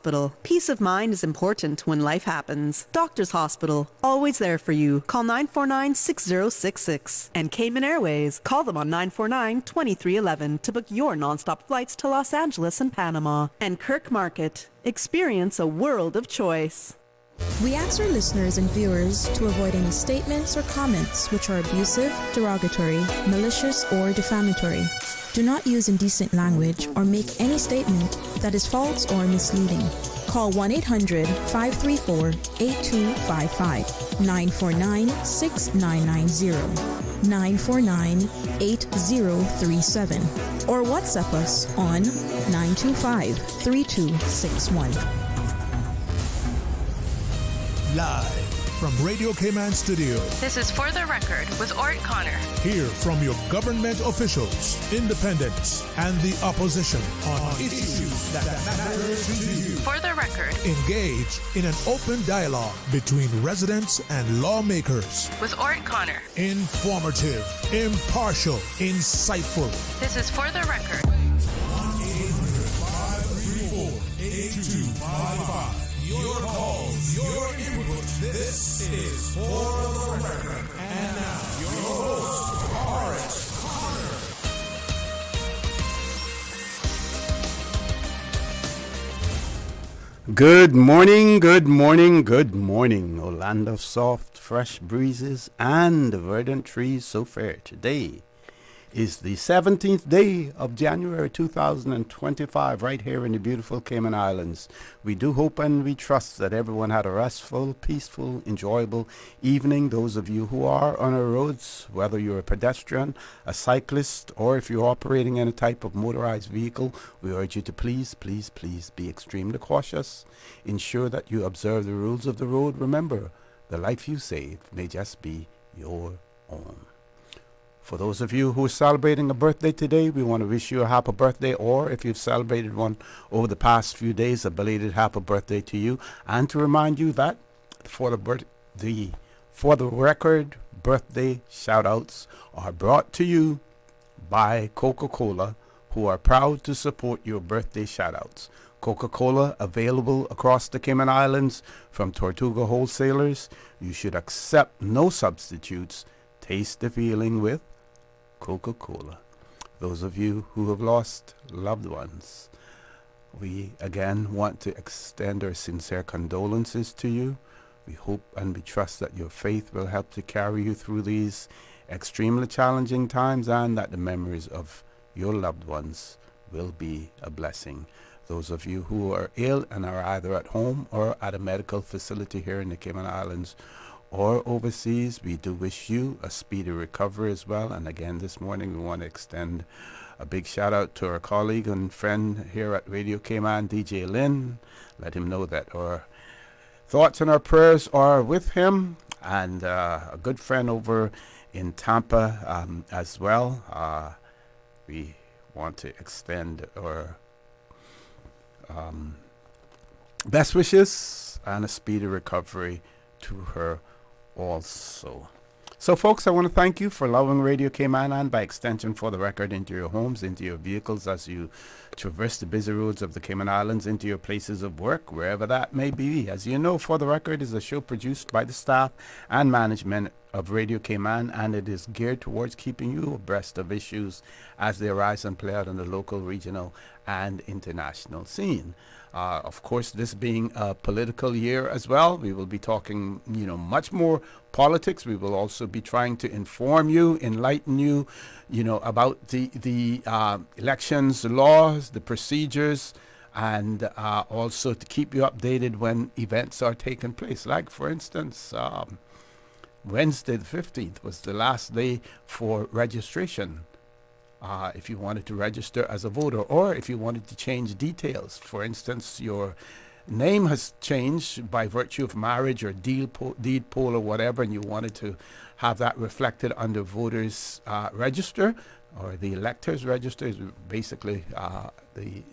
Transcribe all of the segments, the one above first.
Hospital. Peace of mind is important when life happens. Doctors Hospital, always there for you. Call 949-6066. And Cayman Airways, call them on 949-2311 to book your nonstop flights to Los Angeles and Panama. And Kirk Market, experience a world of choice. We ask our listeners and viewers to avoid any statements or comments which are abusive, derogatory, malicious, or defamatory. Do not use indecent language or make any statement that is false or misleading. Call 1-800-534-8255, 949-6990, 949-8037, or WhatsApp us on 925-3261. Live from Radio Cayman Studio. This is For the Record with Orrett Connor. Hear from your government officials, independents, and the opposition on issues that matter to you. For the Record. Engage in an open dialogue between residents and lawmakers. With Orrett Connor. Informative, impartial, insightful. This is For the Record. 1-800-534-8255. Your calls, your input. This is For the Record. And now, your host, Orrett Connor. Good morning, good morning, good morning. O land of soft, fresh breezes and verdant trees so fair. Today is the 17th day of January 2025 right here in the beautiful Cayman Islands. We do hope and we trust that everyone had a restful, peaceful, enjoyable evening. Those of you who are on our roads, whether you're a pedestrian, a cyclist, or if you're operating any type of motorized vehicle, we urge you to please, please, please be extremely cautious. Ensure that you observe the rules of the road. Remember, the life you save may just be your own. For those of you who are celebrating a birthday today, we want to wish you a happy birthday, or if you've celebrated one over the past few days, a belated happy birthday to you. And to remind you that for the record, birthday shout-outs are brought to you by Coca-Cola, who are proud to support your birthday shout-outs. Coca-Cola available across the Cayman Islands from Tortuga wholesalers. You should accept no substitutes. Taste the feeling with Coca-Cola. Those of you who have lost loved ones, we again want to extend our sincere condolences to you. We hope and we trust that your faith will help to carry you through these extremely challenging times, and that the memories of your loved ones will be a blessing. Those of you who are ill and are either at home or at a medical facility here in the Cayman Islands or overseas, we do wish you a speedy recovery as well. And again, this morning we want to extend a big shout out to our colleague and friend here at Radio Cayman, DJ Lynn. Let him know that our thoughts and our prayers are with him, and a good friend over in Tampa as well. We want to extend our best wishes and a speedy recovery to her also. So folks, I want to thank you for allowing Radio Cayman, and by extension For the Record, into your homes, into your vehicles as you traverse the busy roads of the Cayman Islands, into your places of work, wherever that may be. As you know, For the Record is a show produced by the staff and management of Radio Cayman, and it is geared towards keeping you abreast of issues as they arise and play out on the local, regional, and international scene. Of course, this being a political year as well, we will be talking, much more politics. We will also be trying to inform you, enlighten you, about the elections, the laws, the procedures, and also to keep you updated when events are taking place. Like, for instance, Wednesday the 15th was the last day for registration. If you wanted to register as a voter, or if you wanted to change details. For instance, your name has changed by virtue of marriage or deed poll or whatever, and you wanted to have that reflected on the voters register, or the electors register is basically the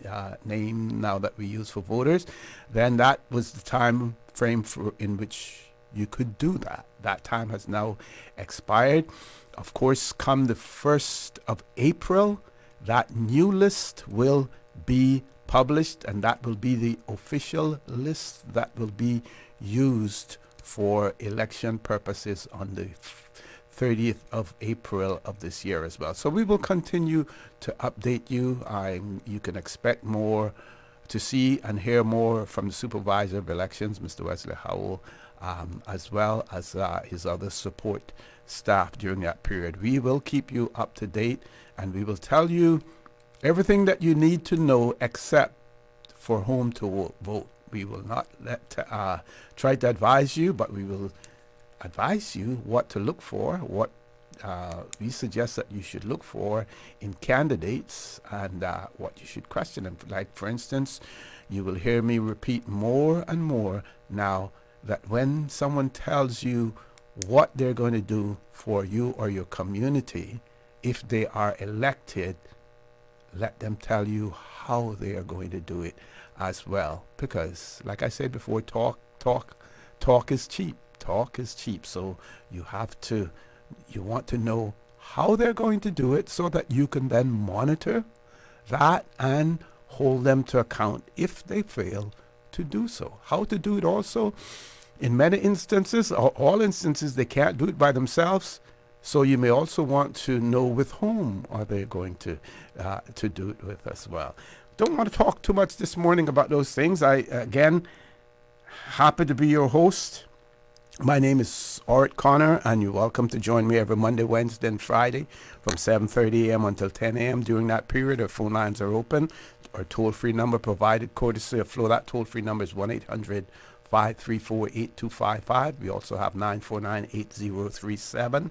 name now that we use for voters, then that was the time frame in which you could do that. That time has now expired. Of course, come the 1st of April, that new list will be published, and that will be the official list that will be used for election purposes on the 30th of April of this year as well. So we will continue to update you. You can expect more to see and hear more from the Supervisor of Elections, Mr. Wesley Howell, as well as his other support staff during that period. We will keep you up to date, and we will tell you everything that you need to know except for whom to vote. We will not try to advise you, but we will advise you what to look for, what we suggest that you should look for in candidates, and what you should question them. Like, for instance, you will hear me repeat more and more now that when someone tells you what they're going to do for you or your community, if they are elected, let them tell you how they are going to do it as well. Because, like I said before, talk is cheap. Talk is cheap. So you want to know how they're going to do it so that you can then monitor that and hold them to account if they fail to do so. How to do it also, in many instances, or all instances, they can't do it by themselves. So you may also want to know with whom are they going to do it with as well. Don't want to talk too much this morning about those things. Again, happy to be your host. My name is Orrett Connor, and you're welcome to join me every Monday, Wednesday, and Friday from 7:30 a.m. until 10 a.m. During that period, our phone lines are open. Our toll-free number provided courtesy of Flo. That toll-free number is 1-800-534-8255. We also have 949-8037,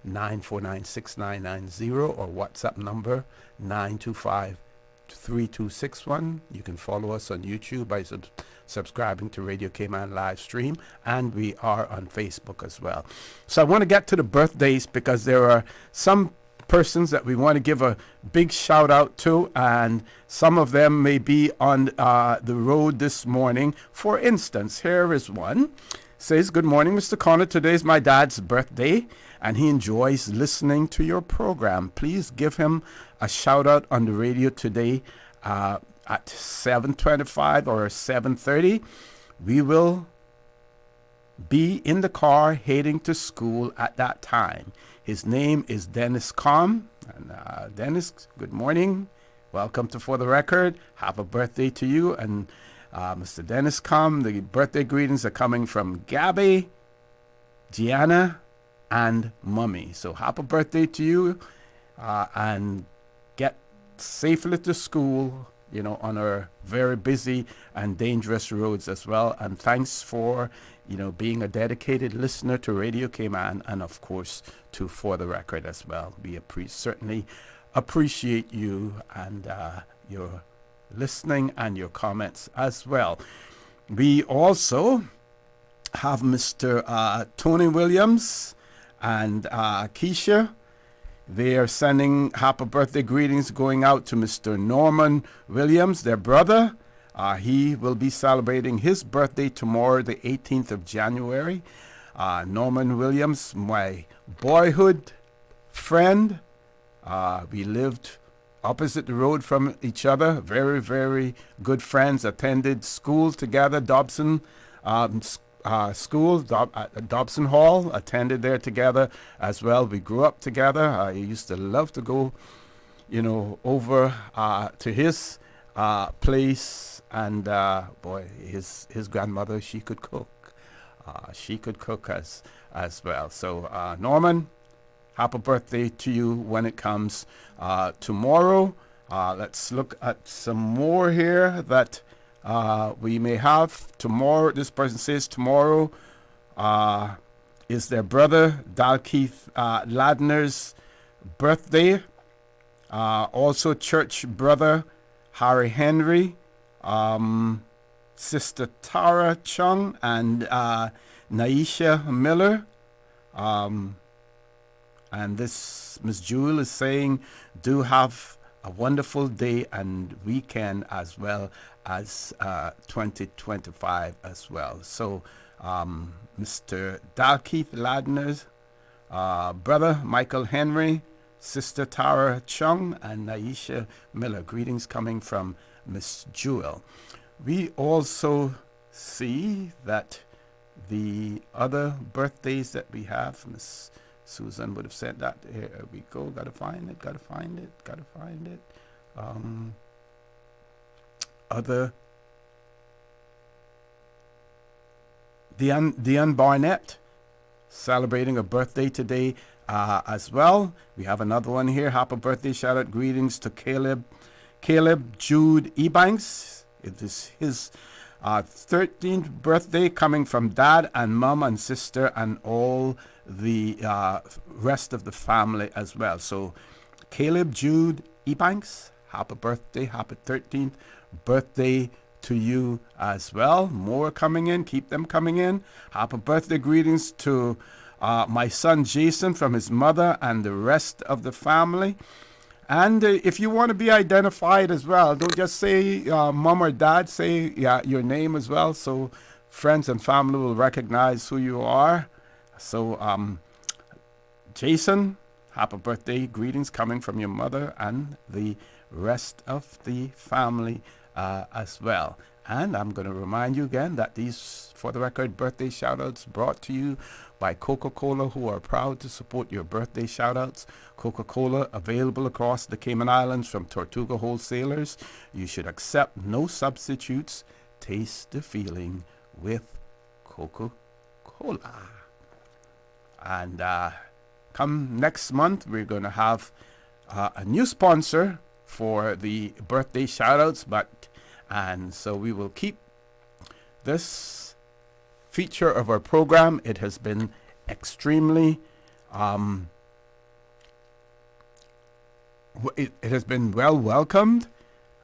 949-6990, or WhatsApp number 925-3261. You can follow us on YouTube by subscribing to Radio Cayman live stream, and we are on Facebook as well. So I want to get to the birthdays because there are some persons that we want to give a big shout out to, and some of them may be on the road this morning. For instance, here is one. Says, "Good morning, Mr. Connor. Today is my dad's birthday, and he enjoys listening to your program. Please give him a shout out on the radio today at 7:25 or 7:30. We will be in the car heading to school at that time. His name is Dennis Com." And Dennis, good morning. Welcome to For the Record. Happy birthday to you. And Mr. Dennis Com, the birthday greetings are coming from Gabby, Gianna, and Mummy. So happy birthday to you, and get safely to school, on our very busy and dangerous roads as well. And thanks for, being a dedicated listener to Radio Cayman, and of course to For the Record as well. We certainly appreciate you and your listening and your comments as well. We also have Mr. Tony Williams and Keisha. They are sending happy birthday greetings going out to Mr. Norman Williams, their brother. He will be celebrating his birthday tomorrow, the 18th of January. Norman Williams, my boyhood friend. We lived opposite the road from each other. Very, very good friends. Attended school together, Dobson School, Dobson Hall, attended there together as well. We grew up together. I used to love to go, over to his place, and boy, his grandmother, she could cook. She could cook as well. So Norman, happy birthday to you when it comes tomorrow. Let's look at some more here that we may have tomorrow. This person says tomorrow is their brother Dalkeith Ladner's birthday. Also church brother Harry Henry, Sister Tara Chung, and Naisha Miller. And this Miss Jewel is saying, do have a wonderful day and weekend as well as 2025 as well. So Mr. Dalkeith Ladner's brother Michael Henry, Sister Tara Chung, and Naisha Miller. Greetings coming from Miss Jewel. We also see that the other birthdays that we have, Miss Susan would have said that. Here we go. Gotta find it. Dion Barnett celebrating a birthday today as well. We have another one here. Happy birthday, shout out, greetings to Caleb Jude Ebanks. It is his 13th birthday, coming from dad and mom and sister and all the rest of the family as well. So Caleb Jude Ebanks, happy birthday, happy 13th birthday to you as well. More coming in, keep them coming in. Happy birthday greetings to my son Jason from his mother and the rest of the family. And if you want to be identified as well, don't just say mom or dad, say your name as well, so friends and family will recognize who you are. So Jason, happy birthday greetings coming from your mother and the rest of the family as well. And I'm going to remind you again that these, for the record, birthday shout-outs brought to you by Coca-Cola, who are proud to support your birthday shout-outs. Coca-Cola available across the Cayman Islands from Tortuga wholesalers. You should accept no substitutes. Taste the feeling with Coca-Cola. And come next month, we're going to have a new sponsor for the birthday shout-outs, and so we will keep this feature of our program. It has been extremely it has been well welcomed.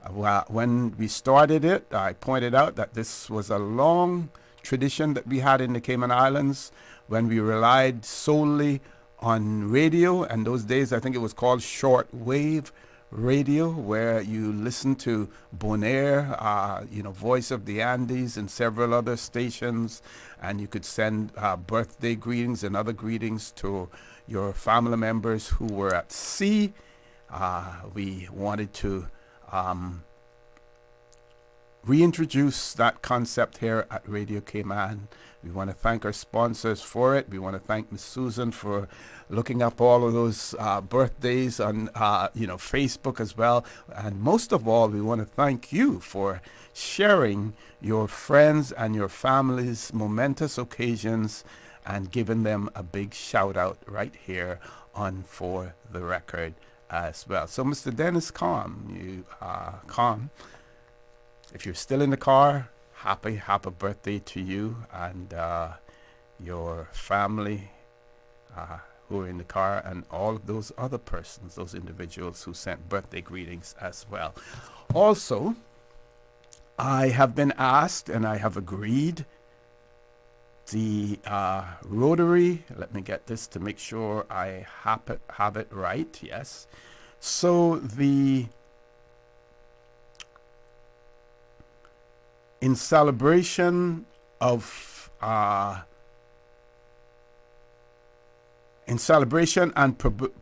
When we started it, I pointed out that this was a long tradition that we had in the Cayman Islands when we relied solely on radio. And those days, I think it was called shortwave radio, where you listen to Bonaire, Voice of the Andes, and several other stations, and you could send birthday greetings and other greetings to your family members who were at sea. We wanted to reintroduce that concept here at Radio Cayman. We want to thank our sponsors for it. We want to thank Miss Susan for looking up all of those birthdays on Facebook as well. And most of all, we want to thank you for sharing your friends and your family's momentous occasions and giving them a big shout out right here on For the Record as well. So Mr. Dennis Calm, if you're still in the car, happy birthday to you and your family who are in the car, and all of those other persons, those individuals who sent birthday greetings as well. Also, I have been asked, and I have agreed, the Rotary, let me get this to make sure I have it right, yes. So in celebration and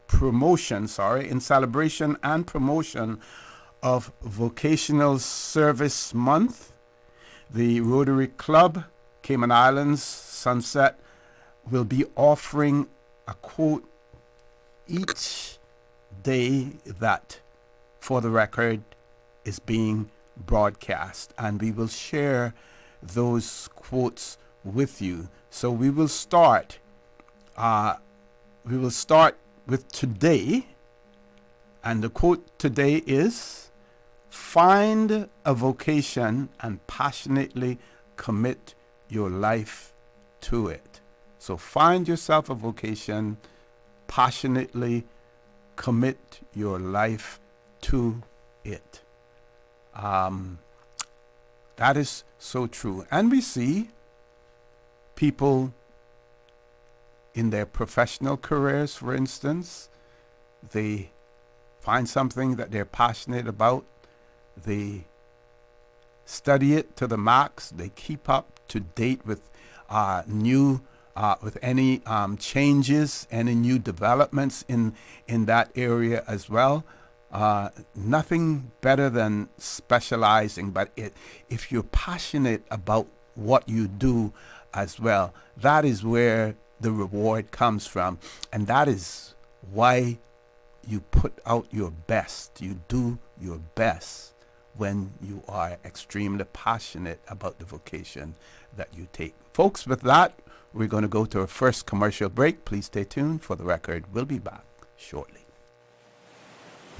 promotion of Vocational Service Month, the Rotary Club Cayman Islands Sunset will be offering a quote each day that For the Record is being broadcast, and we will share those quotes with you. So we will start with today, and the quote today is, "Find a vocation and passionately commit your life to it." So find yourself a vocation, passionately commit your life to it. That is so true. And we see people in their professional careers, for instance, they find something that they're passionate about, they study it to the max, they keep up to date with with any changes, any new developments in that area as well. Nothing better than specializing, but if you're passionate about what you do as well, that is where the reward comes from. And that is why you put out your best. You do your best when you are extremely passionate about the vocation that you take. Folks, with that, we're going to go to our first commercial break. Please stay tuned. For the record, we'll be back shortly.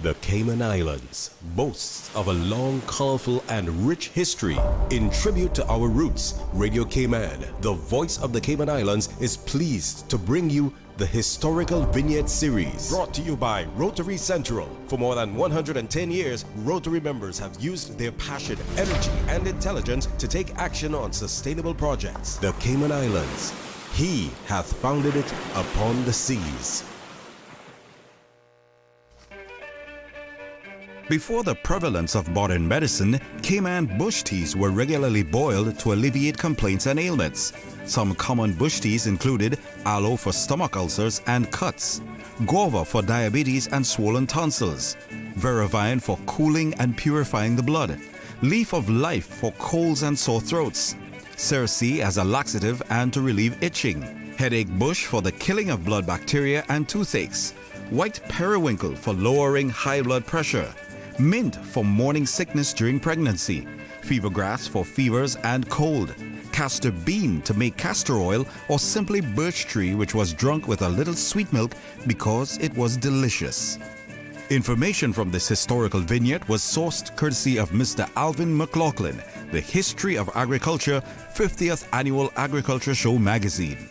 The Cayman Islands boasts of a long, colorful, and rich history. In tribute to our roots, Radio Cayman, the voice of the Cayman Islands, is pleased to bring you the Historical Vignette Series, brought to you by Rotary Central. For more than 110 years, Rotary members have used their passion, energy, and intelligence to take action on sustainable projects. The Cayman Islands, He hath founded it upon the seas. Before the prevalence of modern medicine, Cayman bush teas were regularly boiled to alleviate complaints and ailments. Some common bush teas included aloe for stomach ulcers and cuts, guava for diabetes and swollen tonsils, verivine for cooling and purifying the blood, leaf of life for colds and sore throats, cerci as a laxative and to relieve itching, headache bush for the killing of blood bacteria and toothaches, white periwinkle for lowering high blood pressure, mint for morning sickness during pregnancy, fever grass for fevers and cold, castor bean to make castor oil, or simply birch tree, which was drunk with a little sweet milk because it was delicious. Information from this historical vignette was sourced courtesy of Mr. Alvin McLaughlin, The History of Agriculture, 50th Annual Agriculture Show magazine.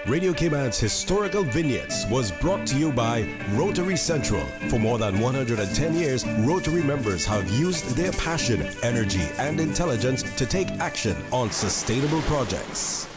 Radio Cayman's Historical Vignettes was brought to you by Rotary Central. For more than 110 years, Rotary members have used their passion, energy, and intelligence to take action on sustainable projects.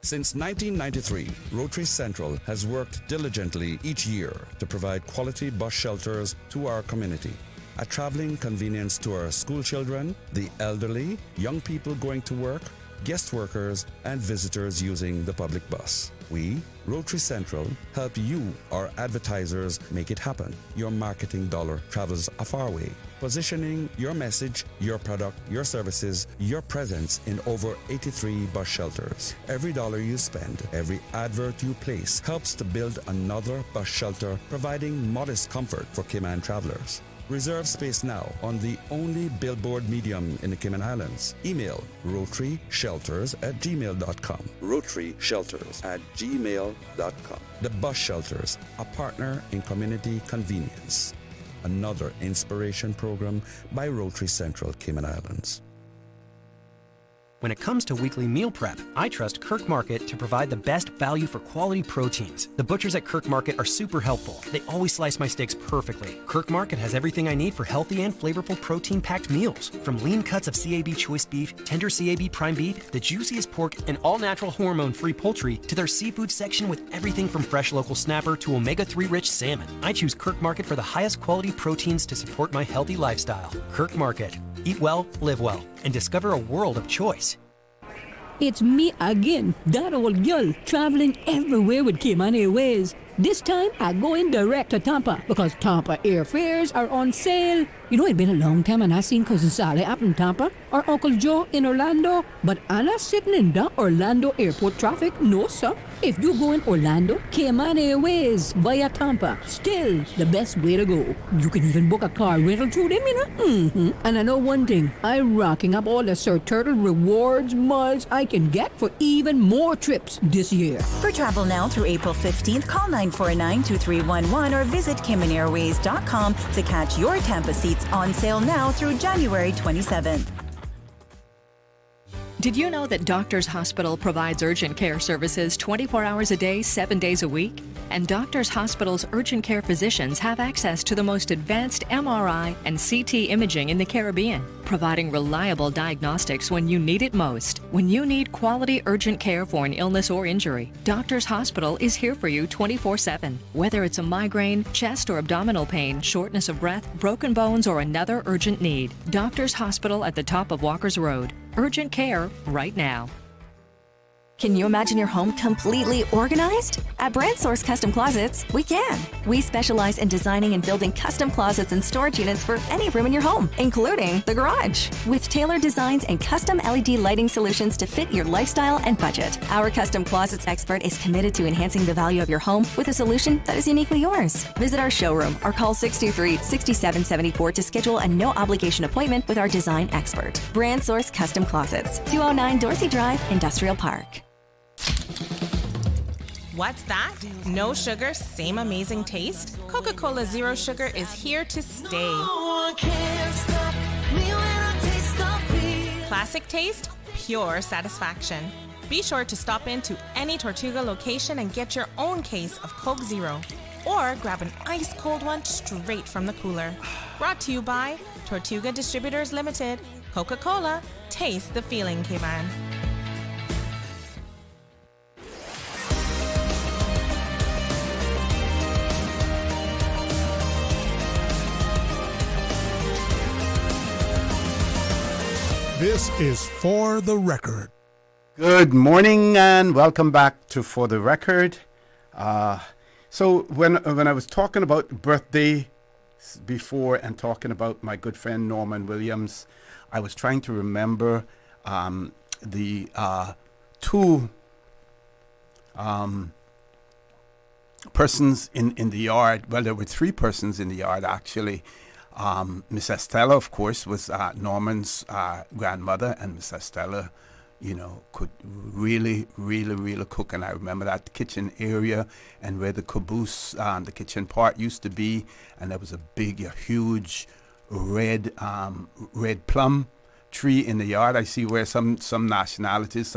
Since 1993, Rotary Central has worked diligently each year to provide quality bus shelters to our community. A traveling convenience to our school children, the elderly, young people going to work, guest workers, and visitors using the public bus. We, Rotary Central, help you, our advertisers, make it happen. Your marketing dollar travels a far way. Positioning your message, your product, your services, your presence in over 83 bus shelters. Every dollar you spend, every advert you place helps to build another bus shelter, providing modest comfort for Cayman travelers. Reserve space now on the only billboard medium in the Cayman Islands. Email rotaryshelters@gmail.com. rotaryshelters@gmail.com. The Bus Shelters, a partner in community convenience. Another inspiration program by Rotary Central Cayman Islands. When it comes to weekly meal prep, I trust Kirk Market to provide the best value for quality proteins. The butchers at Kirk Market are super helpful. They always slice my steaks perfectly. Kirk Market has everything I need for healthy and flavorful protein-packed meals. From lean cuts of CAB choice beef, tender CAB prime beef, the juiciest pork, and all-natural hormone-free poultry, to their seafood section with everything from fresh local snapper to omega-3 rich salmon. I choose Kirk Market for the highest quality proteins to support my healthy lifestyle. Kirk Market. Eat well, live well, and discover a world of choice. It's me again, that old girl, traveling everywhere with Cayman Airways. This time, I go in direct to Tampa because Tampa airfares are on sale. You know, it's been a long time and I seen Cousin Sally up in Tampa or Uncle Joe in Orlando, but I'm not sitting in the Orlando airport traffic. No, sir. If you go in Orlando, Cayman Airways via Tampa, still the best way to go. You can even book a car rental through them, you know. And I know one thing, I'm racking up all the Sir Turtle rewards miles I can get for even more trips this year. For travel now through April 15th, call 949-2311 or visit CaymanAirways.com to catch your Tampa seats on sale now through January 27th. Did you know that Doctors Hospital provides urgent care services 24 hours a day, 7 days a week? And Doctors Hospital's urgent care physicians have access to the most advanced MRI and CT imaging in the Caribbean, providing reliable diagnostics when you need it most. When you need quality urgent care for an illness or injury, Doctors Hospital is here for you 24/7. Whether it's a migraine, chest or abdominal pain, shortness of breath, broken bones, or another urgent need, Doctors Hospital at the top of Walker's Road. Urgent care right now. Can you imagine your home completely organized? At Brand Source Custom Closets, we can. We specialize in designing and building custom closets and storage units for any room in your home, including the garage. With tailored designs and custom LED lighting solutions to fit your lifestyle and budget. Our custom closets expert is committed to enhancing the value of your home with a solution that is uniquely yours. Visit our showroom or call 623-6774 to schedule a no-obligation appointment with our design expert. Brand Source Custom Closets, 209 Dorsey Drive, Industrial Park. What's that? No sugar, same amazing taste? Coca-Cola Zero Sugar is here to stay. Classic taste, pure satisfaction. Be sure to stop into any Tortuga location and get your own case of Coke Zero. Or grab an ice cold one straight from the cooler. Brought to you by Tortuga Distributors Limited. Coca-Cola, taste the feeling, K-Man. This is For the Record. Good morning and welcome back to For the Record. So when I was talking about birthday before and talking about my good friend Norman Williams, I was trying to remember the two persons in the yard. Well, there were three persons in the yard actually. Miss Estella, of course, was Norman's grandmother, and Miss Estella, you know, could really cook. And I remember that kitchen area and where the caboose, the kitchen part used to be, and there was a huge red plum tree in the yard. I see where some nationalities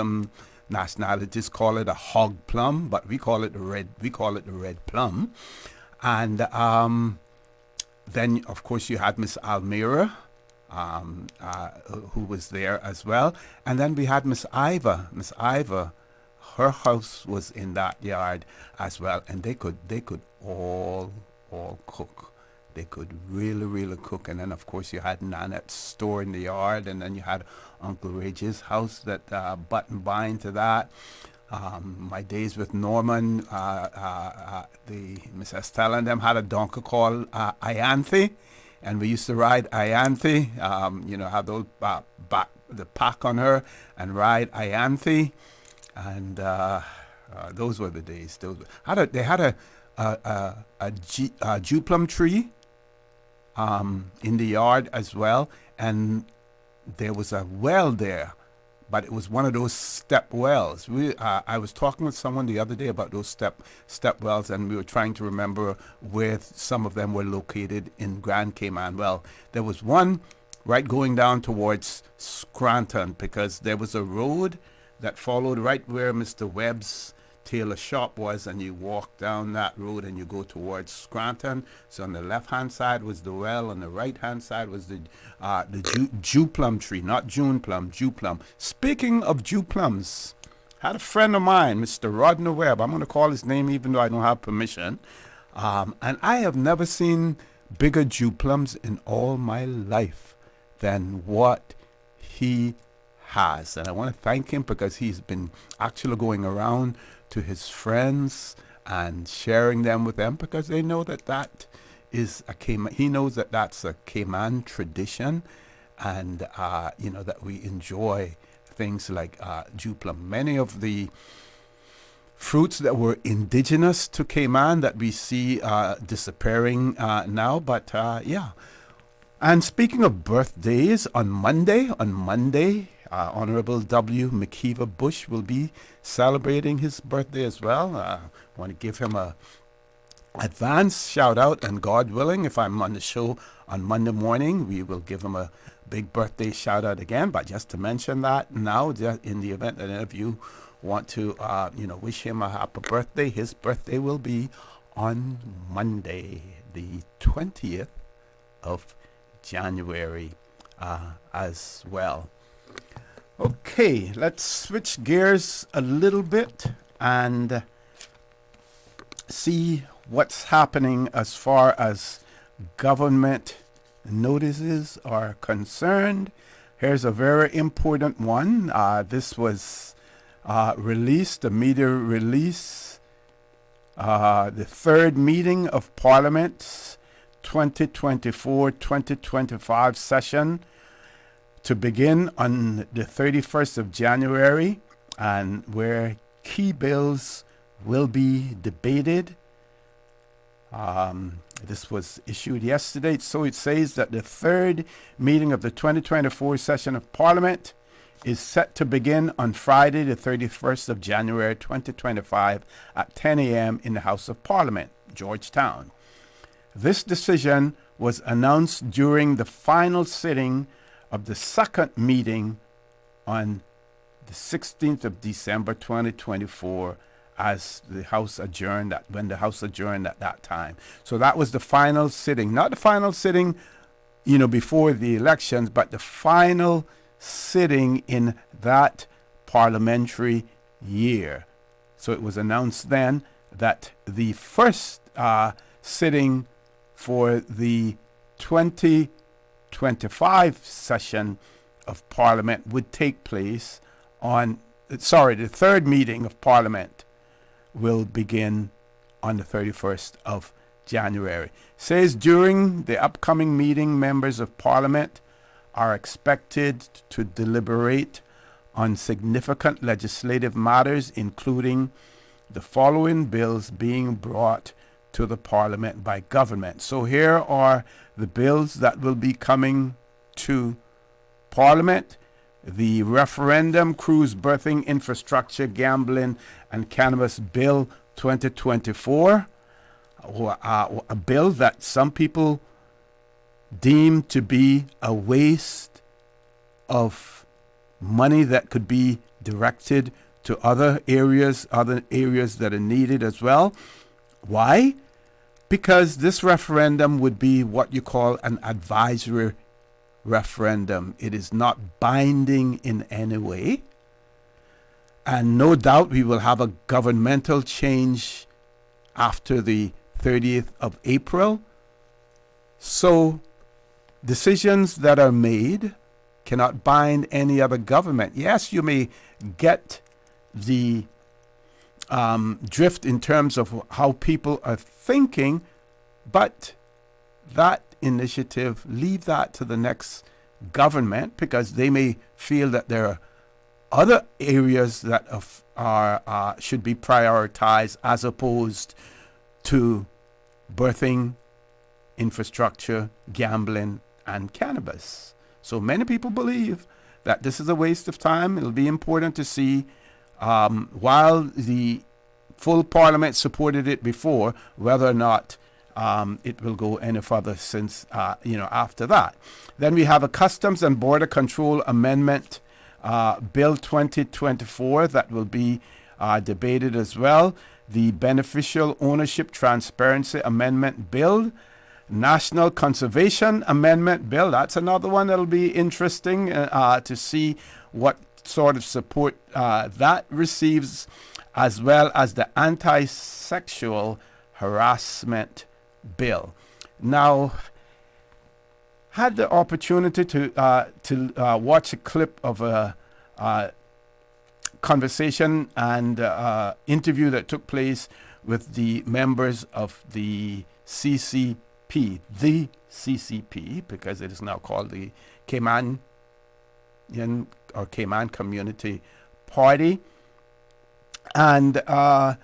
call it a hog plum, but we call it the red plum. And then, of course, you had Miss Almira, who was there as well. And then we had Miss Iva. Miss Iva, her house was in that yard as well. And they could all cook. They could really cook. And then, of course, you had Nanette's store in the yard. And then you had Uncle Reggie's house that button bind to that. My days with Norman, the Miss Estella and them had a donkey called Ianthe, and we used to ride Ianthe, have those the pack on her and ride Ianthe, and those were the days. They had a Jew plum tree in the yard as well, and there was a well there. But it was one of those step wells. I was talking with someone the other day about those step wells, and we were trying to remember where some of them were located in Grand Cayman. Well, there was one right going down towards Scranton, because there was a road that followed right where Mr. Webb's tailor shop was, and you walk down that road and you go towards Scranton. So on the left-hand side was the well, on the right-hand side was the Jew plum tree, not June plum, Jew plum. Speaking of Jew plums, had a friend of mine, Mr. Rodney Webb. I'm going to call his name even though I don't have permission. And I have never seen bigger Jew plums in all my life than what he has. And I want to thank him because he's been actually going around to his friends and sharing them with them, because they know that is a Cayman. He knows that that's a Cayman tradition, and that we enjoy things like Jew plum. Many of the fruits that were indigenous to Cayman that we see disappearing now, but yeah. And speaking of birthdays, on Monday, Honorable W. McKeever Bush will be celebrating his birthday as well. I want to give him a advance shout out, and God willing, if I'm on the show on Monday morning, we will give him a big birthday shout out again. But just to mention that now, in the event that any of you want to, wish him a happy birthday, his birthday will be on Monday, the 20th of January as well. Okay, let's switch gears a little bit and see what's happening as far as government notices are concerned. Here's a very important one. This was the media release, the third meeting of Parliament's 2024-2025 session to begin on the 31st of January, and where key bills will be debated. This was issued yesterday. So it says that the third meeting of the 2024 session of Parliament is set to begin on Friday, the 31st of January 2025 at 10 a.m. in the House of Parliament, Georgetown. This decision was announced during the final sitting of the second meeting on the 16th of December 2024 as the House adjourned, when the House adjourned at that time. So that was the final sitting, not the final sitting, before the elections, but the final sitting in that parliamentary year. So it was announced then that the first sitting for the 2025 session of Parliament would take place the third meeting of Parliament will begin on the 31st of January. Says during the upcoming meeting, members of Parliament are expected to deliberate on significant legislative matters, including the following bills being brought to the Parliament by government. So here are the bills that will be coming to Parliament. The Referendum, Cruise Berthing, Infrastructure, Gambling and Cannabis Bill 2024, a bill that some people deem to be a waste of money that could be directed to other areas that are needed as well. Why? Because this referendum would be what you call an advisory referendum. It is not binding in any way. And no doubt we will have a governmental change after the 30th of April. So decisions that are made cannot bind any other government. Yes, you may get the drift in terms of how people are thinking, but that initiative, leave that to the next government, because they may feel that there are other areas that should be prioritized as opposed to birthing, infrastructure, gambling, and cannabis. So many people believe that this is a waste of time. It'll be important to see, while the full Parliament supported it before, whether or not it will go any further since, after that. Then we have a Customs and Border Control Amendment Bill 2024 that will be debated as well. The Beneficial Ownership Transparency Amendment Bill, National Conservation Amendment Bill. That's another one that'll be interesting to see what sort of support that receives, as well as the Anti-Sexual Harassment Bill. Now, had the opportunity to watch a clip of a conversation and interview that took place with the members of the CCP, because it is now called the Cayman Community Party. And I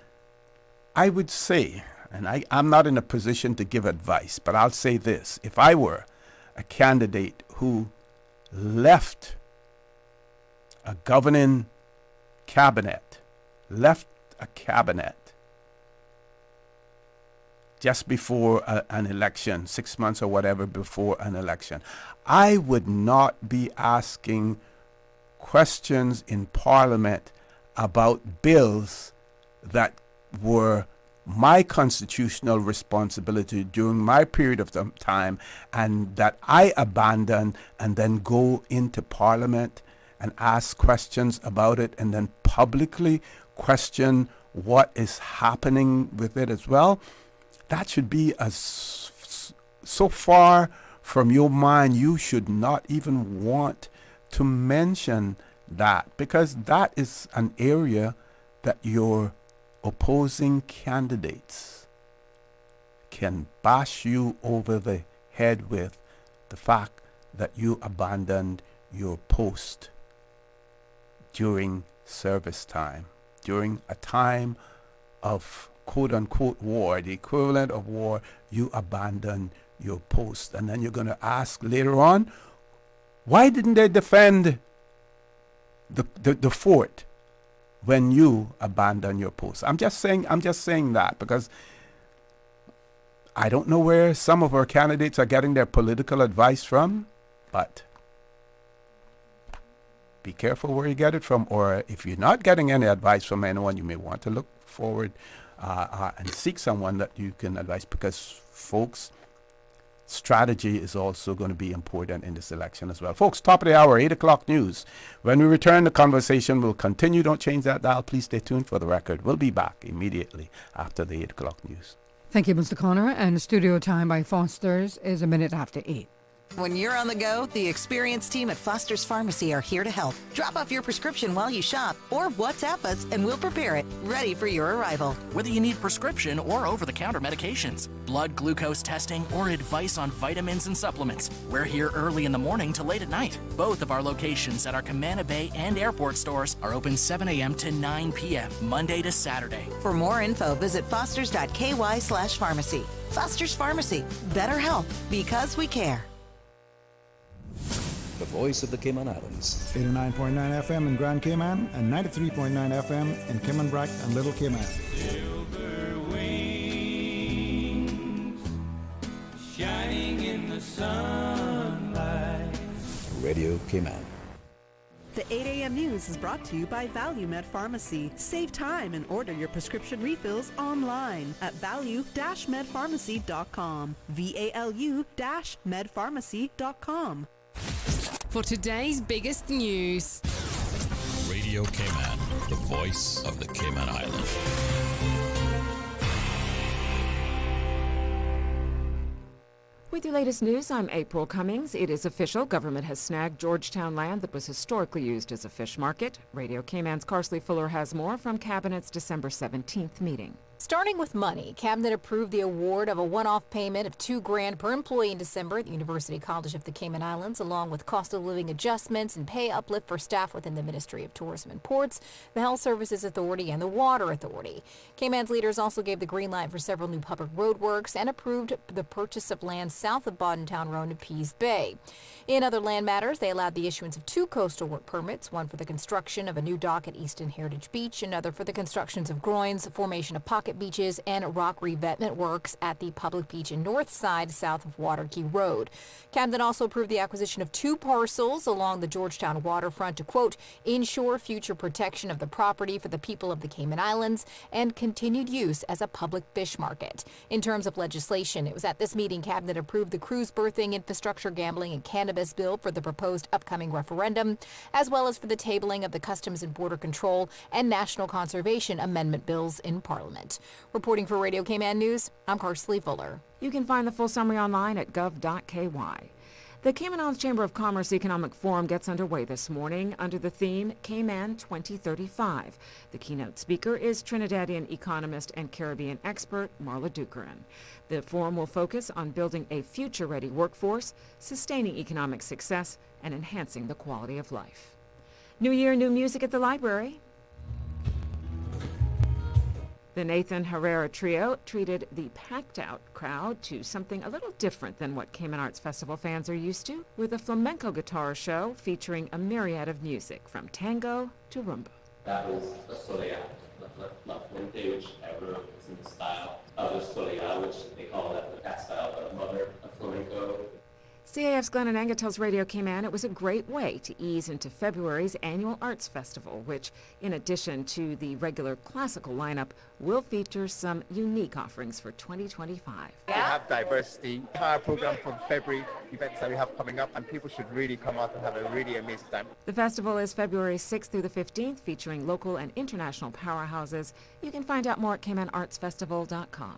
would say, and I'm not in a position to give advice, but I'll say this: if I were a candidate who left a governing cabinet, just before an election, 6 months or whatever before an election, I would not be asking questions in Parliament about bills that were my constitutional responsibility during my period of time, and that I abandon, and then go into Parliament and ask questions about it, and then publicly question what is happening with it as well. That should be so far from your mind, you should not even want to mention that, because that is an area that your opposing candidates can bash you over the head with, the fact that you abandoned your post during service time, during a time of quote-unquote war, the equivalent of war. You abandoned your post, and then you're going to ask later on, why didn't they defend the fort when you abandoned your post? I'm just saying that because I don't know where some of our candidates are getting their political advice from, but be careful where you get it from, or if you're not getting any advice from anyone, you may want to look forward and seek someone that you can advise, because folks, strategy is also going to be important in this election as well. Folks, top of the hour, 8 o'clock news. When we return, the conversation will continue. Don't change that dial. Please stay tuned for the record. We'll be back immediately after the 8 o'clock news. Thank you, Mr. Connor. And studio time by Foster's is a minute after 8. When you're on the go, the experienced team at Foster's Pharmacy are here to help. Drop off your prescription while you shop, or WhatsApp us and we'll prepare it, ready for your arrival. Whether you need prescription or over-the-counter medications, blood glucose testing, or advice on vitamins and supplements, we're here early in the morning to late at night. Both of our locations at our Camana Bay and Airport stores are open 7 a.m. to 9 p.m., Monday to Saturday. For more info, visit fosters.ky/pharmacy. Foster's Pharmacy. Better health, because we care. The voice of the Cayman Islands. 89.9 FM in Grand Cayman and 93.9 FM in Cayman Brac and Little Cayman. Silver wings shining in the sunlight. Radio Cayman. The 8 a.m. news is brought to you by ValueMed Pharmacy. Save time and order your prescription refills online at value-medpharmacy.com. VALU-medpharmacy.com. For today's biggest news. Radio Cayman, the voice of the Cayman Islands. With your latest news, I'm April Cummings. It is official. Government has snagged Georgetown land that was historically used as a fish market. Radio Cayman's Carsley Fuller has more from Cabinet's December 17th meeting. Starting with money, Cabinet approved the award of a one-off payment of $2,000 per employee in December at the University College of the Cayman Islands, along with cost of living adjustments and pay uplift for staff within the Ministry of Tourism and Ports, the Health Services Authority, and the Water Authority. Cayman's leaders also gave the green light for several new public roadworks and approved the purchase of land south of Bodentown Road to Pease Bay. In other land matters, they allowed the issuance of 2 coastal work permits, one for the construction of a new dock at Easton Heritage Beach, another for the constructions of groins, formation of pocket beaches, and rock revetment works at the public beach in North Side, south of Waterkey Road. Cabinet also approved the acquisition of 2 parcels along the Georgetown waterfront to, quote, ensure future protection of the property for the people of the Cayman Islands and continued use as a public fish market. In terms of legislation, it was at this meeting Cabinet approved the cruise berthing, infrastructure, gambling, and cannabis bill for the proposed upcoming referendum, as well as for the tabling of the Customs and Border Control and National Conservation Amendment bills in Parliament. Reporting for Radio Cayman News, I'm Carsley Fuller. You can find the full summary online at gov.ky. The Cayman Islands Chamber of Commerce Economic Forum gets underway this morning under the theme Cayman 2035. The keynote speaker is Trinidadian economist and Caribbean expert Marla Dukeran. The forum will focus on building a future-ready workforce, sustaining economic success, and enhancing the quality of life. New Year, new music at the library. The Nathan Herrera Trio treated the packed-out crowd to something a little different than what Cayman Arts Festival fans are used to, with a flamenco guitar show featuring a myriad of music, from tango to rumba. That was a soleá, La Fuente, which I wrote is in the style of a soleá, which they call that style, the mother of flamenco. CAF's Glenn Ananga tells Radio Cayman it was a great way to ease into February's annual arts festival, which, in addition to the regular classical lineup, will feature some unique offerings for 2025. We have diversity, entire program from February events that we have coming up, and people should really come out and have a really amazing time. The festival is February 6th through the 15th, featuring local and international powerhouses. You can find out more at CaymanArtsFestival.com.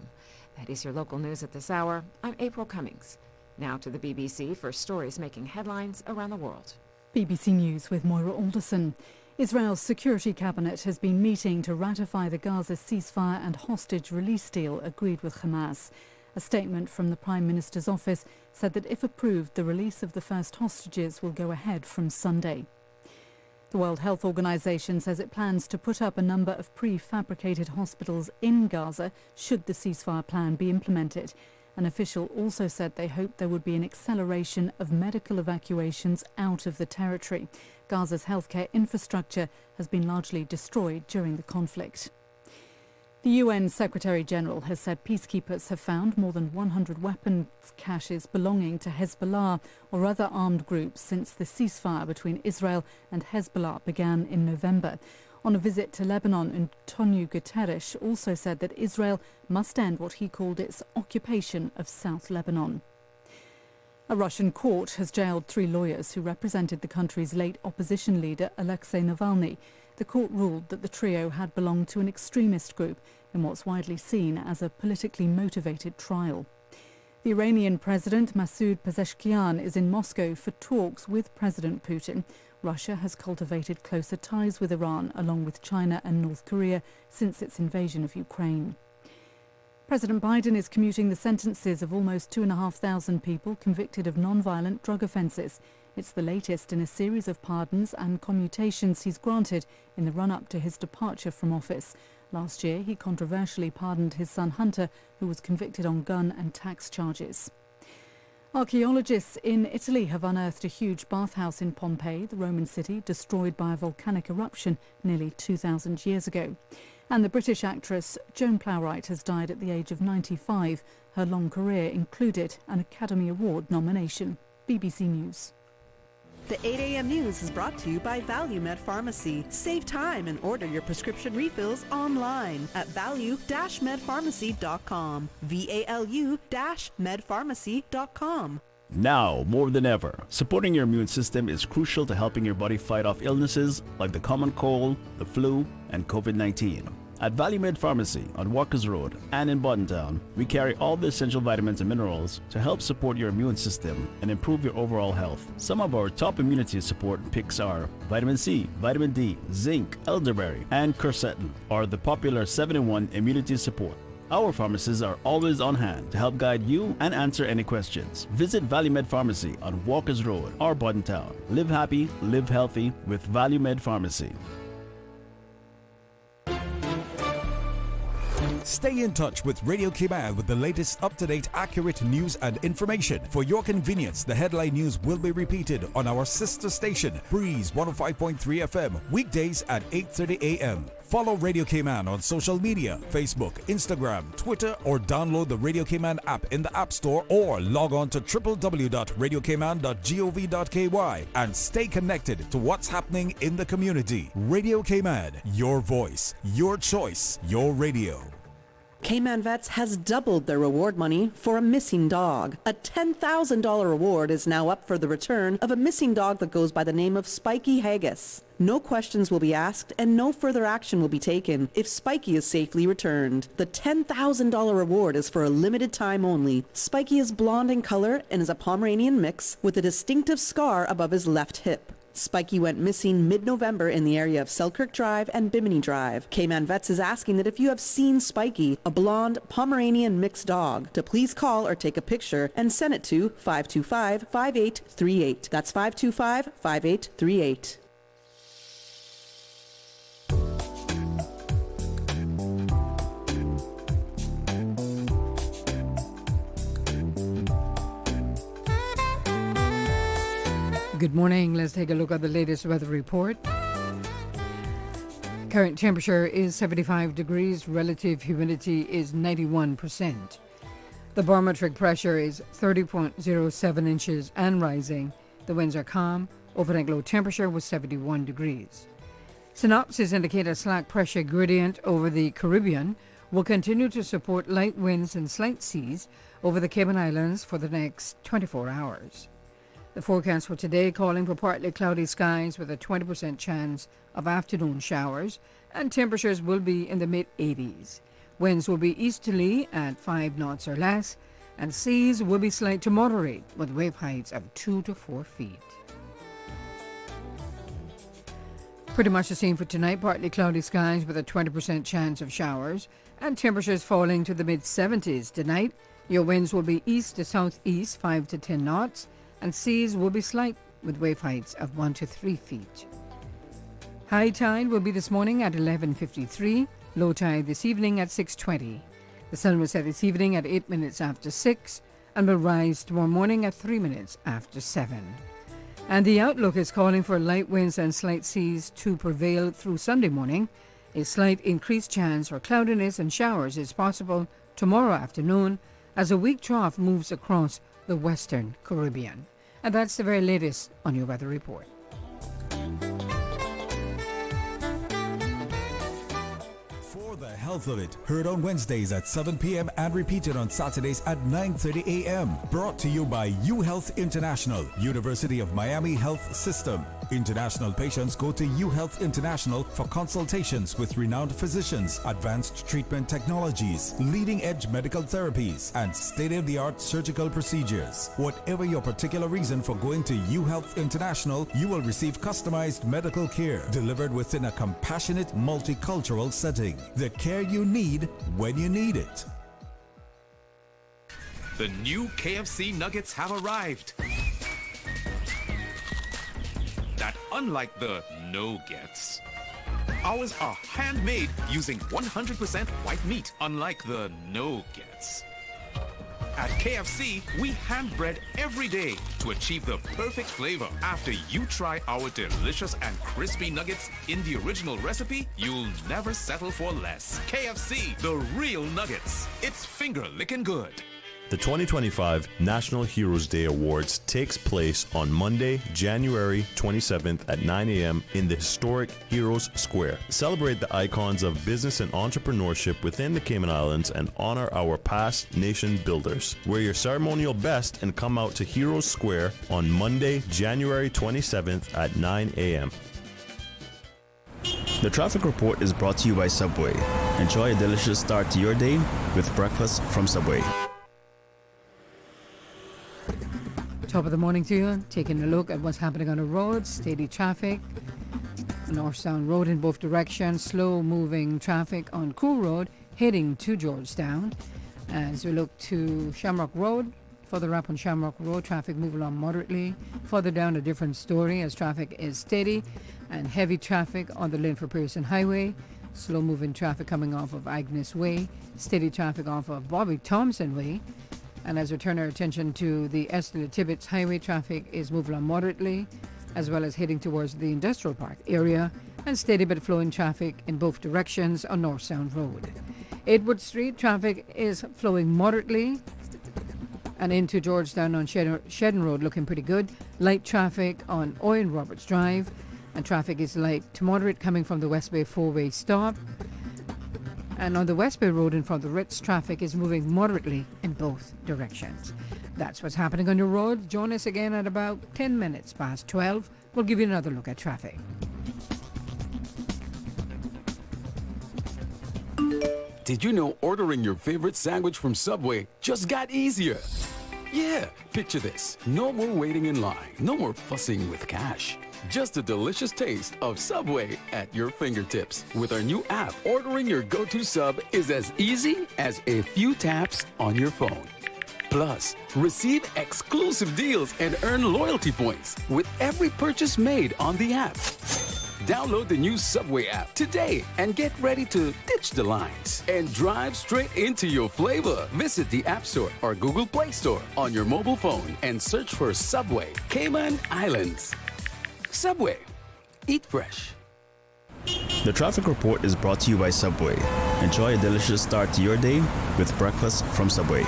That is your local news at this hour. I'm April Cummings. Now to the BBC for stories making headlines around the world. BBC News with Moira Alderson. Israel's Security Cabinet has been meeting to ratify the Gaza ceasefire and hostage release deal agreed with Hamas. A statement from the Prime Minister's office said that if approved, the release of the first hostages will go ahead from Sunday. The World Health Organization says it plans to put up a number of prefabricated hospitals in Gaza should the ceasefire plan be implemented. An official also said they hoped there would be an acceleration of medical evacuations out of the territory. Gaza's healthcare infrastructure has been largely destroyed during the conflict. The UN Secretary-General has said peacekeepers have found more than 100 weapons caches belonging to Hezbollah or other armed groups since the ceasefire between Israel and Hezbollah began in November. On a visit to Lebanon, Antonio Guterres also said that Israel must end what he called its occupation of South Lebanon. A Russian court has jailed 3 lawyers who represented the country's late opposition leader Alexei Navalny. The court ruled that the trio had belonged to an extremist group in what's widely seen as a politically motivated trial. The Iranian President Masoud Pezeshkian is in Moscow for talks with President Putin. Russia has cultivated closer ties with Iran, along with China and North Korea, since its invasion of Ukraine. President Biden is commuting the sentences of almost 2,500 people convicted of non-violent drug offences. It's the latest in a series of pardons and commutations he's granted in the run-up to his departure from office. Last year, he controversially pardoned his son Hunter, who was convicted on gun and tax charges. Archaeologists in Italy have unearthed a huge bathhouse in Pompeii, the Roman city, destroyed by a volcanic eruption nearly 2,000 years ago. And the British actress Joan Plowright has died at the age of 95. Her long career included an Academy Award nomination. BBC News. The 8 a.m. news is brought to you by ValueMed Pharmacy. Save time and order your prescription refills online at value-medpharmacy.com. VALU-medpharmacy.com. Now, more than ever, supporting your immune system is crucial to helping your body fight off illnesses like the common cold, the flu, and COVID-19. At ValueMed Pharmacy on Walkers Road and in Boddentown, we carry all the essential vitamins and minerals to help support your immune system and improve your overall health. Some of our top immunity support picks are vitamin C, vitamin D, zinc, elderberry, and quercetin, or the popular 7-in-1 immunity support. Our pharmacists are always on hand to help guide you and answer any questions. Visit ValueMed Pharmacy on Walkers Road or Boddentown. Live happy, live healthy with ValueMed Pharmacy. Stay in touch with Radio Cayman with the latest up-to-date, accurate news and information. For your convenience, the headline news will be repeated on our sister station, Breeze 105.3 FM, weekdays at 8:30 a.m. Follow Radio Cayman on social media, Facebook, Instagram, Twitter, or download the Radio Cayman app in the App Store or log on to www.radiocayman.gov.ky and stay connected to what's happening in the community. Radio Cayman, your voice, your choice, your radio. Cayman Vets has doubled their reward money for a missing dog. A $10,000 reward is now up for the return of a missing dog that goes by the name of Spiky Haggis. No questions will be asked and no further action will be taken if Spiky is safely returned. The $10,000 reward is for a limited time only. Spiky is blonde in color and is a Pomeranian mix with a distinctive scar above his left hip. Spiky went missing mid-November in the area of Selkirk Drive and Bimini Drive. Cayman Vets is asking that if you have seen Spiky, a blonde Pomeranian mixed dog, to please call or take a picture and send it to 525-5838. That's 525-5838. Good morning. Let's take a look at the latest weather report. Current temperature is 75 degrees. Relative humidity is 91%. The barometric pressure is 30.07 inches and rising. The winds are calm. Overnight low temperature was 71 degrees. Synopsis indicate a slack pressure gradient over the Caribbean will continue to support light winds and slight seas over the Cayman Islands for the next 24 hours. The forecast for today calling for partly cloudy skies with a 20% chance of afternoon showers, and temperatures will be in the mid-80s. Winds will be easterly at 5 knots or less, and seas will be slight to moderate with wave heights of 2 to 4 feet. Pretty much the same for tonight. Partly cloudy skies with a 20% chance of showers and temperatures falling to the mid-70s. Tonight, your winds will be east to southeast 5 to 10 knots and seas will be slight with wave heights of 1 to 3 feet. High tide will be this morning at 11:53, low tide this evening at 6:20. The sun will set this evening at 8 minutes after 6 and will rise tomorrow morning at 3 minutes after 7. And the outlook is calling for light winds and slight seas to prevail through Sunday morning. A slight increased chance for cloudiness and showers is possible tomorrow afternoon as a weak trough moves across the western Caribbean. And that's the very latest on your weather report. For the health of it, heard on Wednesdays at 7 p.m. and repeated on Saturdays at 9:30 a.m. Brought to you by UHealth International, University of Miami Health System. International patients go to UHealth International for consultations with renowned physicians, advanced treatment technologies, leading-edge medical therapies, and state-of-the-art surgical procedures. Whatever your particular reason for going to UHealth International, you will receive customized medical care delivered within a compassionate, multicultural setting. The care you need when you need it. The new KFC nuggets have arrived. That unlike the no-gets. Ours are handmade using 100% white meat, unlike the no-gets. At KFC, we hand-bread every day to achieve the perfect flavor. After you try our delicious and crispy nuggets in the original recipe, you'll never settle for less. KFC, the real nuggets. It's finger-licking good. The 2025 National Heroes Day Awards takes place on Monday, January 27th at 9 a.m. in the historic Heroes Square. Celebrate the icons of business and entrepreneurship within the Cayman Islands and honor our past nation builders. Wear your ceremonial best and come out to Heroes Square on Monday, January 27th at 9 a.m. The traffic report is brought to you by Subway. Enjoy a delicious start to your day with breakfast from Subway. Top of the morning to you. Taking a look at what's happening on the roads. Steady traffic. North-Sound Road in both directions. Slow-moving traffic on Cool Road heading to Georgetown. As we look to Shamrock Road, further up on Shamrock Road, traffic moving along moderately. Further down, a different story as traffic is steady and heavy traffic on the Linford Pearson Highway. Slow-moving traffic coming off of Agnes Way. Steady traffic off of Bobby Thompson Way. And as we turn our attention to the Esther Tibbetts Highway, traffic is moving on moderately, as well as heading towards the Industrial Park area, and steady but flowing traffic in both directions on North Sound Road. Edward Street, traffic is flowing moderately, and into Georgetown on Shedden Road looking pretty good. Light traffic on Owen Roberts Drive, and traffic is light to moderate coming from the West Bay 4-way stop. And on the West Bay Road in front of the Ritz, traffic is moving moderately in both directions. That's what's happening on your road. Join us again at about 10 minutes past 12. We'll give you another look at traffic. Did you know ordering your favorite sandwich from Subway just got easier? Yeah, picture this. No more waiting in line. No more fussing with cash. Just a delicious taste of Subway at your fingertips. With our new app, ordering your go-to sub is as easy as a few taps on your phone. Plus, receive exclusive deals and earn loyalty points with every purchase made on the app. Download the new Subway app today and get ready to ditch the lines and drive straight into your flavor. Visit the App Store or Google Play Store on your mobile phone and search for Subway Cayman Islands. Subway. Eat fresh. The traffic report is brought to you by Subway. Enjoy a delicious start to your day with breakfast from Subway.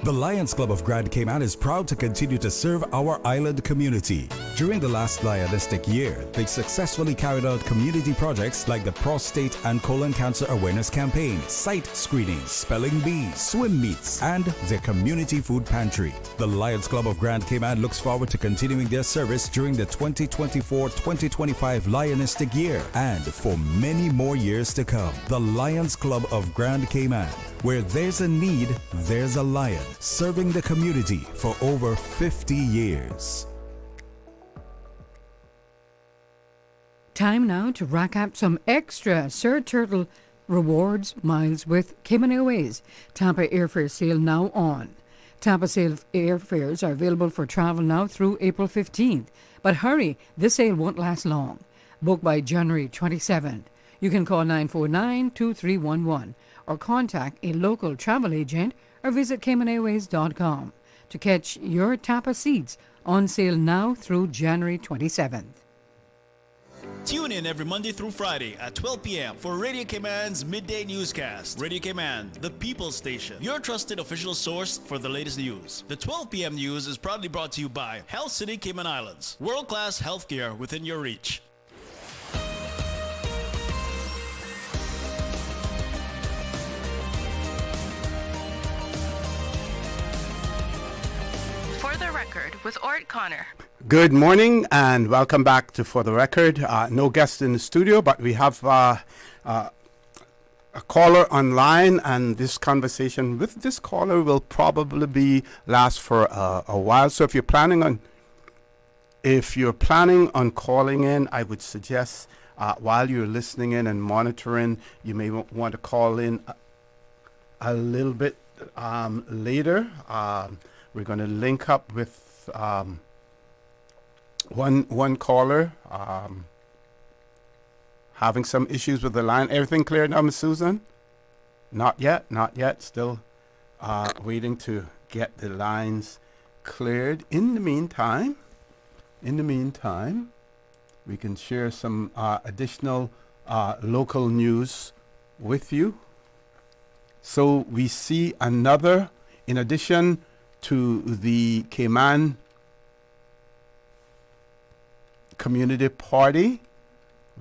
The Lions Club of Grand Cayman is proud to continue to serve our island community. During the last Lionistic year, they successfully carried out community projects like the Prostate and Colon Cancer Awareness Campaign, site screenings, spelling bees, swim meets, and their community food pantry. The Lions Club of Grand Cayman looks forward to continuing their service during the 2024-2025 Lionistic year and for many more years to come. The Lions Club of Grand Cayman. Where there's a need, there's a lion, serving the community for over 50 years. Time now to rack up some extra Sir Turtle rewards miles with Cayman Airways. Tampa airfare sale now on. Tampa sale airfares are available for travel now through April 15th. But hurry, this sale won't last long. Book by January 27th. You can call 949-2311 or contact a local travel agent or visit CaymanAirways.com to catch your Tampa seats on sale now through January 27th. Tune in every Monday through Friday at 12 p.m. for Radio Cayman's Midday Newscast. Radio Cayman, the People's Station, your trusted official source for the latest news. The 12 p.m. news is proudly brought to you by Health City Cayman Islands. World-class healthcare within your reach. For the Record with Orrett Connor. Good morning and welcome back to For the Record. No guest in the studio, but we have a caller online, and this conversation with this caller will probably last for a while. So if you're planning on calling in, I would suggest while you're listening in and monitoring, you may want to call in a little bit later. We're going to link up with one caller having some issues with the line. Everything clear now, Miss Susan? Not yet. Still waiting to get the lines cleared. In the meantime, we can share some additional local news with you. So we see another, in addition to the Cayman Community Party,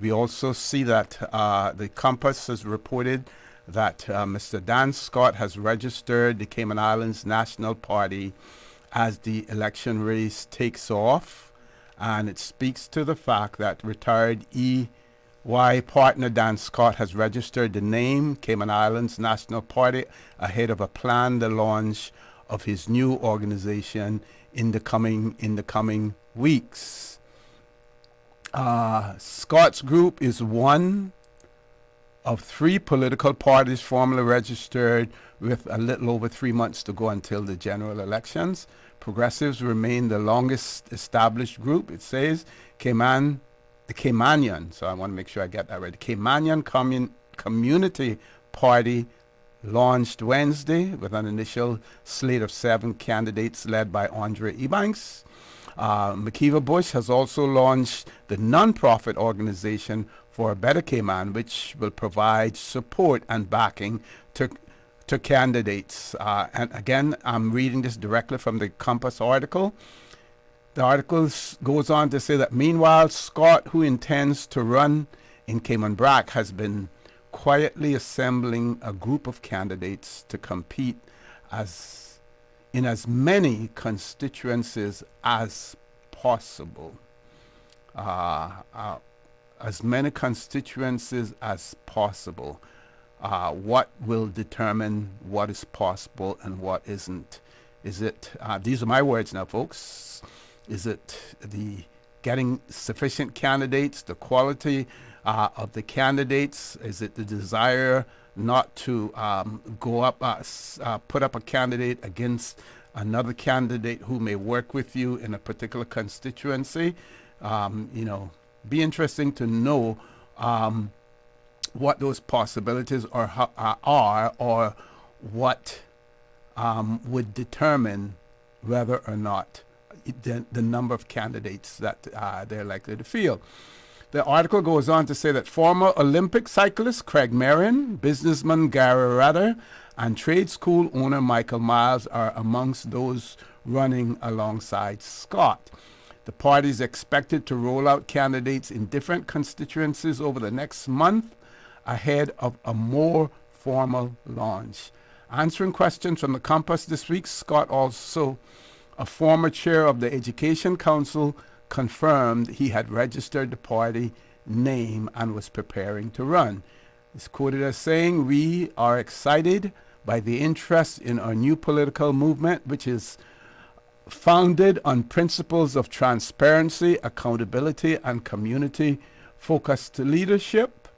we also see that the Compass has reported that Mr. Dan Scott has registered the Cayman Islands National Party as the election race takes off, and it speaks to the fact that retired EY partner Dan Scott has registered the name Cayman Islands National Party ahead of a planned launch of his new organization in the coming weeks. Scott's group is one of 3 political parties formally registered, with a little over 3 months to go until the general elections. Progressives remain the longest established group. It says the Caymanian, so I want to make sure I get that right. The Caymanian Community Party launched Wednesday with an initial slate of 7 candidates led by Andre Ebanks. McKeever Bush has also launched the non-profit organization for a Better Cayman, which will provide support and backing to candidates. And again, I'm reading this directly from the Compass article. The article goes on to say that meanwhile, Scott, who intends to run in Cayman Brac, has been quietly assembling a group of candidates to compete in as many constituencies as possible. As many constituencies as possible. What will determine what is possible and what isn't? Is it, these are my words now, folks, is it the getting sufficient candidates, the quality of the candidates? Is it the desire not to put up a candidate against another candidate who may work with you in a particular constituency? Be interesting to know what those possibilities are, or what would determine whether or not the number of candidates that they're likely to field. The article goes on to say that former Olympic cyclist Craig Merrin, businessman Gary Rather, and trade school owner Michael Miles are amongst those running alongside Scott. The party is expected to roll out candidates in different constituencies over the next month ahead of a more formal launch. Answering questions from the Compass this week, Scott, also a former chair of the Education Council, confirmed he had registered the party name and was preparing to run. He's quoted as saying, "We are excited by the interest in our new political movement, which is founded on principles of transparency, accountability, and community focused leadership.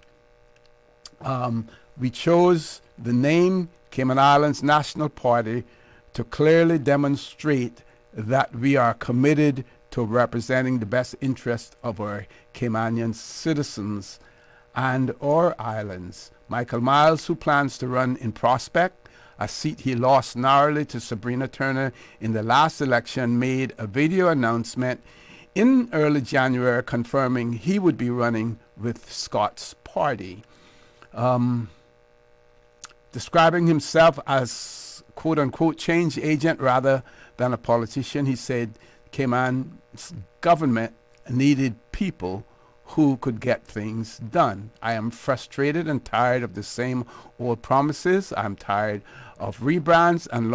We chose the name Cayman Islands National Party to clearly demonstrate that we are committed to representing the best interest of our Caymanian citizens and our islands. Michael Miles, who plans to run in Prospect, a seat he lost narrowly to Sabrina Turner in the last election, made a video announcement in early January confirming he would be running with Scott's party. Describing himself as quote-unquote change agent rather than a politician, he said Cayman's government needed people who could get things done. I am frustrated and tired of the same old promises. I'm tired of rebrands and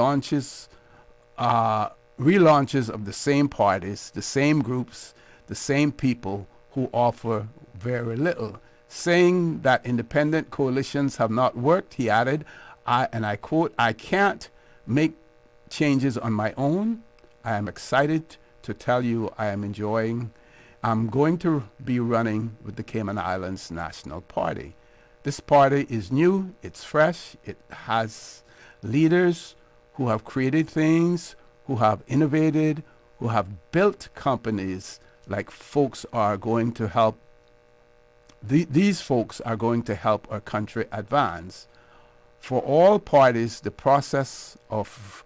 relaunches of the same parties, the same groups, the same people who offer very little. Saying that independent coalitions have not worked, he added, and I quote, "I can't make changes on my own. I am excited to tell you I'm going to be running with the Cayman Islands National Party. This party is new, it's fresh, it has leaders who have created things, who have innovated, who have built companies like folks are going to help. These folks are going to help our country advance. For all parties, the process of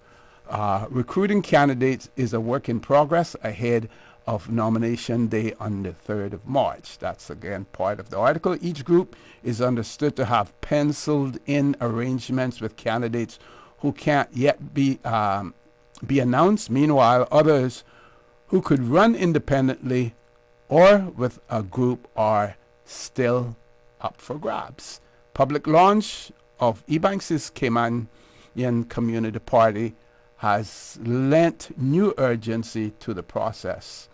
recruiting candidates is a work in progress ahead of nomination day on the 3rd of March. That's again part of the article. Each group is understood to have penciled in arrangements with candidates who can't yet be announced. Meanwhile, others who could run independently or with a group are still up for grabs. Public launch of Ebanks's Caymanian Community Party has lent new urgency to the process.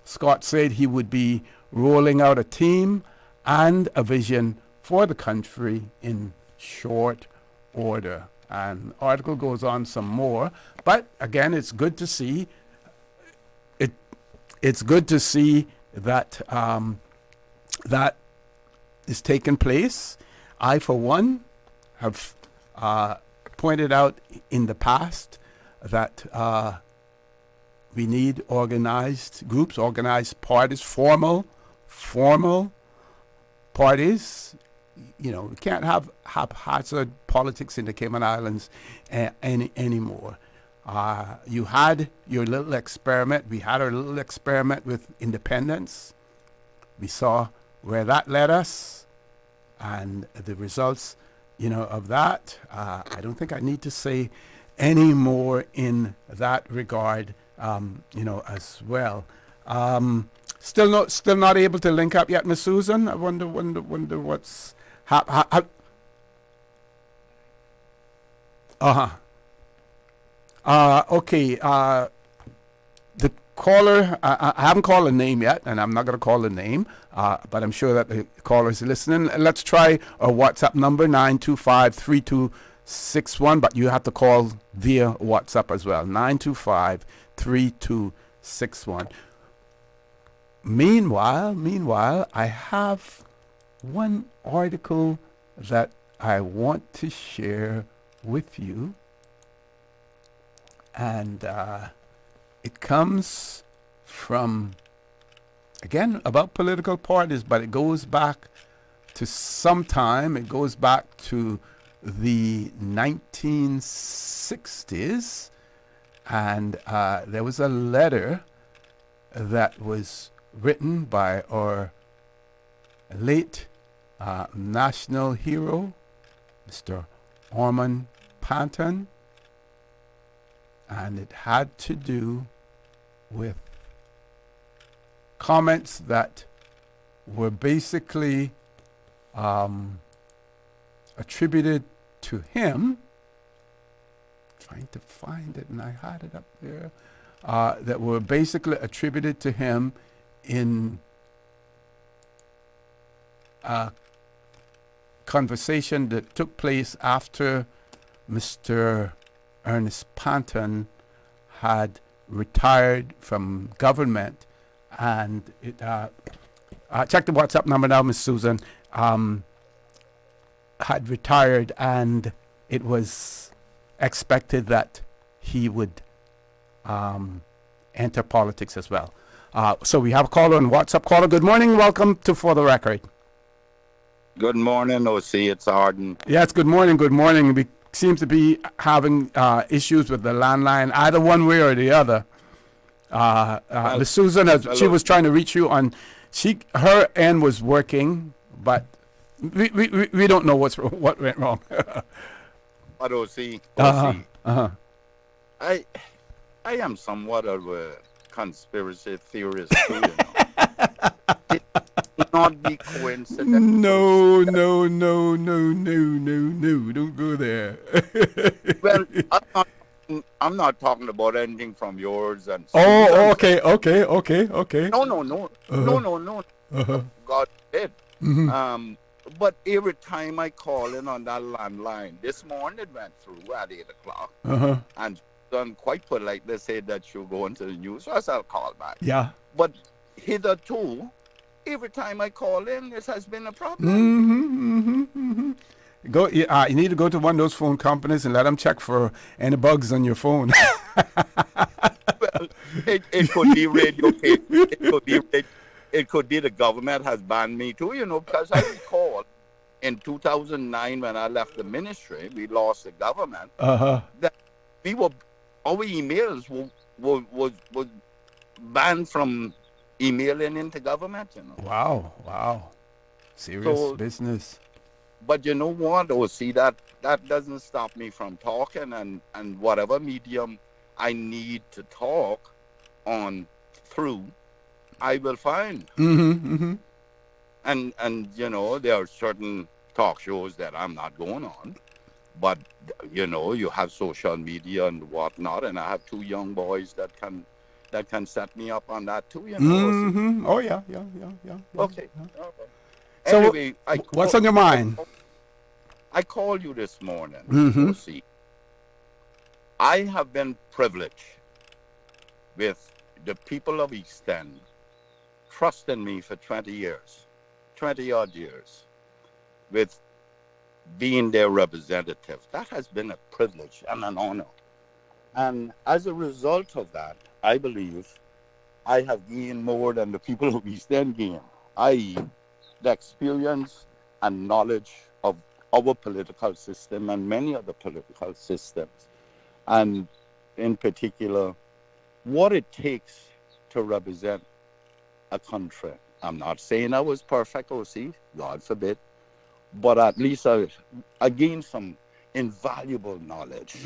Scott said he would be rolling out a team and a vision for the country in short order. And the article goes on some more, but again, it's good to see. It's good to see that that is taking place. I, for one, have pointed out in the past that we need organized groups, organized parties, formal parties. You know, we can't have haphazard politics in the Cayman Islands anymore. You had your little experiment. We had our little experiment with independence. We saw where that led us and the results, of that. I don't think I need to say any more in that regard, as well. Still not able to link up yet, Miss Susan. I wonder what's okay. The caller, I haven't called a name yet, and I'm not going to call a name, but I'm sure that the caller is listening. Let's try our WhatsApp number, 925-3261, but you have to call via WhatsApp as well, 925-3261. Meanwhile, I have one article that I want to share with you, and it comes from, again, about political parties, but it goes back to some time. It goes back to the 1960s, and there was a letter that was written by our late national hero, Mr. Orrett Connor, and it had to do with comments that were basically attributed to him. Trying to find it, and I had it up there. That were basically attributed to him in a conversation that took place after Mr. Ernest Panton had retired from government, and it check the WhatsApp number now, Miss Susan, had retired, and it was expected that he would enter politics as well. So we have a caller on WhatsApp. Caller, good morning. Welcome to For the Record. Good morning, OC. It's Arden. Yes, good morning. Good morning. We seem to be having issues with the landline, either one way or the other. Miss Susan, she was trying to reach you on, her end was working, but we don't know what went wrong. What OC? I am somewhat of a conspiracy theorist too, you know. It would not be coincidental. No, don't go there. Well, I'm not talking about anything from yours and. Oh, okay. No. God forbid. But every time I call in on that landline, this morning it went through at 8 o'clock, and done quite polite. They said that you'll go into the news, so I said I'll call back. Yeah. But hitherto, every time I call in, this has been a problem. Go. You need to go to one of those phone companies and let them check for any bugs on your phone. Well, it could be radio. It could be the government has banned me too, you know, because I recall in 2009 when I left the ministry, we lost the government. That our emails was banned from emailing into government, you know. Wow. Serious business. But you know what? See, that doesn't stop me from talking, and whatever medium I need to talk on through, I will find. And you know, there are certain talk shows that I'm not going on, but you know, you have social media and whatnot, and I have two young boys that can set me up on that too, you know. Oh yeah. Okay. So, anyway, what's on your mind? I called you this morning. See, I have been privileged with the people of East End trusting me for 20 odd years, with being their representative. That has been a privilege and an honor. And as a result of that, I believe I have gained more than the people of East End gained, i.e., the experience and knowledge of our political system and many other political systems. And in particular, what it takes to represent a country. I'm not saying I was perfect, OC, God forbid, but at least I gained some invaluable knowledge.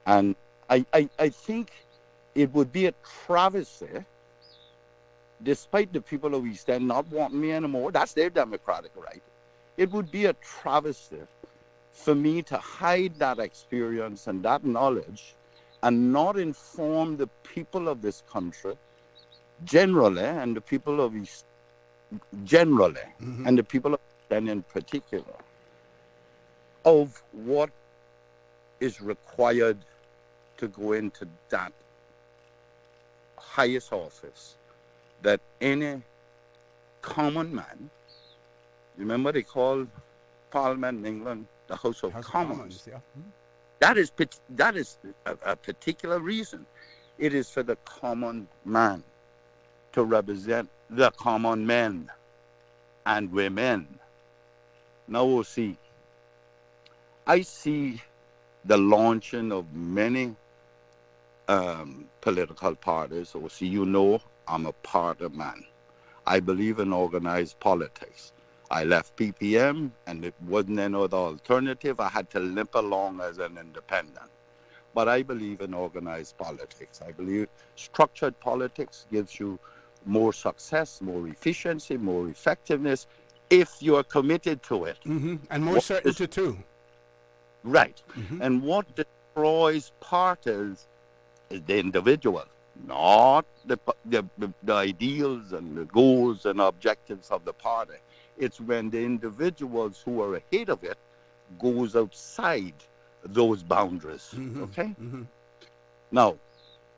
And I think it would be a travesty, despite the people of East End not wanting me anymore, that's their democratic right. It would be a travesty for me to hide that experience and that knowledge and not inform the people of this country generally, and the people of East generally, and the people of East End in particular, of what is required to go into that highest office that any common man, remember they call Parliament in England the House of Commons. Yeah. That is a particular reason. It is for the common man to represent the common men and women. Now we'll see. I see the launching of many political parties. So see, you know, I'm a party man. I believe in organized politics. I left PPM and it wasn't any other alternative. I had to limp along as an independent. But I believe in organized politics. I believe structured politics gives you more success, more efficiency, more effectiveness if you're committed to it. And more certainty too. Right. And what destroys parties is the individual, not the ideals and the goals and objectives of the party. It's when the individuals who are ahead of it goes outside those boundaries. Okay? Now,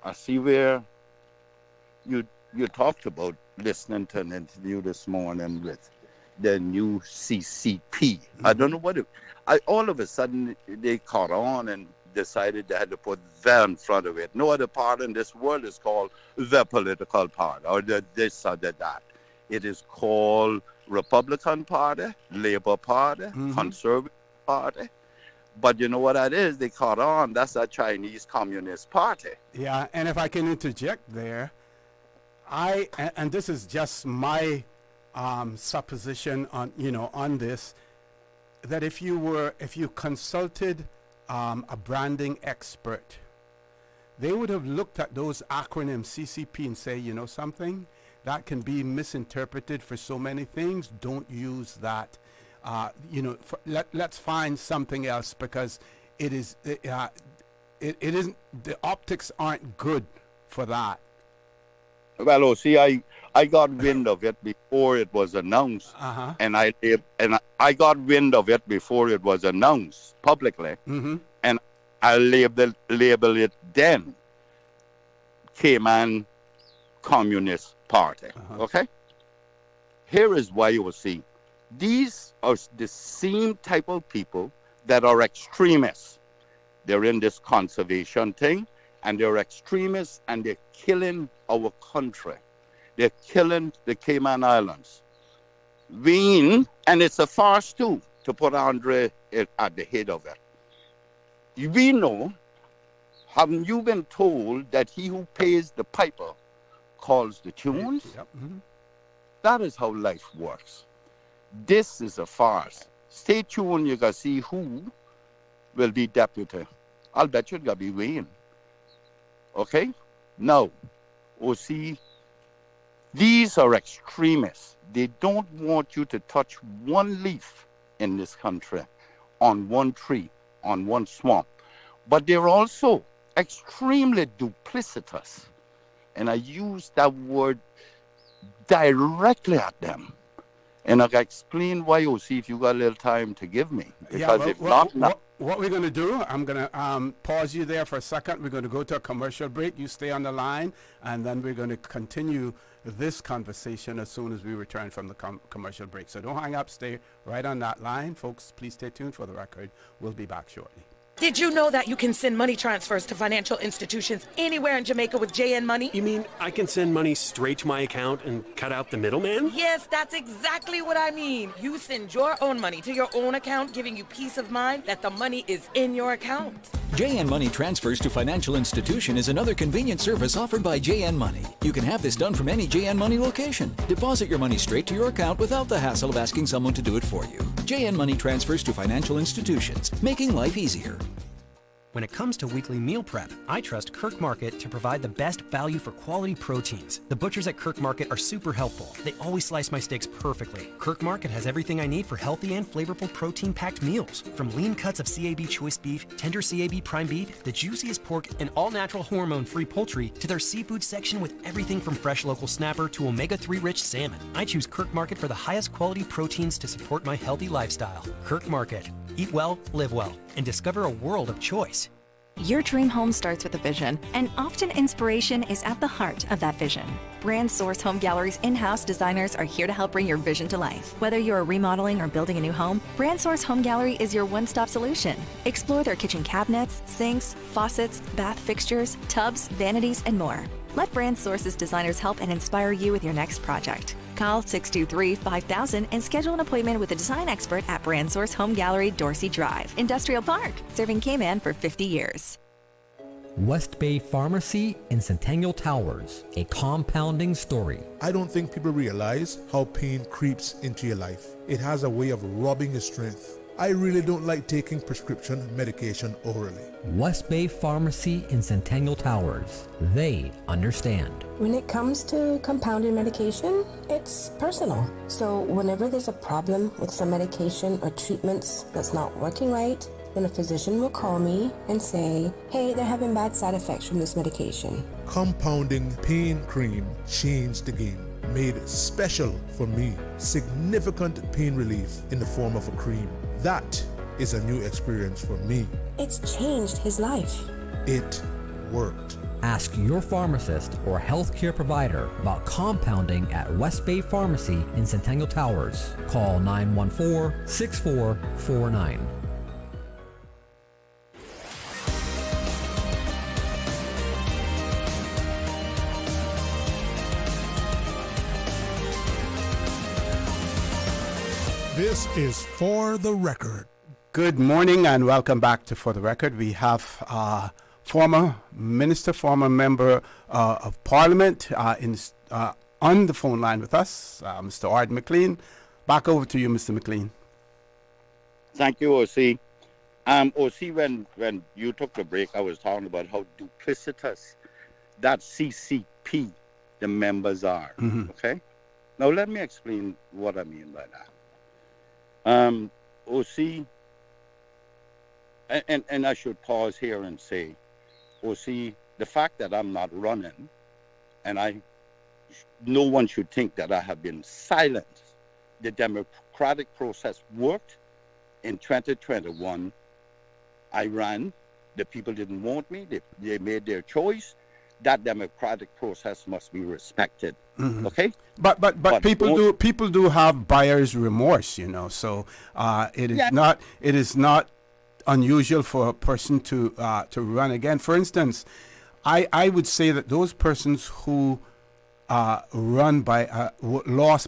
I see where you talked about listening to an interview this morning with the new CCP. I don't know what all of a sudden they caught on and decided they had to put the in front of it. No other part in this world is called the political party or the this or the that. It is called Republican Party, Labour Party, Conservative Party. But you know what that is? They caught on. That's a Chinese Communist Party. Yeah, and if I can interject there, and this is just my supposition on this, that if you consulted a branding expert, they would have looked at those acronyms CCP and say, you know something, that can be misinterpreted for so many things. Don't use that. Let's find something else, because it isn't, the optics aren't good for that. Well, see, I got wind of it before it was announced, and I got wind of it before it was announced publicly, and I label it then Cayman Communist Party. Okay, here is why you will see. These are the same type of people that are extremists. They're in this conservation thing, and they're extremists, and they're killing our country. They're killing the Cayman Islands. And it's a farce too, to put Andre at the head of it. We know, haven't you been told that he who pays the piper calls the tunes? Yep. That is how life works. This is a farce. Stay tuned, you can see who will be deputy. I'll bet you it's going to be Wayne. Okay? Now, see, these are extremists. They don't want you to touch one leaf in this country, on one tree, on one swamp. But they're also extremely duplicitous. And I use that word directly at them. And I can explain why, see if you got a little time to give me. Because what we're going to do, I'm going to pause you there for a second. We're going to go to a commercial break. You stay on the line, and then we're going to continue this conversation as soon as we return from the commercial break. So don't hang up. Stay right on that line. Folks, please stay tuned for the record. We'll be back shortly. Did you know that you can send money transfers to financial institutions anywhere in Jamaica with JN Money? You mean I can send money straight to my account and cut out the middleman? Yes, that's exactly what I mean. You send your own money to your own account, giving you peace of mind that the money is in your account. JN Money Transfers to Financial Institution is another convenient service offered by JN Money. You can have this done from any JN Money location. Deposit your money straight to your account without the hassle of asking someone to do it for you. JN Money Transfers to Financial Institutions, making life easier. When it comes to weekly meal prep, I trust Kirk Market to provide the best value for quality proteins. The butchers at Kirk Market are super helpful. They always slice my steaks perfectly. Kirk Market has everything I need for healthy and flavorful protein-packed meals. From lean cuts of CAB choice beef, tender CAB prime beef, the juiciest pork, and all-natural hormone-free poultry, to their seafood section with everything from fresh local snapper to omega-3 rich salmon. I choose Kirk Market for the highest quality proteins to support my healthy lifestyle. Kirk Market. Eat well, live well, and discover a world of choice. Your dream home starts with a vision, and often inspiration is at the heart of that vision. Brand Source Home Gallery's in-house designers are here to help bring your vision to life. Whether you're remodeling or building a new home, Brand Source Home Gallery is your one-stop solution. Explore their kitchen cabinets, sinks, faucets, bath fixtures, tubs, vanities, and more. Let Brand Source's designers help and inspire you with your next project. Call 623-5000 and schedule an appointment with a design expert at Brand Source Home Gallery, Dorsey Drive, Industrial Park, serving Cayman for 50 years. West Bay Pharmacy in Centennial Towers, a compounding story. I don't think people realize how pain creeps into your life. It has a way of robbing your strength. I really don't like taking prescription medication orally. West Bay Pharmacy in Centennial Towers. They understand. When it comes to compounded medication, it's personal. So whenever there's a problem with some medication or treatments that's not working right, then a physician will call me and say, hey, they're having bad side effects from this medication. Compounding pain cream changed the game. Made special for me. Significant pain relief in the form of a cream. That is a new experience for me. It's changed his life. It worked. Ask your pharmacist or healthcare provider about compounding at West Bay Pharmacy in Centennial Towers. Call 914-6449. This is For the Record. Good morning and welcome back to For the Record. We have former minister, former member of Parliament on the phone line with us, Mr. Arden McLean. Back over to you, Mr. McLean. Thank you, O.C. O.C., when you took the break, I was talking about how duplicitous that CCP, the members are. Okay? Now, let me explain what I mean by that. O.C., and I should pause here and say, O.C., the fact that I'm not running, and no one should think that I have been silent. The democratic process worked. In 2021, I ran. The people didn't want me. They made their choice. That democratic process must be respected. Okay? But people do have buyer's remorse, you know. So it is not unusual for a person to run again. For instance, I would say that those persons who lost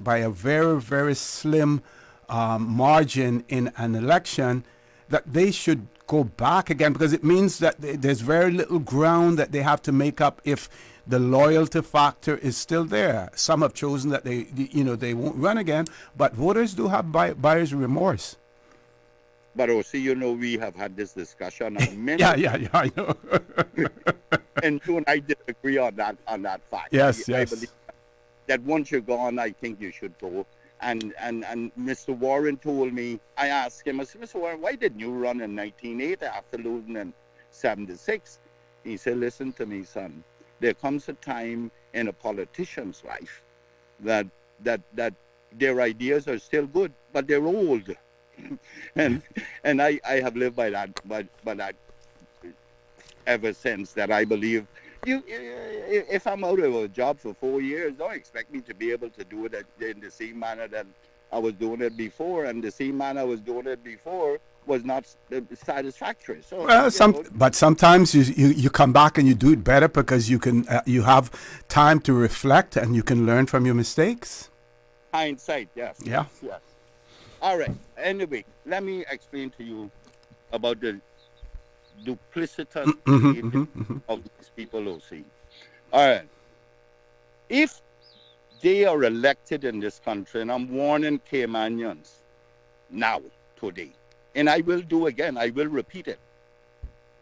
by a very, very slim margin in an election, that they should go back again, because it means that there's very little ground that they have to make up if the loyalty factor is still there. Some have chosen that they won't run again, but voters do have buyer's remorse. But O.C., we have had this discussion on many yeah, I know. and you and I did agree on that fact. Yes. I believe that once you're gone, I think you should go. And Mr. Warren told me, I asked him, I said, Mr. Warren, why didn't you run in 1980 after losing in 76? He said, listen to me, son. There comes a time in a politician's life that their ideas are still good, but they're old. and I have lived by that ever since, that I believe if I'm out of a job for 4 years, don't expect me to be able to do it in the same manner that I was doing it before, and the same manner I was doing it before was not satisfactory. So, but sometimes you come back and you do it better because you you have time to reflect and you can learn from your mistakes. Hindsight, yes. Yeah. Yes. All right. Anyway, let me explain to you about the duplicitous of these people, O.C. All right. If they are elected in this country, and I'm warning Caymanians now, today, and I will do again, I will repeat it.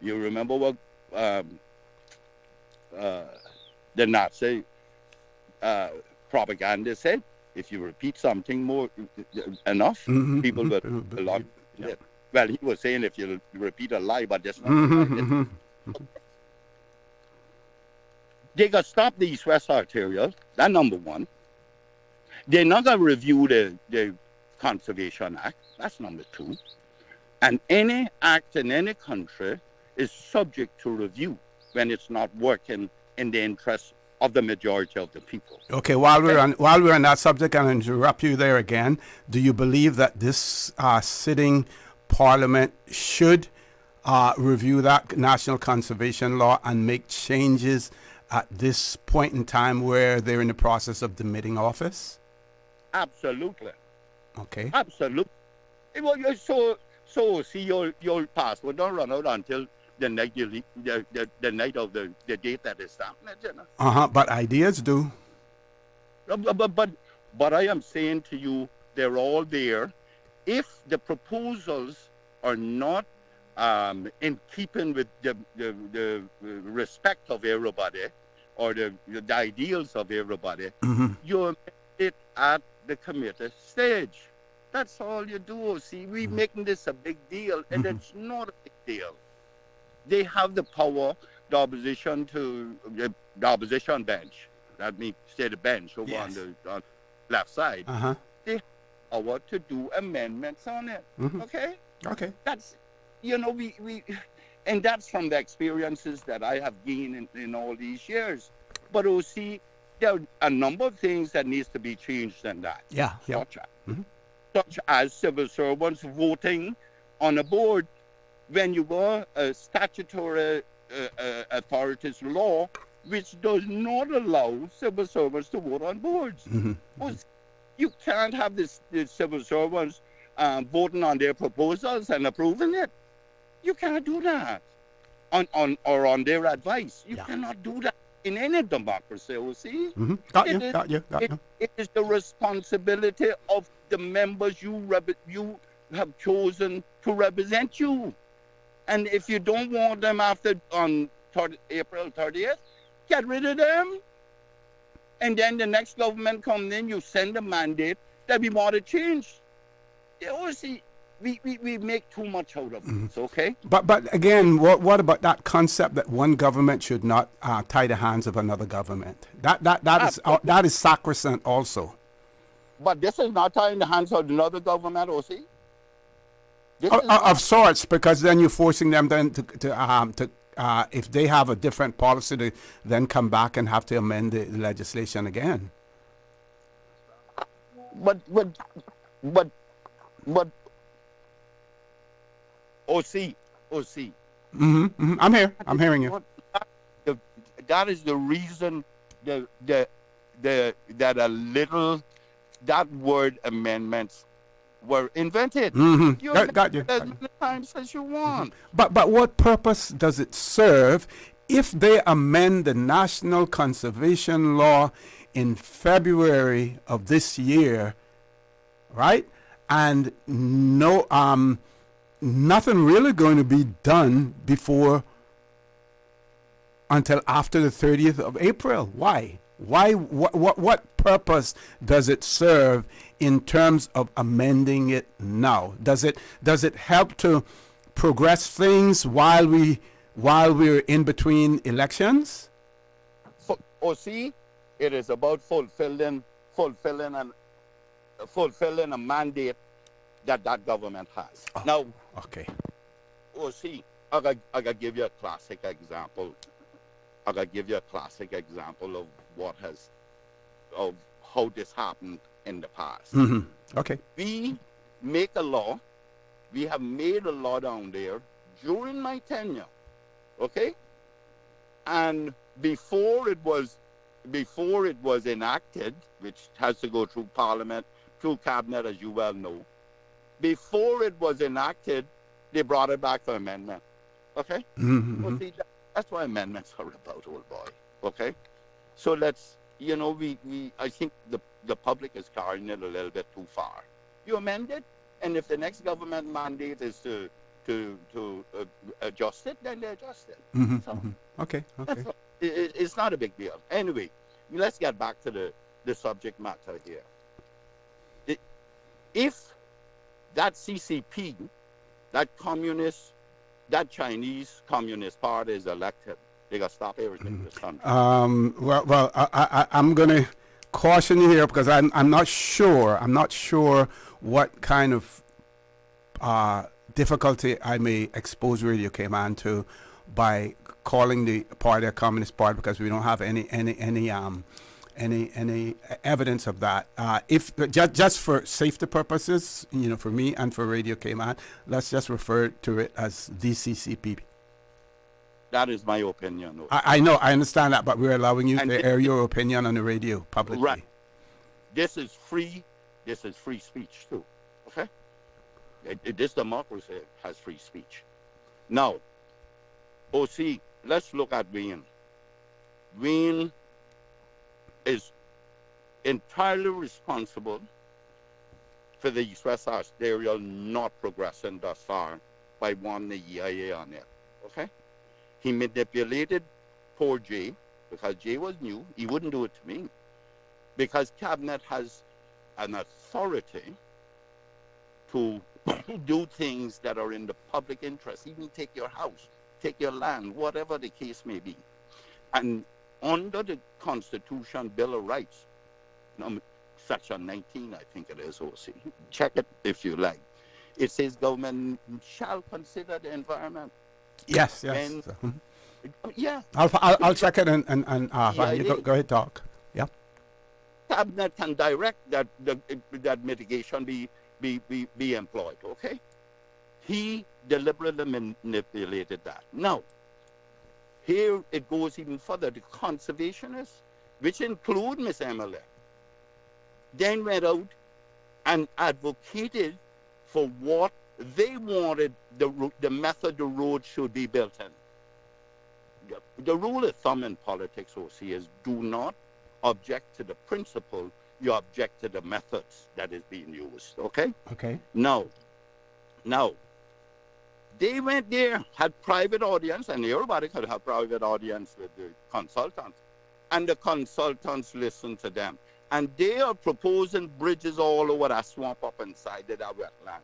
You remember what the Nazi propaganda said? If you repeat something more enough, people will belong. Yeah. Well, he was saying if you repeat a lie, but that's not They got to stop the East-West Arterial. That's number one. They're not going to review the Conservation Act. That's number two. And any act in any country is subject to review when it's not working in the interest of the majority of the people. Okay, while we're on that subject, I'll interrupt you there again. Do you believe that this sitting Parliament should review that national conservation law and make changes at this point in time where they're in the process of demitting office? Absolutely. Okay. Absolutely. So see your passport don't run out until the night the night of the date that is stamped. You know? But ideas do. But I am saying to you, they're all there. If the proposals are not in keeping with the respect of everybody or the ideals of everybody, you amend it at the committee stage. That's all you do. See, we're making this a big deal, and it's not a big deal. They have the power, the opposition bench. That means say the bench over on the left side. They have power to do amendments on it. Okay. Okay. That's we And that's from the experiences that I have gained in all these years. But OC, there are a number of things that needs to be changed in that. Yeah. Such as civil servants voting on a board when you go a statutory authorities law which does not allow civil servants to vote on boards. You can't have the civil servants voting on their proposals and approving it. You can't do that on their advice. You cannot do that in any democracy. See? Got you. It is the responsibility of the members you have chosen to represent you. And if you don't want them on April 30th, get rid of them. And then the next government comes in, you send a mandate that we want to change. See, we make too much out of it, okay? But again, what about concept that one government should not tie the hands of another government? That is sacrosanct also. But this is not tying the hands of another government, OC. Of sorts, because then you're forcing them then to if they have a different policy, to then come back and have to amend the legislation again. But OC. I'm here. I'm hearing you. That is the reason that that word amendments were invented. You Got you. As many times as you want. But what purpose does it serve if they amend the National Conservation Law in February of this year, right? And nothing really going to be done until after the 30th of April. Why? What purpose does it serve in terms of amending it now? Does it help to progress things while we're in between elections? OC, it is about fulfilling a mandate that government has. Now, okay. OC, I gotta give you a classic example. Of how this happened in the past. Okay. We make a law. We have made a law down there during my tenure. Okay? And before it was enacted, which has to go through Parliament, through Cabinet, as you well know. Before it was enacted, they brought it back for amendment. Okay? Well, see, that's what amendments are about, old boy. Okay? So let's, I think the public is carrying it a little bit too far. You amend it, and if the next government mandate is to adjust it, then they adjust it. Okay. It's not a big deal. Anyway, let's get back to the subject matter here. If that CCP, that Chinese Communist Party is elected, they got to stop everything in this country. Well, I'm going to caution you here because I'm not sure what kind of difficulty I may expose Radio Cayman to by calling the party a Communist Party, because we don't have any evidence of that. If just for safety purposes, for me and for Radio Cayman, let's just refer to it as DCCP. That is my opinion. I know, I understand that, but we're allowing you to air your opinion on the radio publicly. Right. This is free speech too. Okay? This democracy has free speech. Now, OC, let's look at Wayne. Wayne is entirely responsible for the East West Arterial not progressing thus far by wanting the EIA on it. Okay? He manipulated poor Jay, because Jay was new. He wouldn't do it to me. Because Cabinet has an authority to do things that are in the public interest, even take your house, take your land, whatever the case may be. And under the Constitution, Bill of Rights, Section 19, I think it is, OC. Check it if you like. It says government shall consider the environment. Yes. When, yeah. I'll check it and you go ahead, talk. Yeah. Cabinet can direct that that mitigation be employed. Okay. He deliberately manipulated that. Now, here it goes even further. The conservationists, which include Miss Emily, then went out and advocated for what they wanted the method the road should be built in. The rule of thumb in politics, OC, is do not object to the principle, you object to the methods that is being used, okay? Okay. Now, they went there, had private audience, and everybody could have private audience with the consultants. And the consultants listened to them. And they are proposing bridges all over that swamp up inside that wetland.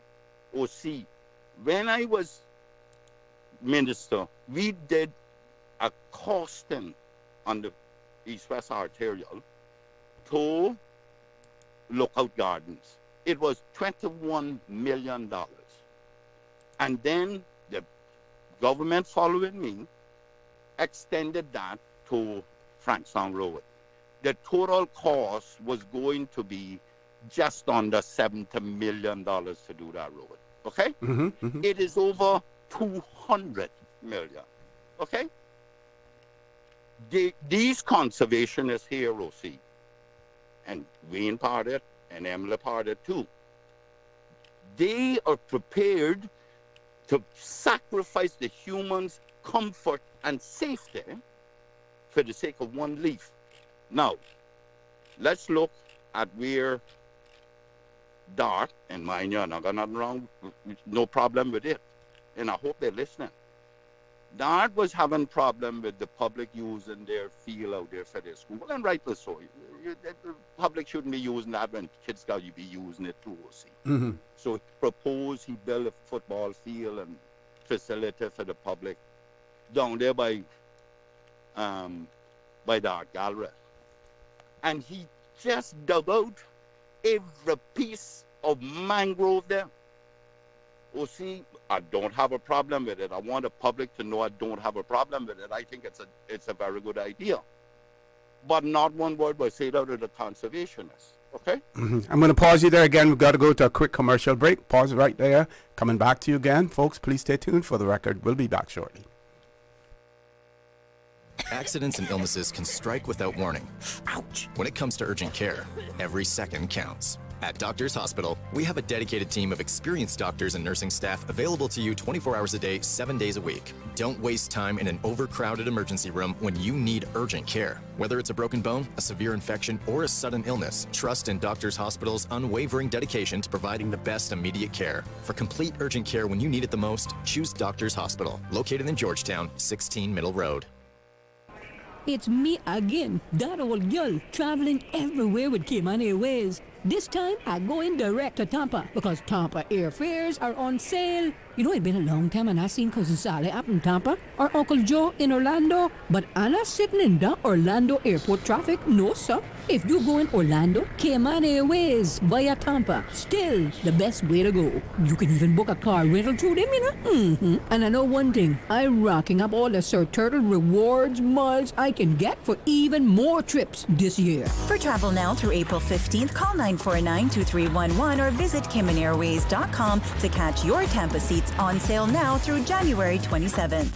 OC, when I was minister, we did a costing on the East-West Arterial to Lookout Gardens. It was $21 million. And then the government following me extended that to Frankstown Road. The total cost was going to be just under $70 million to do that road. Okay? It is over $200 million. Okay? These conservationists here, OC, and Wayne parted and Emily parted too, they are prepared to sacrifice the humans' comfort and safety for the sake of one leaf. Now, let's look at where DART, and mind you, I got nothing wrong, no problem with it, and I hope they're listening. DART was having problem with the public using their field out there for their school, and rightly so. The public shouldn't be using that when kids got to be using it too, OC. So he proposed he build a football field and facility for the public down there by DART Gallery. And he just dug out every piece of mangrove there. Oh, see, I don't have a problem with it. I want the public to know I don't have a problem with it. I think it's a very good idea. But not one word was said out of the conservationists. Okay? I'm going to pause you there again. We've got to go to a quick commercial break. Pause right there. Coming back to you again. Folks, please stay tuned for the record. We'll be back shortly. Accidents and illnesses can strike without warning. Ouch! When it comes to urgent care, every second counts. At Doctors Hospital, we have a dedicated team of experienced doctors and nursing staff available to you 24 hours a day, 7 days a week. Don't waste time in an overcrowded emergency room when you need urgent care. Whether it's a broken bone, a severe infection, or a sudden illness, trust in Doctors Hospital's unwavering dedication to providing the best immediate care. For complete urgent care when you need it the most, choose Doctors Hospital, located in Georgetown, 16 Middle Road. It's me again, that old girl, traveling everywhere with Cayman Airways. This time, I go in direct to Tampa because Tampa airfares are on sale. You know, it's been a long time and I seen Cousin Sally up in Tampa or Uncle Joe in Orlando, but I'm not sitting in the Orlando airport traffic, no sir. If you go in Orlando, Cayman Airways via Tampa, still the best way to go. You can even book a car rental through them, you know. And I know one thing, I'm racking up all the Sir Turtle rewards miles I can get for even more trips this year. For travel now through April 15th, call 949-2311 or visit CaymanAirways.com to catch your Tampa seats on sale now through January 27th.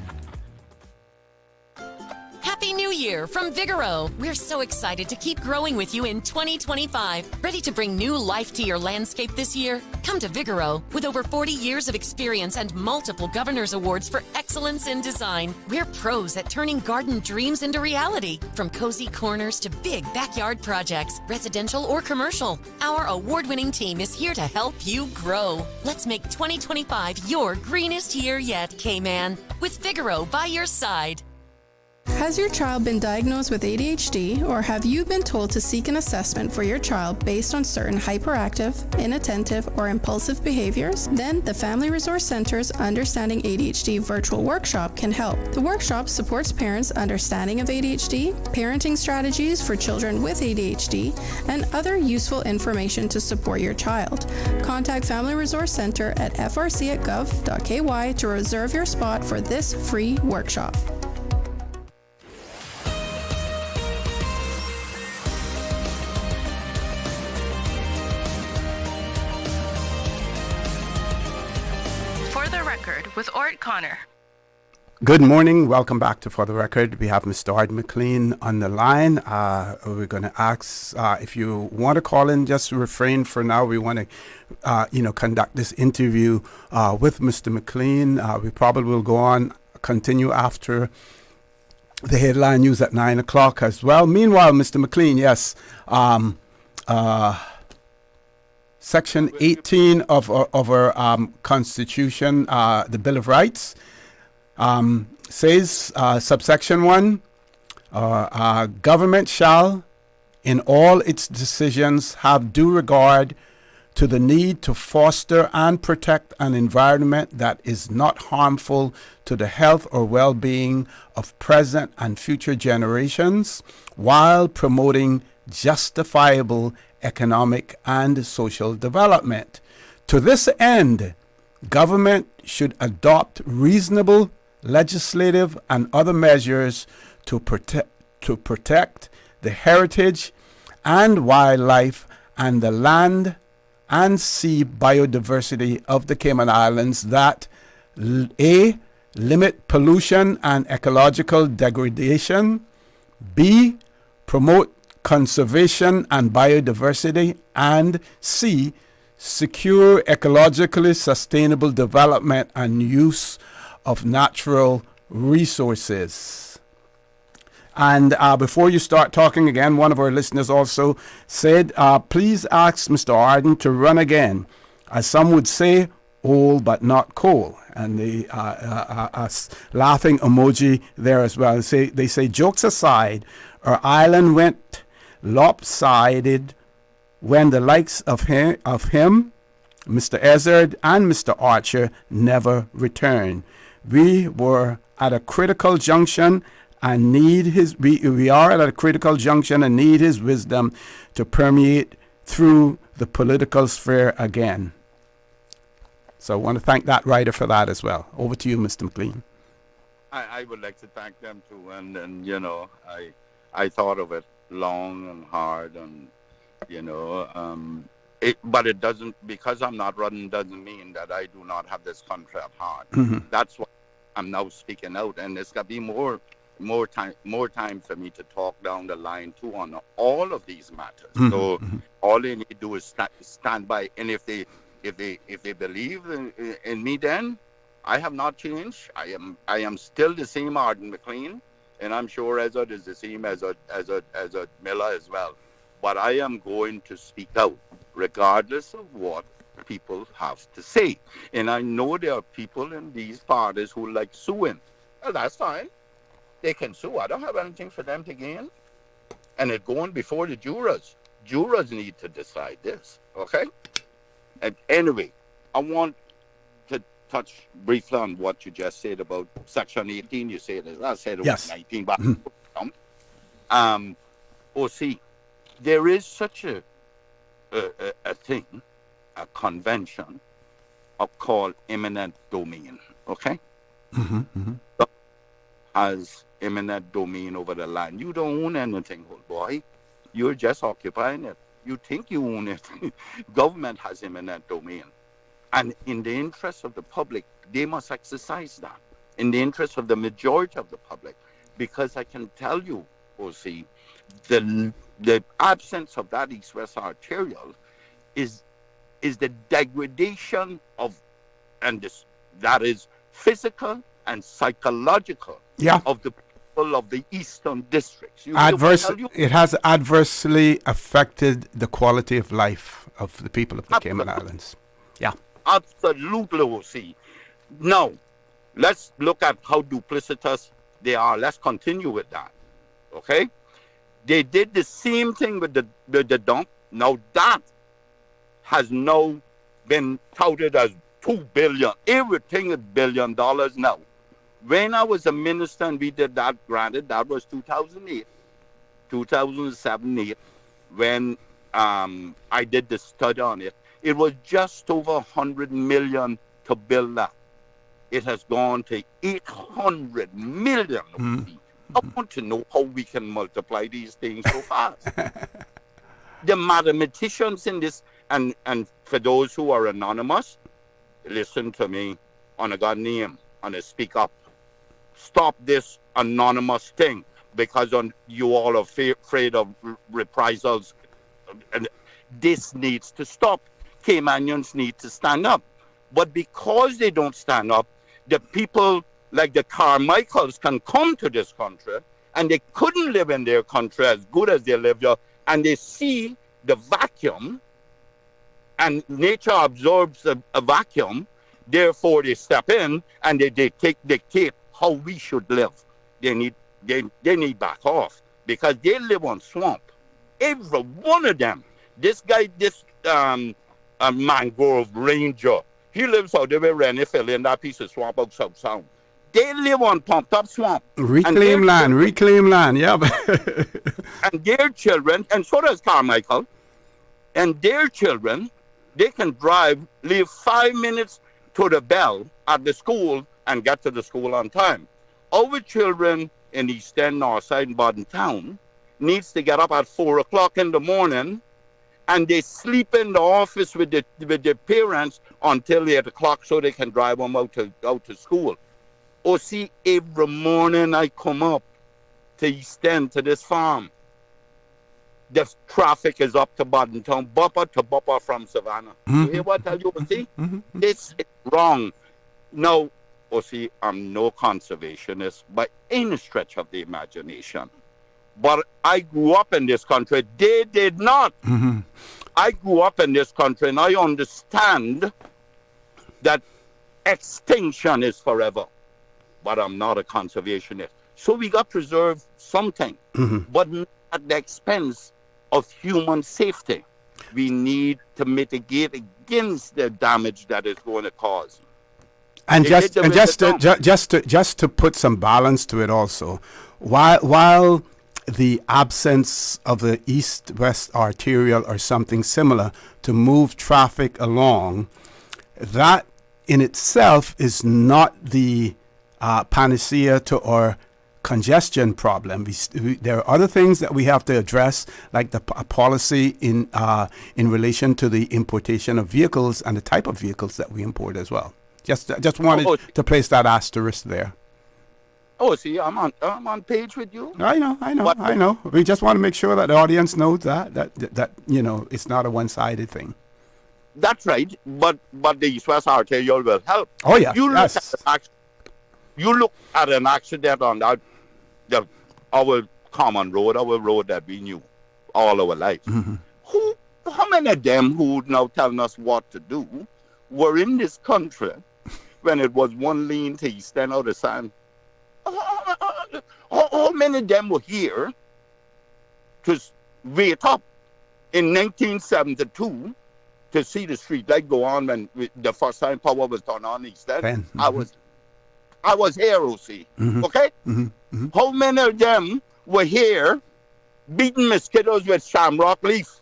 Happy New Year from Vigoro. We're so excited to keep growing with you in 2025. Ready to bring new life to your landscape this year? Come to Vigoro. With over 40 years of experience and multiple Governor's Awards for excellence in design, we're pros at turning garden dreams into reality. From cozy corners to big backyard projects, residential or commercial, our award-winning team is here to help you grow. Let's make 2025 your greenest year yet, K-Man. With Vigoro by your side. Has your child been diagnosed with ADHD, or have you been told to seek an assessment for your child based on certain hyperactive, inattentive, or impulsive behaviors? Then the Family Resource Center's Understanding ADHD virtual workshop can help. The workshop supports parents' understanding of ADHD, parenting strategies for children with ADHD, and other useful information to support your child. Contact Family Resource Center at frc@gov.ky to reserve your spot for this free workshop. For the Record with Orrett Connor. Good morning. Welcome back to For the Record. We have Mr. Arden McLean on the line. We're going to ask if you want to call in, just refrain for now. We want to, conduct this interview with Mr. McLean. We probably will go on, continue after the headline news at 9 o'clock as well. Meanwhile, Mr. McLean, yes, Section 18 of our Constitution, the Bill of Rights, says, subsection 1, government shall, in all its decisions, have due regard to the need to foster and protect an environment that is not harmful to the health or well-being of present and future generations, while promoting justifiable economic and social development. To this end, government should adopt reasonable legislative and other measures to protect the heritage and wildlife and the land and sea biodiversity of the Cayman Islands that A. limit pollution and ecological degradation, B. promote conservation and biodiversity, and C. secure ecologically sustainable development and use of natural resources. And before you start talking again, one of our listeners also said, please ask Mr. Arden to run again. As some would say, old but not coal. And the laughing emoji there as well. They say, jokes aside, our island went lopsided when the likes of him, Mr. Ezard and Mr. Archer never returned. We were at a critical junction and we are at a critical junction and need his wisdom to permeate through the political sphere again. So I want to thank that writer for that as well. Over to you, Mr. McLean. I would like to thank them too, and I thought of it long and hard, and but it doesn't, because I'm not running doesn't mean that I do not have this country at heart. Mm-hmm. That's why I'm now speaking out, and there's gonna be more time for me to talk down the line too on all of these matters. Mm-hmm. So all they need to do is stand by, and if they believe in me, then I have not changed. I am still the same Arden McLean, and I'm sure Ezard is the same as a Miller as well. But I am going to speak out, regardless of what people have to say. And I know there are people in these parties who like suing. Well, that's fine. They can sue. I don't have anything for them to gain. And it's going before the jurors. Jurors need to decide this, okay? And anyway, I want to touch briefly on what you just said about Section 18. You said it. I said it was 19, but OC, there is such a thing, a convention called eminent domain, okay? Mm-hmm, mm-hmm. Has eminent domain over the land. You don't own anything, old boy. You're just occupying it. You think you own it. Government has eminent domain. And in the interest of the public, they must exercise that. In the interest of the majority of the public. Because I can tell you, OC, the absence of that east-west arterial is the degradation of, and this, that is physical and psychological of the people of the eastern districts. It has adversely affected the quality of life of the people of the Cayman Islands. Yeah. Absolutely, OC. Now, let's look at how duplicitous They are. Let's continue with that. Okay? They did the same thing with the dump. Now that has now been touted as $2 billion. Everything is $1 billion now. When I was a minister and we did that, granted, that was 2008, 2007, 8, when I did the study on it. It was just over $100 million to build that. It has gone to $800 million. I want to know how we can multiply these things so fast. The mathematicians in this, and for those who are anonymous, listen to me on a God name, and I speak up. Stop this anonymous thing, because you all are afraid of reprisals. And this needs to stop. Caymanians need to stand up. But because they don't stand up, the people like the Carmichaels can come to this country, and they couldn't live in their country as good as they live here, and they see the vacuum, and nature absorbs a vacuum, therefore they step in and they dictate how we should live. They need back off, because they live on swamp. Every one of them. This guy, a mangrove ranger, he lives out there where Rennie fell in that piece of swamp out South Sound. They live on pumped up swamp. Reclaim land, yeah. And their children, and so does Carmichael, and their children, they can leave 5 minutes to the bell at the school and get to the school on time. Our children in East End, Northside, and Bodden Town needs to get up at 4 o'clock in the morning, and they sleep in the office with their parents until 8 o'clock so they can drive them out to school. Oh, see, every morning I come up to East End to this farm. The traffic is up to Bodden Town, bumper to bumper from Savannah. You hear what I tell you? See? It's wrong. Now, see, I'm no conservationist by any stretch of the imagination. But I grew up in this country. They did not. I grew up in this country, and I understand that extinction is forever. But I'm not a conservationist. So we got to preserve something, but not at the expense of human safety. We need to mitigate against the damage that it's going to cause. And just to put some balance to it also, while the absence of the east-west arterial or something similar to move traffic along, that in itself is not the panacea to our congestion problem. There are other things that we have to address, like the policy in relation to the importation of vehicles and the type of vehicles that we import as well. Just wanted to place that asterisk there. Oh, see, I'm on page with you. I know. We just want to make sure that the audience knows that it's not a one-sided thing. That's right, but the east-west arterial will help. Oh yeah, you look at an accident on our common road, our road that we knew all our life. How many of them who now telling us what to do were in this country when it was one lane to east and out of sand? How many of them were here to wait up in 1972 to see the street light go on when the first time power was turned on East End? I was here, OC. Okay? How many of them were here beating mosquitoes with shamrock leaf?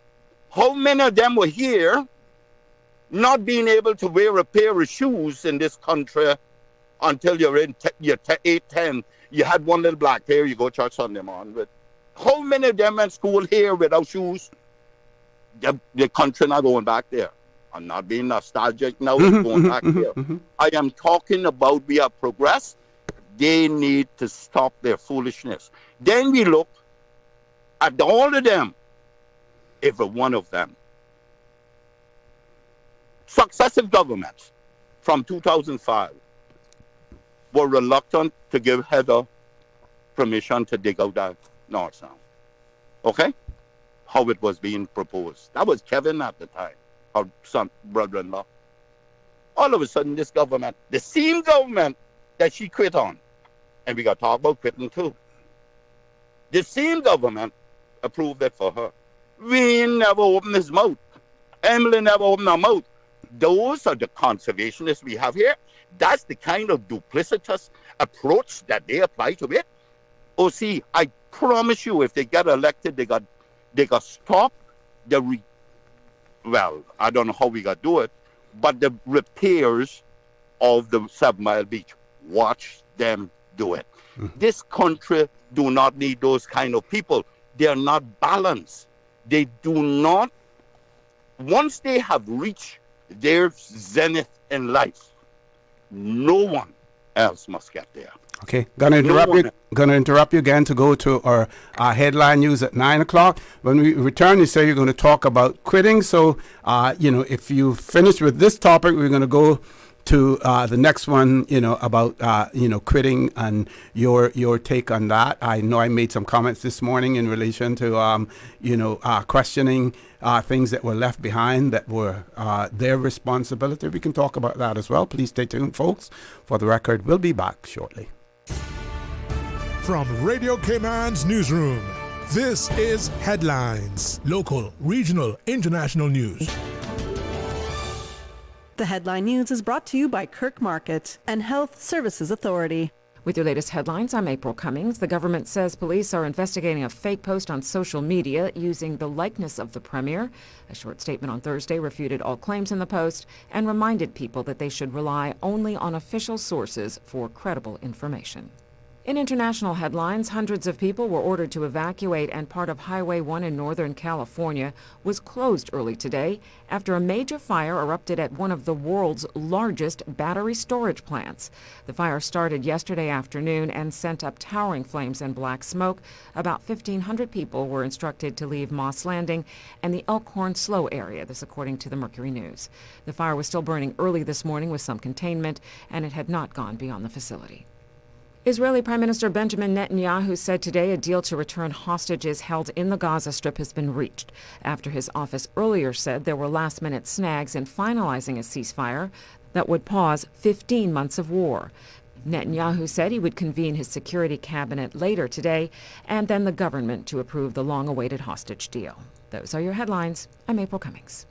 How many of them were here not being able to wear a pair of shoes in this country until you're in your 8, 10? You had one little black pair you go to church Sunday morning with. How many of them went to school here without shoes? The country not going back there. I'm not being nostalgic now, it's going back there. I am talking about we have progressed. They need to stop their foolishness. Then we look at all of them, every one of them. Successive governments from 2005 were reluctant to give Heather permission to dig out that North Sound. Okay? How it was being proposed. That was Kevin at the time, our son, brother-in-law. All of a sudden, this government, the same government that she quit on, And we got to talk about quitting too. The same government approved it for her. We ain't never opened his mouth. Emily never opened her mouth. Those are the conservationists we have here. That's the kind of duplicitous approach that they apply to it. Oh, see, I promise you, if they get elected, they got stop the well, I don't know how we got to do it, but the repairs of the 7 Mile Beach. Watch them do it. This country do not need those kind of people. They are not balanced. They do not, once they have reached their zenith in life, no one else must get there. Okay, gonna interrupt you again to go to our headline news at 9 o'clock. When we return, you say you're going to talk about quitting. So, if you finish with this topic, we're going to go to the next one, about, quitting and your take on that. I know I made some comments this morning in relation to, questioning things that were left behind that were their responsibility. We can talk about that as well. Please stay tuned, folks. For the record, we'll be back shortly. From Radio Cayman's newsroom, this is Headlines. Local, regional, international news. The Headline News is brought to you by Kirk Market and Health Services Authority. With your latest headlines, I'm April Cummings. The government says police are investigating a fake post on social media using the likeness of the Premier. A short statement on Thursday refuted all claims in the post and reminded people that they should rely only on official sources for credible information. In international headlines, hundreds of people were ordered to evacuate, and part of Highway 1 in Northern California was closed early today after a major fire erupted at one of the world's largest battery storage plants. The fire started yesterday afternoon and sent up towering flames and black smoke. About 1,500 people were instructed to leave Moss Landing and the Elkhorn Slough area, this according to the Mercury News. The fire was still burning early this morning with some containment, and it had not gone beyond the facility. Israeli Prime Minister Benjamin Netanyahu said today a deal to return hostages held in the Gaza Strip has been reached, after his office earlier said there were last-minute snags in finalizing a ceasefire that would pause 15 months of war. Netanyahu said he would convene his security cabinet later today and then the government to approve the long-awaited hostage deal. Those are your headlines. I'm April Cummings.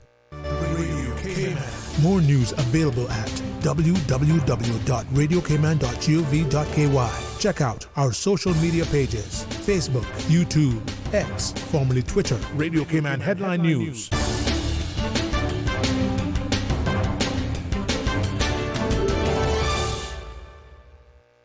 More news available at www.radiocayman.gov.ky. Check out our social media pages: Facebook, YouTube, X, formerly Twitter, Radio Cayman Headline News.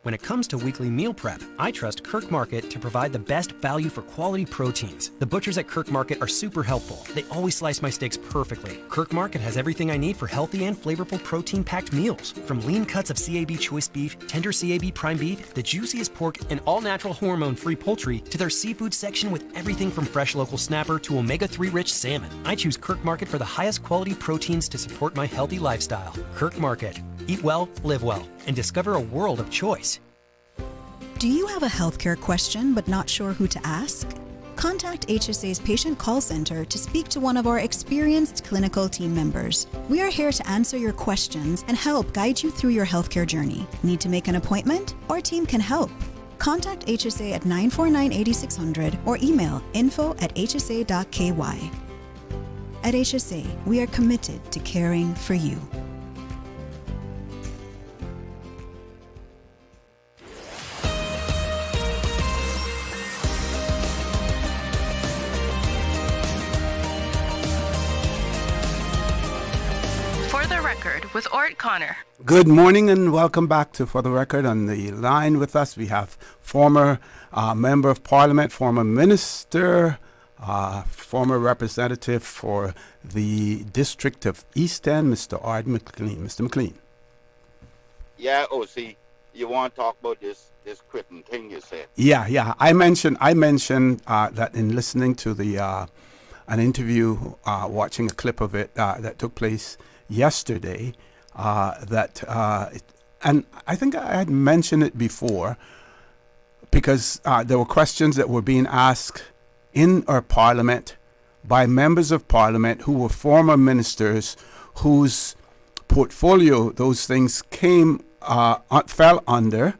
When it comes to weekly meal prep, I trust Kirk Market to provide the best value for quality proteins. The butchers at Kirk Market are super helpful. They always slice my steaks perfectly. Kirk Market has everything I need for healthy and flavorful protein-packed meals. From lean cuts of CAB choice beef, tender CAB prime beef, the juiciest pork, and all-natural hormone-free poultry, to their seafood section with everything from fresh local snapper to omega-3 rich salmon. I choose Kirk Market for the highest quality proteins to support my healthy lifestyle. Kirk Market. Eat well, live well, and discover a world of choice. Do you have a healthcare question but not sure who to ask? Contact HSA's Patient Call Center to speak to one of our experienced clinical team members. We are here to answer your questions and help guide you through your healthcare journey. Need to make an appointment? Our team can help. Contact HSA at 949-8600 or email info@hsa.ky. At HSA, we are committed to caring for you. With Orrett Connor. Good morning and welcome back to For the Record. On the line with us, we have former Member of Parliament, former Minister, former representative for the District of East End, Mr. Arden McLean. Mr. McLean. Yeah, see, you want to talk about this quitting thing you said. Yeah. I mentioned that in listening to the an interview, watching a clip of it that took place yesterday, and I think I had mentioned it before because there were questions that were being asked in our parliament by members of parliament who were former ministers whose portfolio those things fell under,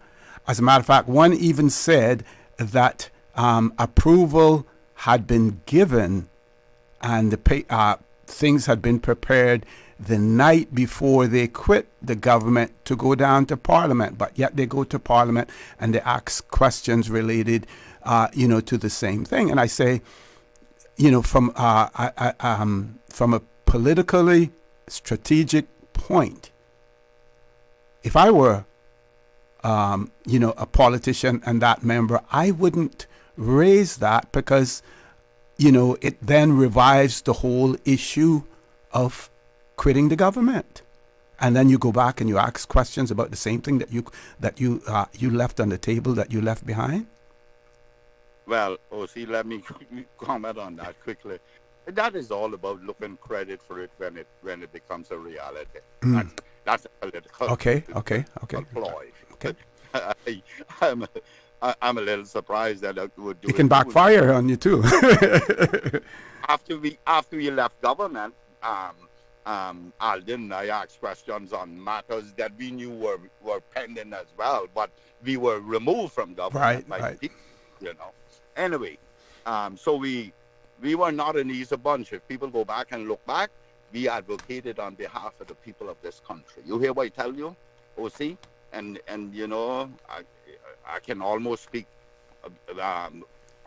As a matter of fact, one even said that approval had been given and things had been prepared the night before they quit the government to go down to Parliament. But yet they go to Parliament and they ask questions related, to the same thing. And I say, from a politically strategic point, if I were, a politician and that member, I wouldn't raise that because, it then revives the whole issue of quitting the government. And then you go back and you ask questions about the same thing that you left on the table, that you left behind. Well, OC, let me comment on that quickly. That is all about looking credit for it when it becomes a reality. That's a political Okay. ploy. Okay. I'm a little surprised that it would do it. It can backfire on you too. After we left government, Alden and I asked questions on matters that we knew were pending as well, but we were removed from government by people, Anyway, so we were not an easy bunch. If people go back and look back, we advocated on behalf of the people of this country. You hear what I tell you, OC? And I can almost speak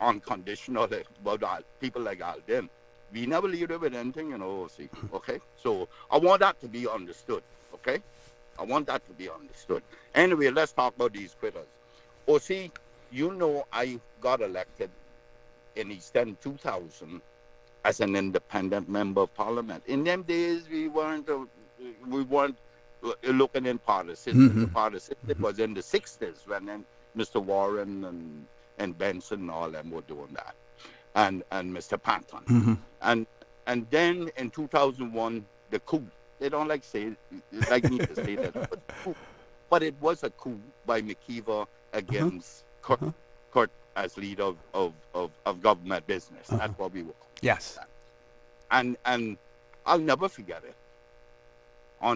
unconditionally about people like Alden. We never leave it with anything, OC, okay? So I want that to be understood, okay? I want that to be understood. Anyway, let's talk about these quitters. OC, I got elected in East End 2000 as an independent member of Parliament. In them days, we weren't looking in partisan. The partisan was in the 60s when then Mr. Warren and Benson and all them were doing that, and Mr. Panton. And then in 2001, the coup. They don't like me to say that, but it was a coup by McKeever against Kurt as leader of government business. That's what we were. Yes. And I'll never forget it. I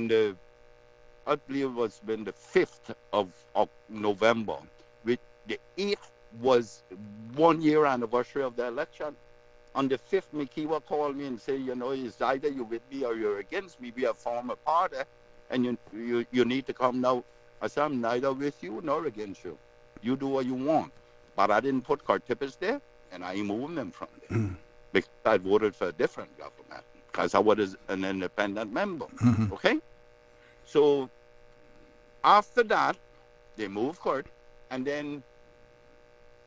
believe it was been the 5th of November, which the 8th was 1 year anniversary of the election. On the 5th, McKeever called me and said, it's either you're with me or you're against me. We have formed a party, and you need to come now. I said, I'm neither with you nor against you. You do what you want. But I didn't put Kurt Tippis there, and I moved them from there. Because I voted for a different government, because I was an independent member. Okay? So after that, they moved Kurt, and then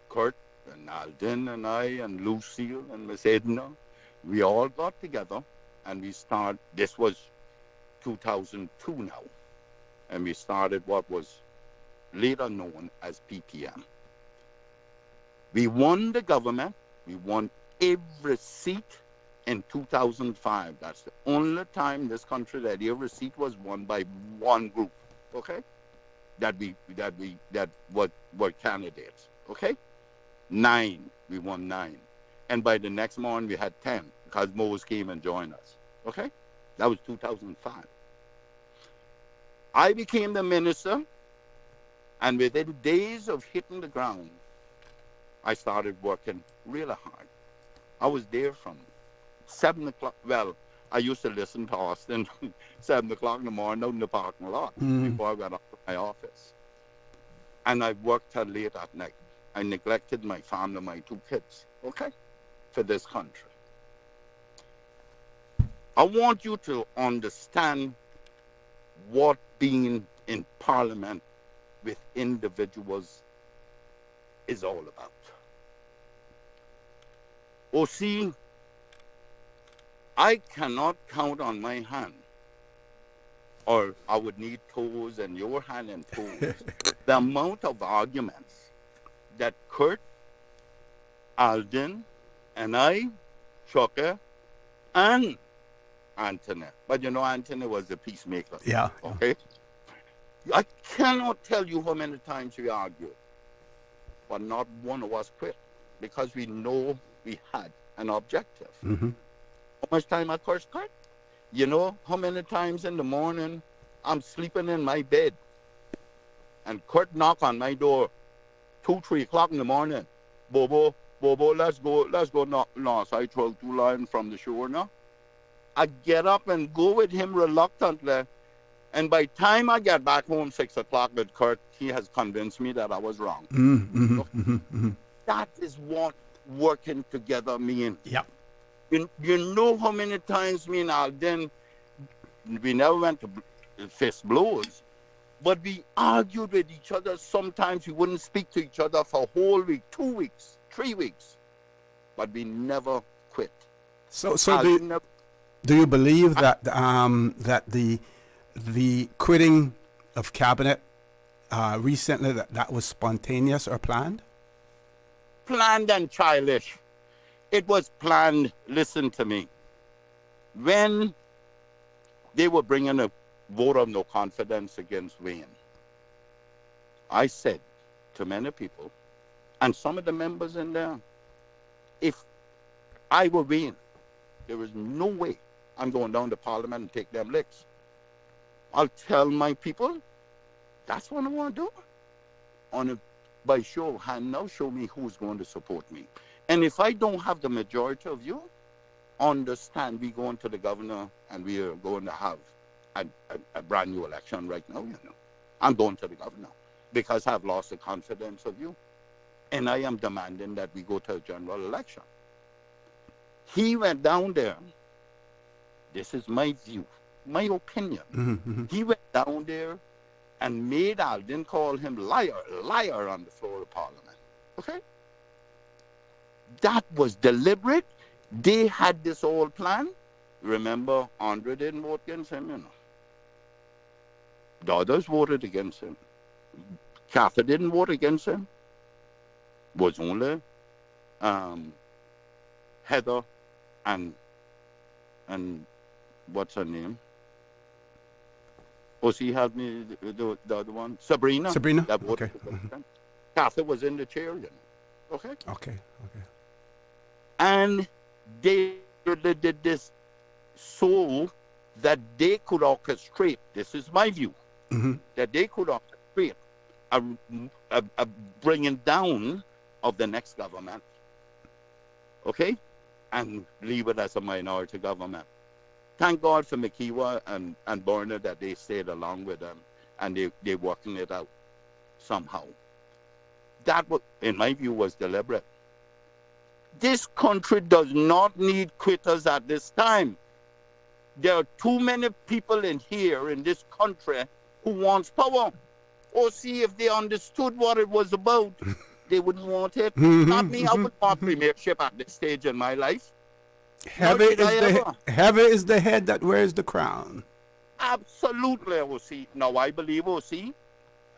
Kurt and Alden and I and Lucille and Miss Edna, we all got together and we started, this was 2002 now, and we started what was later known as PPM. We won the government, we won every seat in 2005. That's the only time in this country that every seat was won by one group, okay? That were candidates, okay? 9, we won 9. And by the next morning we had 10 because Mose came and joined us, okay? That was 2005. I became the minister, and within days of hitting the ground, I started working really hard. I was there from 7 o'clock. Well, I used to listen to Austin 7 o'clock in the morning out in the parking lot before I went up to my office. And I worked till late at night. I neglected my family, my 2 kids, okay, for this country. I want you to understand what being in Parliament with individuals is all about. See, I cannot count on my hand, or I would need toes and your hand and toes, the amount of arguments that Kurt, Alden, and I, Chucker, and Anthony. But Anthony was the peacemaker. Yeah. Okay? I cannot tell you how many times we argued, but not one of us quit because we know we had an objective. How much time I cursed Kurt? How many times in the morning I'm sleeping in my bed And Kurt knock on my door 2-3 o'clock in the morning. Bobo, let's go north. I throw 2 lines from the shore now. I get up and go with him reluctantly. And by the time I get back home 6 o'clock with Kurt, he has convinced me that I was wrong. That is what working together means. Yep. You know how many times me and Alden, we never went to fist blows, but we argued with each other. Sometimes we wouldn't speak to each other for a whole week, 2 weeks, 3 weeks, but we never quit. So do you believe that that the quitting of cabinet recently, that was spontaneous or planned? Planned and childish. It was planned. Listen to me. When they were bringing a vote of no confidence against Wayne, I said to many people, and some of the members in there, if I were Wayne, there is no way I'm going down to Parliament and take them licks. I'll tell my people, that's what I want to do. By show of hand now, show me who's going to support me. And if I don't have the majority of you, understand we going to the governor and we are going to have a brand new election right now, you know. I'm going to the governor because I've lost the confidence of you. And I am demanding that we go to a general election. He went down there. This is my view, my opinion. He went down there and made Alden call him liar on the floor of Parliament. Okay? That was deliberate. They had this whole plan. Remember, Andre didn't vote against him, you know. The others voted against him. Cather didn't vote against him. Was only Heather and what's her name? She helped me, the other one. Sabrina. That voted against him. Cather was in the chair, you know. Okay? And they did this so that they could orchestrate, this is my view, that they could orchestrate a bringing down of the next government, okay, and leave it as a minority government. Thank God for McKeewa and Bernard that they stayed along with them and they working it out somehow. That, was, in my view, was deliberate. This country does not need quitters at this time. There are too many people in here in this country who wants power. Or see, if they understood what it was about, they wouldn't want it. Not me, I would want premiership at this stage in my life. Heavy is the head that wears the crown. Absolutely, O.C. Now, I believe, O.C.,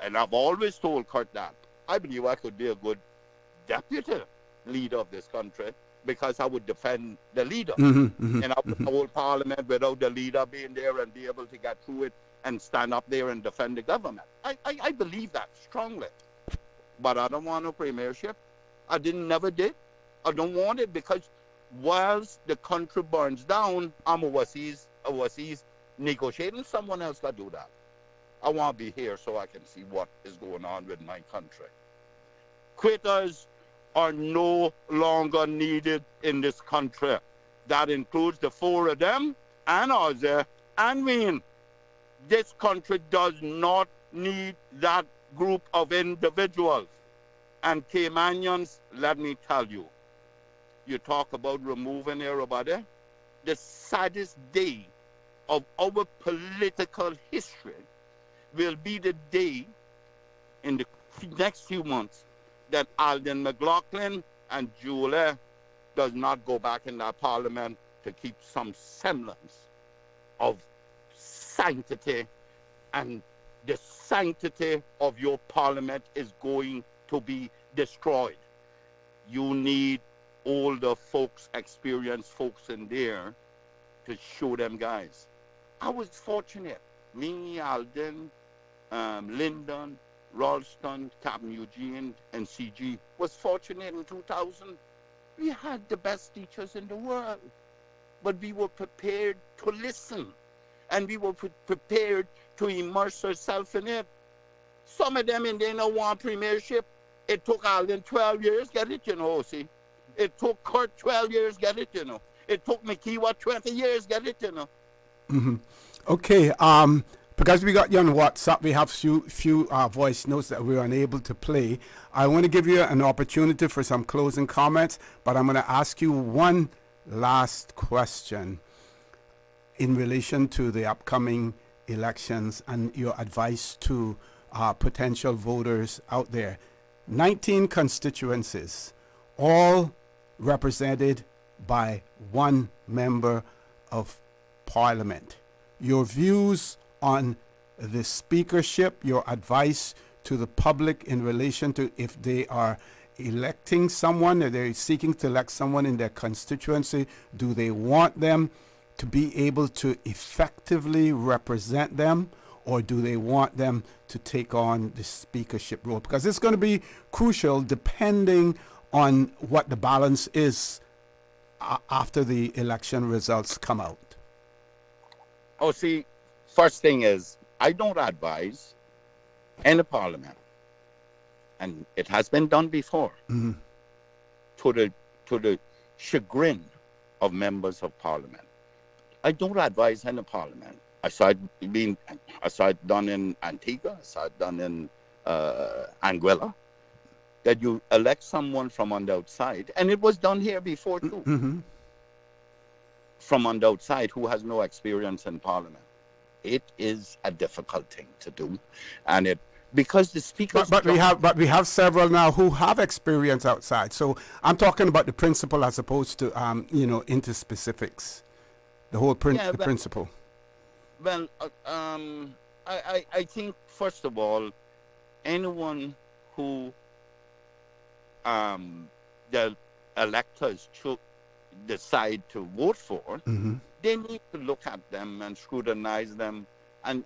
and I've always told Kurt that, I believe I could be a good deputy leader of this country because I would defend the leader. And I would hold Parliament without the leader being there and be able to get through it and stand up there and defend the government. I believe that strongly. But I don't want no premiership. I never did. I don't want it because whilst the country burns down, I'm overseas negotiating. Someone else got to do that. I want to be here so I can see what is going on with my country. Quitters are no longer needed in this country. That includes the 4 of them, and Ozzy, and Wayne. This country does not need that group of individuals. And Caymanians, let me tell you, you talk about removing everybody. The saddest day of our political history will be the day in the next few months that Arden McLean and Julie does not go back in that Parliament to keep some semblance of sanctity, and the sanctity of your Parliament is going to be destroyed. You need older folks, experienced folks in there to show them guys. I was fortunate. Me, Alden, Lyndon, Ralston, Captain Eugene, and CG was fortunate in 2000. We had the best teachers in the world, but we were prepared to listen, and we were prepared to immerse ourselves in it. Some of them in there no want premiership. It took Alden 12 years get it, you know, see. It took Kurt 12 years get it, you know. It took McKeewa 20 years get it, you know. Mm-hmm. Okay, because we got you on WhatsApp, we have few voice notes that we were unable to play. I want to give you an opportunity for some closing comments, but I'm going to ask you one last question in relation to the upcoming elections and your advice to potential voters out there. 19 constituencies, all represented by one member of Parliament. Your views on the speakership, your advice to the public in relation to if they are electing someone or they're seeking to elect someone in their constituency, do they want them to be able to effectively represent them, or do they want them to take on the speakership role? Because it's going to be crucial depending on what the balance is after the election results come out. Oh, see, first thing is, I don't advise any parliament, and it has been done before, to the chagrin of members of parliament. I don't advise any parliament. I saw it done in Antigua, I saw it done in Anguilla, that you elect someone from on the outside, and it was done here before too, from on the outside who has no experience in parliament. It is a difficult thing to do, and it because the speakers. But we have several now who have experience outside. So I'm talking about the principle as opposed to into specifics. The whole principle. Well, I think first of all, anyone who the electors decide to vote for, they need to look at them and scrutinize them and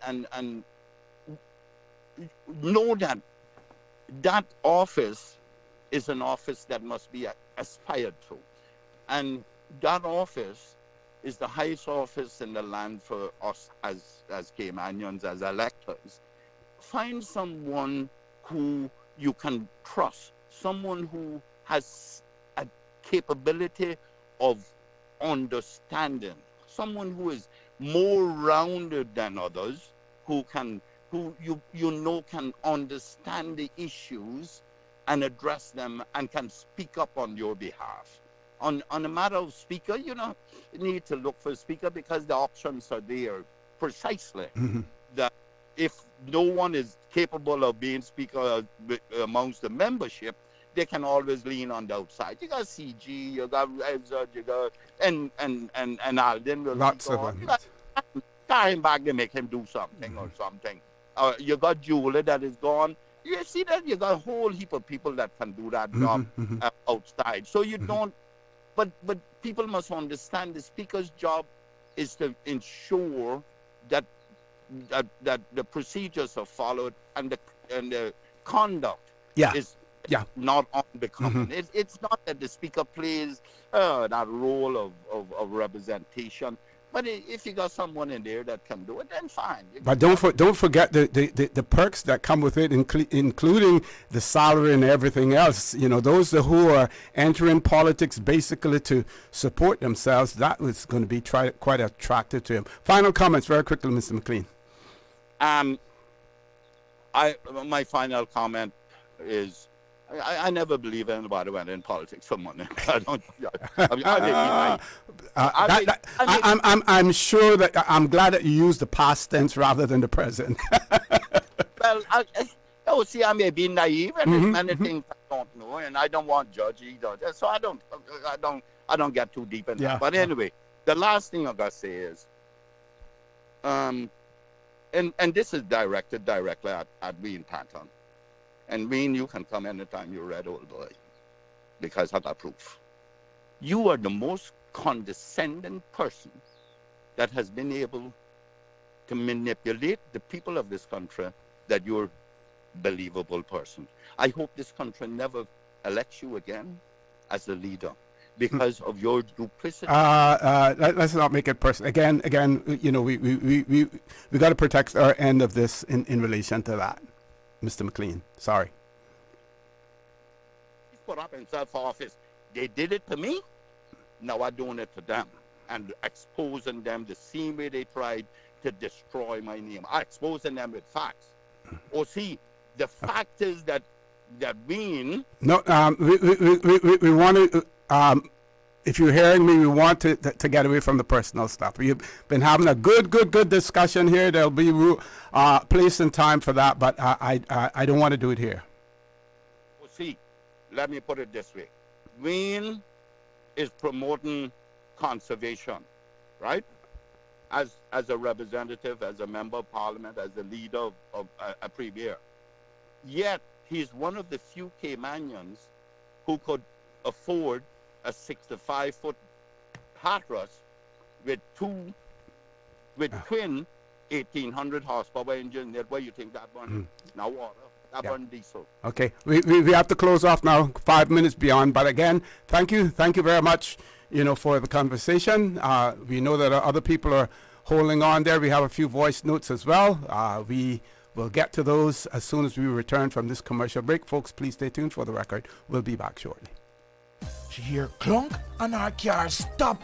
know that that office is an office that must be aspired to. And that office is the highest office in the land for us as Caymanians, as electors. Find someone who you can trust, someone who has a capability of understanding, someone who is more rounded than others, who can understand the issues and address them and can speak up on your behalf. On a matter of speaker, you need to look for a speaker because the options are there precisely. That if no one is capable of being speaker amongst the membership, they can always lean on the outside. You got CG, you got Ezra, you got and Alden will lots of them. Carry him back to make him do something or something. You got Julie that is gone. You see that you got a whole heap of people that can do that job outside. So you don't. But people must understand the speaker's job is to ensure that the procedures are followed and the conduct is not unbecoming. It's not that the speaker plays that role of representation. But if you got someone in there that can do it, then fine. But don't forget the perks that come with it, including the salary and everything else. Those who are entering politics basically to support themselves, that was going to be quite attractive to him. Final comments, very quickly, Mr. McLean. My final comment is, I never believe anybody went in politics for money. I don't. I'm sure that I'm glad that you used the past tense rather than the present. Well, I may be naive, and there's many things I don't know, and I don't want to judge either. So I don't get too deep in that. But anyway, the last thing I gotta say is, and this is directed directly at Wayne Patton. And Wayne, you can come anytime you're ready, old boy, because I got proof. You are the most condescending person that has been able to manipulate the people of this country that you're a believable person. I hope this country never elects you again as a leader because of your duplicity. Let's not make it personal. Again, we got to protect our end of this in relation to that. Mr. McLean. Sorry. He's put up in self-office. They did it to me. Now I'm doing it to them and exposing them the same way they tried to destroy my name. I'm exposing them with facts. Or see, the fact is that Wayne... No, we want to... if you're hearing me, we want to get away from the personal stuff. We've been having a good discussion here. There'll be place and time for that, but I don't want to do it here. Well, see, let me put it this way. Wayne is promoting conservation, right? As a representative, as a member of parliament, as a leader of a premier. Yet, he's one of the few Caymanians who could afford a 65-foot Hatteras with twin 1,800 horsepower engine. That's why you think that one now water, that one diesel. Okay, we have to close off now. 5 minutes beyond, but again, thank you very much. For the conversation. We know that other people are holding on there. We have a few voice notes as well. We will get to those as soon as we return from this commercial break. Folks, please stay tuned for the record. We'll be back shortly. She hear clunk and our car stop.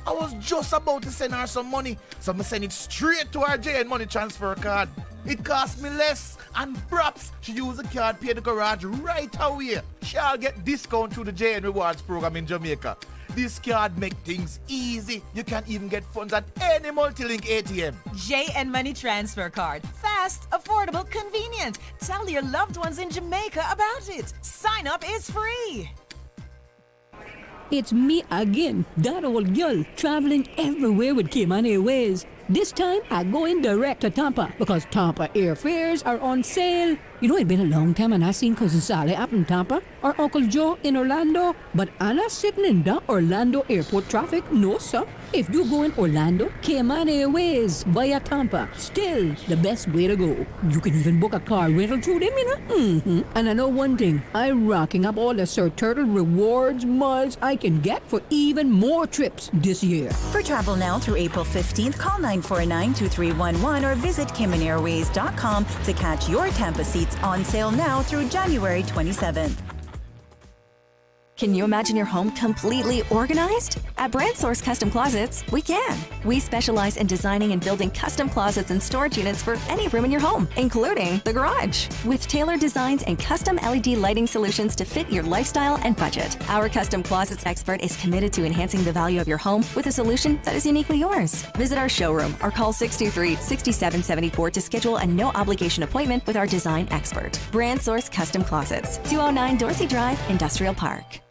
I was just about to send her some money, so I send it straight to her JN Money transfer card. It cost me less, and perhaps she use the card, pay the garage right away. She'll get discount through the JN Rewards program in Jamaica. This card make things easy. You can even get funds at any multi-link ATM. JN Money Transfer Card. Fast, affordable, convenient. Tell your loved ones in Jamaica about it. Sign up is free. It's me again, that old girl, traveling everywhere with Cayman Airways. This time, I go in direct to Tampa because Tampa airfares are on sale. It's been a long time and I seen Cousin Sally up in Tampa or Uncle Joe in Orlando, but I'm not sitting in the Orlando airport traffic, no sir. If you go in Orlando, Cayman Airways via Tampa, still the best way to go. You can even book a car rental through them, And I know one thing, I'm racking up all the Sir Turtle rewards miles I can get for even more trips this year. For travel now through April 15th, call 949-2311 or visit CaymanAirways.com to catch your Tampa seats on sale now through January 27th. Can you imagine your home completely organized? At Brand Source Custom Closets, we can. We specialize in designing and building custom closets and storage units for any room in your home, including the garage. With tailored designs and custom LED lighting solutions to fit your lifestyle and budget. Our custom closets expert is committed to enhancing the value of your home with a solution that is uniquely yours. Visit our showroom or call 623-6774 to schedule a no-obligation appointment with our design expert. Brand Source Custom Closets, 209 Dorsey Drive, Industrial Park.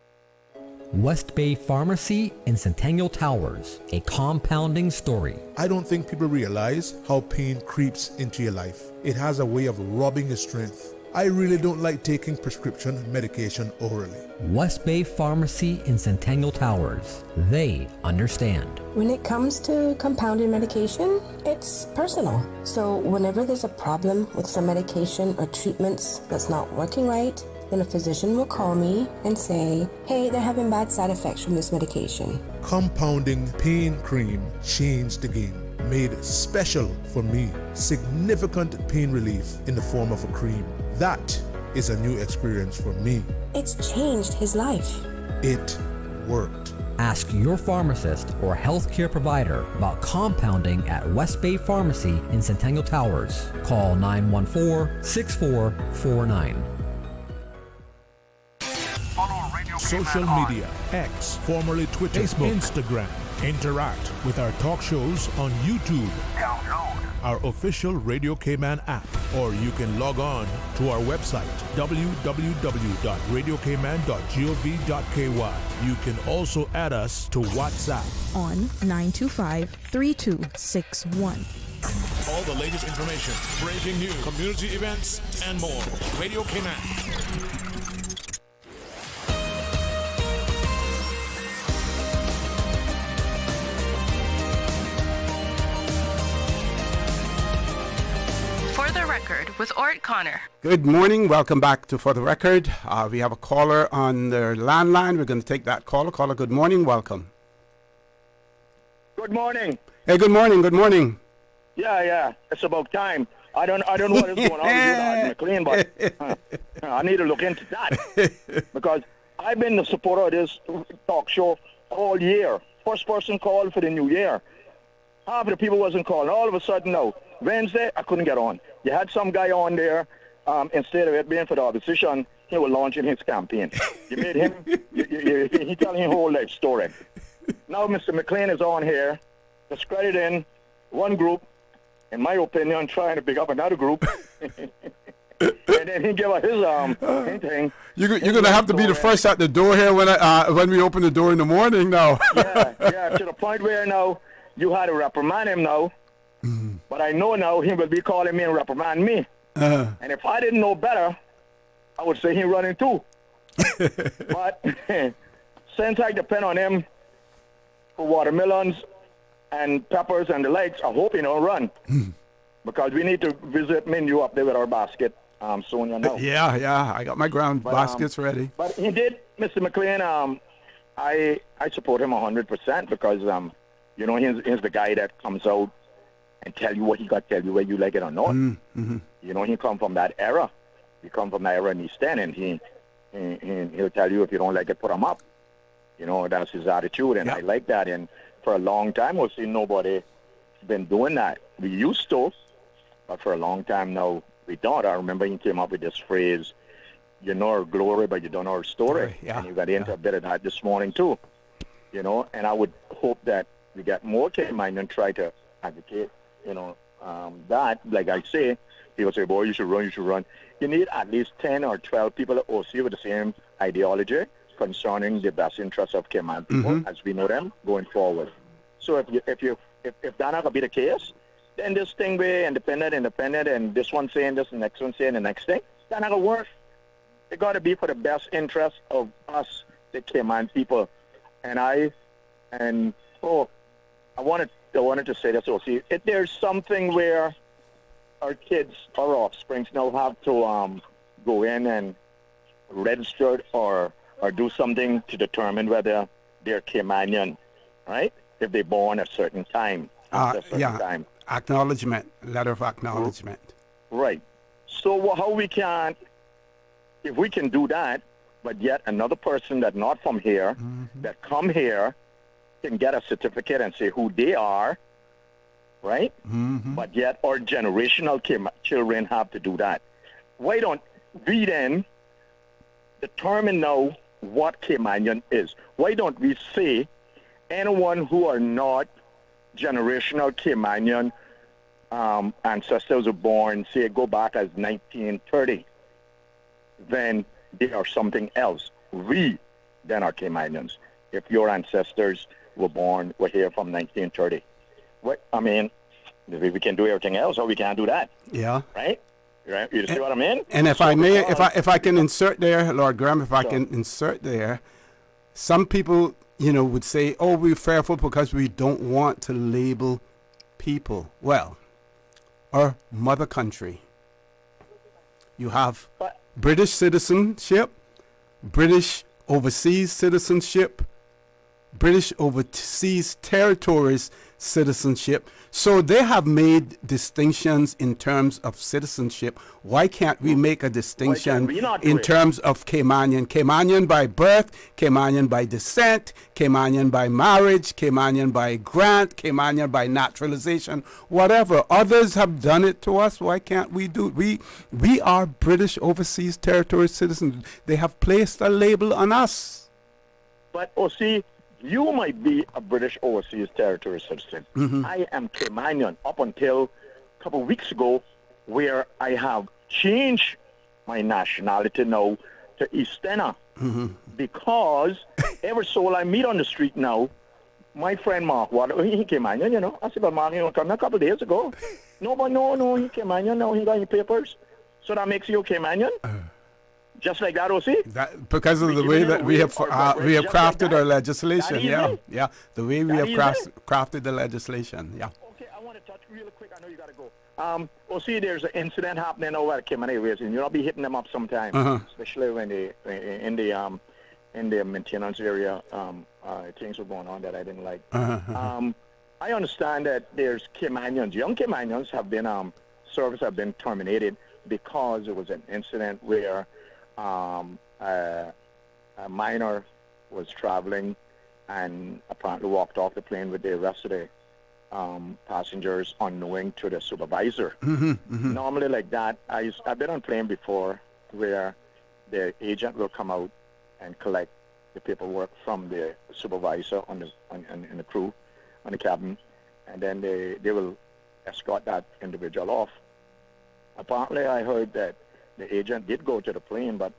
West Bay Pharmacy in Centennial Towers, a compounding story. I don't think people realize how pain creeps into your life. It has a way of robbing your strength. I really don't like taking prescription medication orally. West Bay Pharmacy in Centennial Towers. They understand. When it comes to compounded medication, it's personal. So whenever there's a problem with some medication or treatments that's not working right, then a physician will call me and say, hey, they're having bad side effects from this medication. Compounding pain cream changed the game. Made special for me. Significant pain relief in the form of a cream. That is a new experience for me. It's changed his life. It worked. Ask your pharmacist or healthcare provider about compounding at West Bay Pharmacy in Centennial Towers. Call 914-6449. Social media, X, formerly Twitter, Facebook, Instagram. Interact with our talk shows on YouTube. Download our official Radio Cayman app, or you can log on to our website, www.radiocayman.gov.ky. You can also add us to WhatsApp on 925-3261. All the latest information, breaking news, community events, and more. Radio Cayman. For the Record with Orrett Connor. Good morning. Welcome back to For the Record. We have a caller on their landline. We're going to take that caller. Caller, good morning. Welcome. Good morning. Hey, good morning. Good morning. Yeah. It's about time. I don't know what is going on with Arden McLean, but I need to look into that because I've been the supporter of this talk show all year. First person called for the new year. Half of the people wasn't calling. All of a sudden, no. Wednesday, I couldn't get on. You had some guy on there. Instead of it being for the opposition, he was launching his campaign. You made him, he telling his whole life story. Now Mr. McLean is on here, discrediting one group, in my opinion, trying to pick up another group. And then he give us his thing. You're going to have to be the first at the door here when we open the door in the morning now. yeah, to the point where now you had to reprimand him now. But I know now he will be calling me and reprimand me. And if I didn't know better, I would say he running too. But since I depend on him for watermelons and peppers and the likes, I hope he don't run. Because we need to visit Menu up there with our basket soon, you know. Yeah, I got my ground baskets ready. But he did, Mr. McLean, I support him 100% because, you know, he's the guy that comes out and tell you what he got to tell you, whether you like it or not. You know, he come from that era. He come from that era in East End, and he'll tell you if you don't like it, put him up. You know, that's his attitude, and I like that. And for a long time, we'll see nobody been doing that. We used to, but for a long time now, we don't. I remember he came up with this phrase, you know our glory, but you don't know our story. And you got into a bit of that this morning, too. You know, and I would hope that we get more Caymanian and try to advocate, you know, that. Like I say, people say, boy, you should run. You need at least 10 or 12 people at OC with the same ideology concerning the best interests of Cayman people as we know them going forward. So if that not gonna be the case, then this thing be independent, and this one saying this, and the next one saying the next thing, that not gonna work. It got to be for the best interest of us, the Cayman people. And I wanted to say this also. If there's something where our kids, our offspring now have to go in and register or do something to determine whether they're Caymanian, right? If they're born at a certain time. Time. Acknowledgement, letter of acknowledgement. Right. So how we can, if we can do that, but yet another person that's not from here, that come here, can get a certificate and say who they are, right? But yet our generational children have to do that. Why don't we then determine now what Caymanian is? Why don't we say anyone who are not generational Caymanian ancestors were born, say, go back as 1930, then they are something else. We then are Caymanians. If your ancestors were here from 1930. What I mean, we can do everything else, or we can't do that. Yeah. Right? You see what I mean? And if I may, if I can insert there, Lord Graham, if I can insert there, some people, you know, would say, oh, we're fearful because we don't want to label people. Well, our mother country, you have British citizenship, British overseas citizenship, British overseas territories citizenship. So they have made distinctions in terms of citizenship. Why can't we make a distinction in terms of Caymanian? Caymanian by birth, Caymanian by descent, Caymanian by marriage, Caymanian by grant, Caymanian by naturalization, whatever. Others have done it to us. Why can't we do it? We are British overseas territory citizens. They have placed a label on us. But, see, you might be a British overseas territory citizen. I am Caymanian up until a couple of weeks ago, where I have changed my nationality now to Eastender. Because every soul I meet on the street now, my friend Mark, he Caymanian, you know. I said, but Mark, you know, come a couple of days ago. No, he Caymanian now, he got any papers. So that makes you Caymanian? Just like that, OC? Because of the way that we have crafted our legislation, the way we have crafted the legislation, Okay, I want to touch really quick. I know you got to go. OC, there's an incident happening over at Cayman Airways, and you'll be hitting them up sometime, especially when in the maintenance area. Things were going on that I didn't like. I understand that there's Caymanians, young Caymanians have been service have been terminated because it was an incident where a minor was traveling and apparently walked off the plane with the rest of the passengers unknowing to the supervisor. Normally like that, I've been on plane before where the agent will come out and collect the paperwork from the supervisor on the crew, on the cabin, and then they will escort that individual off. Apparently, I heard that the agent did go to the plane, but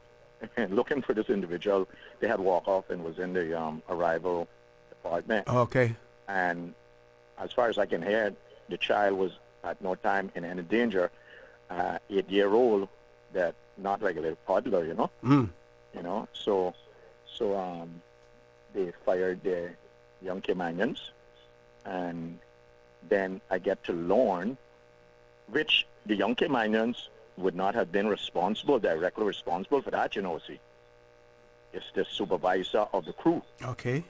looking for this individual, they had walked off and was in the arrival department. Okay. And as far as I can hear, the child was at no time in any danger. 8-year-old, that not like a little toddler, you know. You know, so they fired the young Caymanians, and then I get to learn which the young Caymanians would not have been directly responsible for that, you know, see. It's the supervisor of the crew. Okay.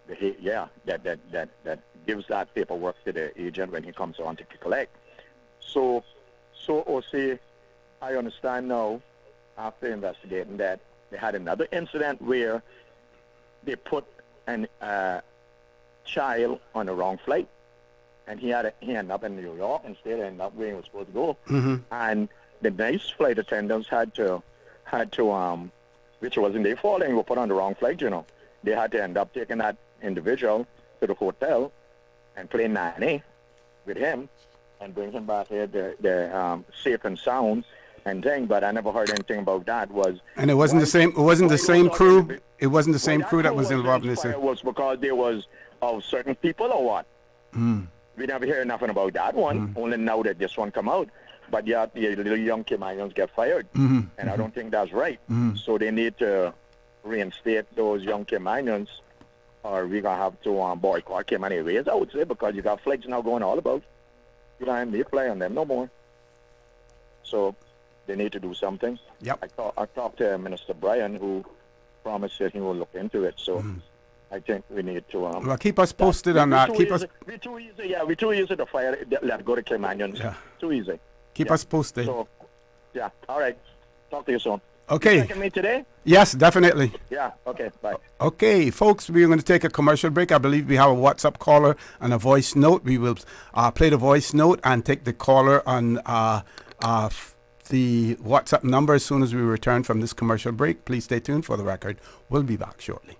That gives that paperwork to the agent when he comes on to collect. So OC, I understand now, after investigating, that they had another incident where they put a child on the wrong flight, and he ended up in New York instead, ended up where he was supposed to go. And the nice flight attendants had to, which wasn't their fault, and were put on the wrong flight, you know. They had to end up taking that individual to the hotel and play 9A with him and bring him back here, the safe and sound and thing. But I never heard anything about that. And it wasn't the same. It wasn't the same crew. It wasn't the same crew that was involved in this. It was because there was of certain people or what. We never hear nothing about that one. Only now that this one come out. But yeah, the little young Caymanians get fired, and I don't think that's right. So they need to reinstate those young Caymanians, or we're going to have to boycott Cayman Airways, I would say, because you got flights now going all about. You don't need to fly on them no more. So they need to do something. Yep. I talked to Minister Bryan, who promised that he will look into it. So I think we need to... well, keep us posted on that. We're too easy. Yeah, we're too easy to fire. Let go to Caymanians. Yeah. Too easy. Keep us posted. So, yeah. All right. Talk to you soon. Okay. You checking me today? Yes, definitely. Yeah. Okay. Bye. Okay, folks, we're going to take a commercial break. I believe we have a WhatsApp caller and a voice note. We will play the voice note and take the caller on the WhatsApp number as soon as we return from this commercial break. Please stay tuned for the record. We'll be back shortly.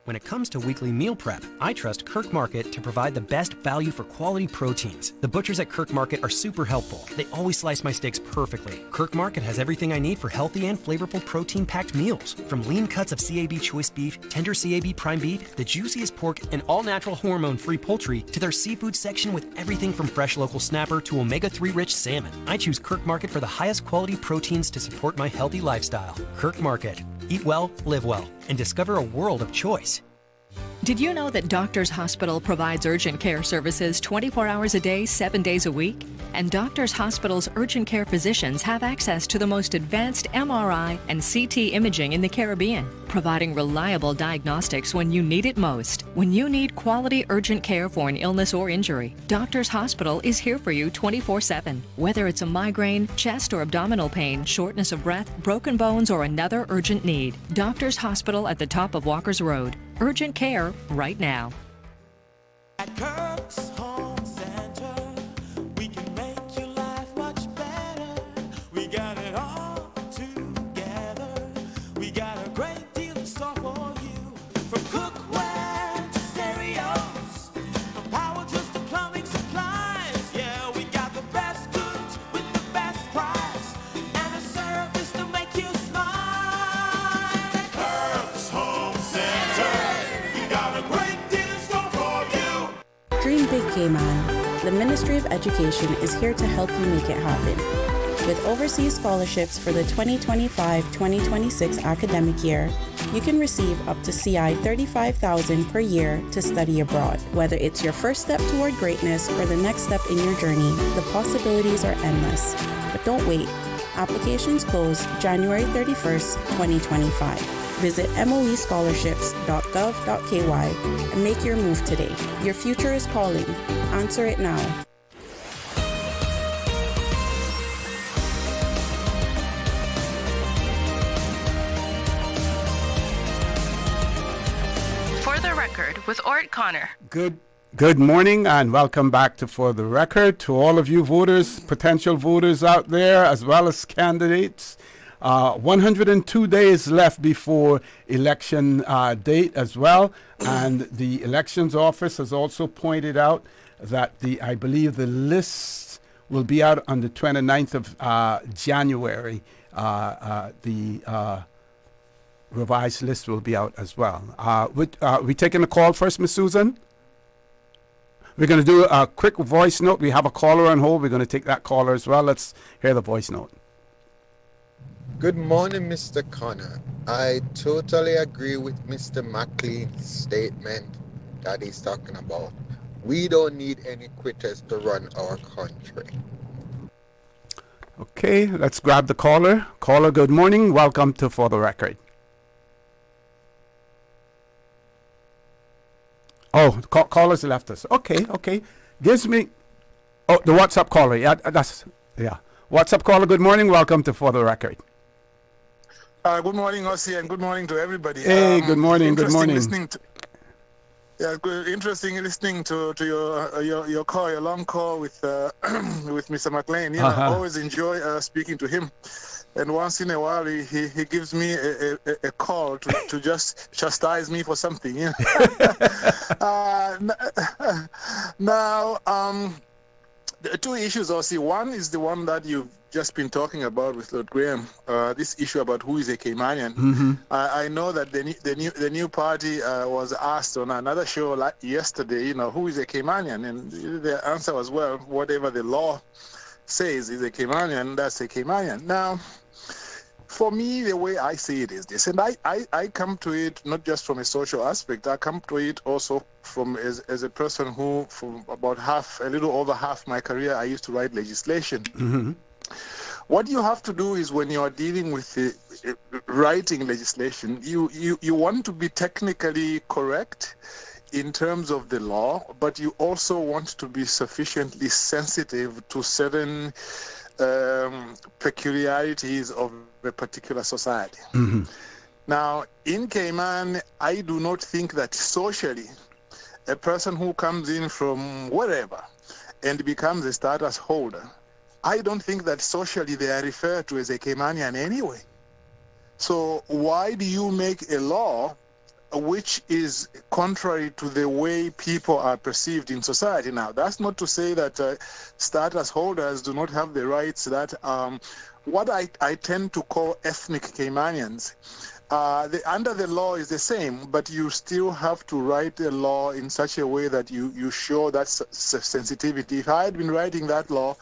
When it comes to weekly meal prep, I trust Kirk Market to provide the best value for quality proteins. The butchers at Kirk Market are super helpful. They always slice my steaks perfectly. Kirk Market has everything I need for healthy and flavorful protein-packed meals. From lean cuts of CAB choice beef, tender CAB prime beef, the juiciest pork, and all-natural hormone-free poultry, to their seafood section with everything from fresh local snapper to omega-3 rich salmon. I choose Kirk Market for the highest quality proteins to support my healthy lifestyle. Kirk Market. Eat well, live well, and discover a world of choice. Did you know that Doctors Hospital provides urgent care services 24 hours a day, 7 days a week? And Doctors Hospital's urgent care physicians have access to the most advanced MRI and CT imaging in the Caribbean, providing reliable diagnostics when you need it most. When you need quality urgent care for an illness or injury, Doctors Hospital is here for you 24/7. Whether it's a migraine, chest or abdominal pain, shortness of breath, broken bones, or another urgent need, Doctors Hospital at the top of Walker's Road. Urgent care right now. At Kirk's Home Center, we can make your life much better. We got it all together. We got a great deal in store for you. From cookware to stereos, from power tools to plumbing supplies. Yeah, we got the best goods with the best price and a service to make you smile. At Kirk's Home Center. Dream Big Cayman. The Ministry of Education is here to help you make it happen. With overseas scholarships for the 2025-2026 academic year, you can receive up to CI $35,000 per year to study abroad. Whether it's your first step toward greatness or the next step in your journey, the possibilities are endless. But don't wait. Applications close January 31st, 2025. Visit moescholarships.gov.ky and make your move today. Your future is calling. Answer it now. the Record with Orrett Connor. Good morning and welcome back to For the Record. To all of you voters, potential voters out there, as well as candidates. 102 days left before election date as well. And the elections office has also pointed out that I believe the list will be out on the 29th of January. The revised list will be out as well. We taking a call first, Miss Susan? We're going to do a quick voice note. We have a caller on hold. We're going to take that caller as well. Let's hear the voice note. Good morning, Mr. Connor. I totally agree with Mr. McLean's statement that he's talking about. We don't need any quitters to run our country. Okay, let's grab the caller. Caller, good morning. Welcome to For the Record. Oh, callers left us. Okay. Gives me... Oh, the WhatsApp caller. Yeah. WhatsApp caller, good morning. Welcome to For the Record. Good morning, Ossie, and good morning to everybody. Hey, good morning. Good morning. Interesting listening to your call, your long call with with Mr. McLean. You know, I always enjoy speaking to him. And once in a while, he gives me a call to just chastise me for something. You know? Now, two issues, Ossie. One is the one that you've just been talking about with Lord Graham. This issue about who is a Caymanian. Mm-hmm. I know that the new party was asked on another show yesterday. You know, who is a Caymanian, and the answer was, well, whatever the law says is a Caymanian, that's a Caymanian. Now, for me, the way I see it is this, and I come to it not just from a social aspect. I come to it also from as a person who, for about a little over half my career, I used to write legislation. Mm-hmm. What you have to do is when you are dealing with writing legislation, you want to be technically correct in terms of the law, but you also want to be sufficiently sensitive to certain peculiarities of a particular society. Mm-hmm. Now, in Cayman, I do not think that socially, a person who comes in from wherever and becomes a status holder, I don't think that socially they are referred to as a Caymanian anyway. So why do you make a law which is contrary to the way people are perceived in society? Now, that's not to say that status holders do not have the rights that what I tend to call ethnic Caymanians. Under the law is the same, but you still have to write the law in such a way that you show that sensitivity. If I had been writing that law,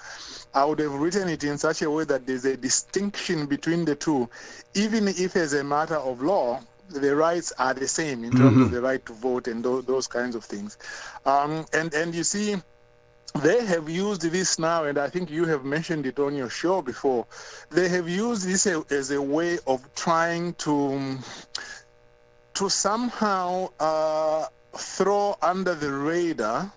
I would have written it in such a way that there's a distinction between the two, even if as a matter of law, the rights are the same in terms of the right to vote and those kinds of things. And you see, they have used this now, and I think you have mentioned it on your show before. They have used this as a way of trying to somehow throw under the radar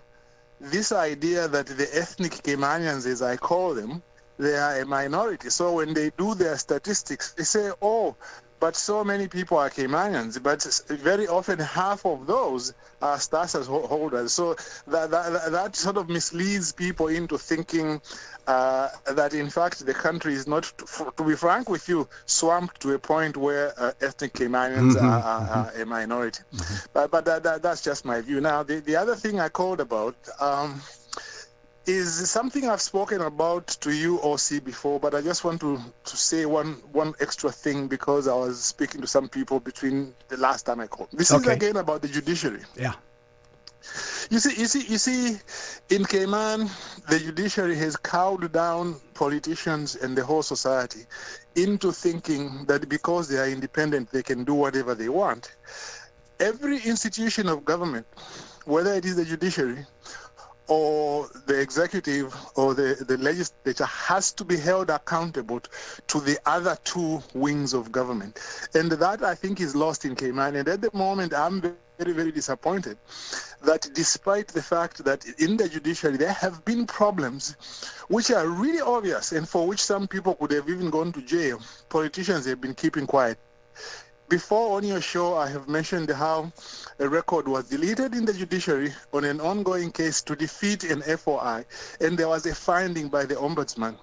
this idea that the ethnic Caymanians, as I call them, they are a minority. So when they do their statistics, they say, oh, but so many people are Caymanians, but very often half of those are status holders. So that sort of misleads people into thinking that in fact the country is not, to be frank with you, swamped to a point where ethnic Caymanians are a minority. But that's just my view. Now, the other thing I called about is something I've spoken about to you, OC, before, but I just want to say one extra thing because I was speaking to some people between the last time I called. This is again about the judiciary. Yeah. You see, in Cayman, the judiciary has cowed down politicians and the whole society into thinking that because they are independent, they can do whatever they want. Every institution of government, whether it is the judiciary or the executive or the legislature, has to be held accountable to the other two wings of government. And that, I think, is lost in Cayman. And at the moment, I'm very, very disappointed that despite the fact that in the judiciary there have been problems which are really obvious and for which some people could have even gone to jail, politicians have been keeping quiet. Before on your show, I have mentioned how a record was deleted in the judiciary on an ongoing case to defeat an FOI, and there was a finding by the ombudsman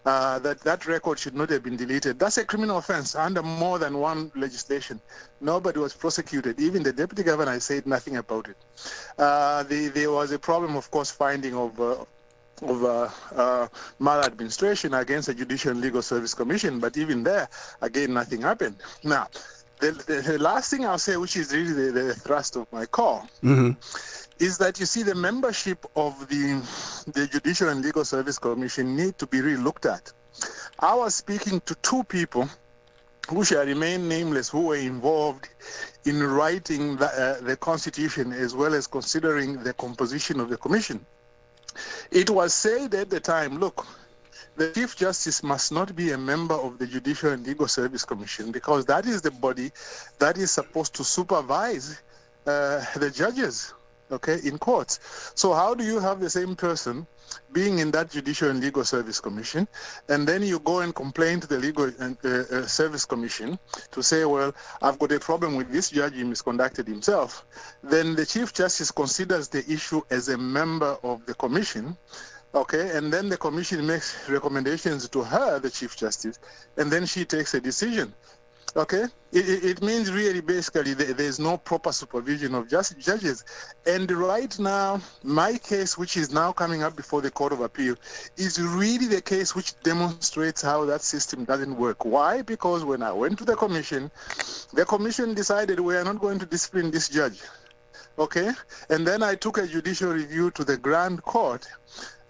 that record should not have been deleted. That's a criminal offense under more than one legislation. Nobody was prosecuted. Even the deputy governor said nothing about it. There was a problem, of course, finding of maladministration against the Judicial and Legal Service Commission, but even there, again, nothing happened. Now, the last thing I'll say, which is really the thrust of my call, is that you see the membership of the Judicial and Legal Service Commission need to be re-looked at. I was speaking to two people who shall remain nameless, who were involved in writing the Constitution as well as considering the composition of the commission. It was said at the time, look, the Chief Justice must not be a member of the Judicial and Legal Service Commission because that is the body that is supposed to supervise the judges, okay, in courts. So how do you have the same person being in that Judicial and Legal Service Commission, and then you go and complain to the Legal Service Commission to say, well, I've got a problem with this judge, he misconducted himself. Then the Chief Justice considers the issue as a member of the commission, okay, and then the commission makes recommendations to her, the Chief Justice, and then she takes a decision. Okay, it means really basically there's no proper supervision of judges. And right now, my case, which is now coming up before the Court of Appeal, is really the case which demonstrates how that system doesn't work. Why? Because when I went to the commission decided we are not going to discipline this judge. Okay, and then I took a judicial review to the Grand Court,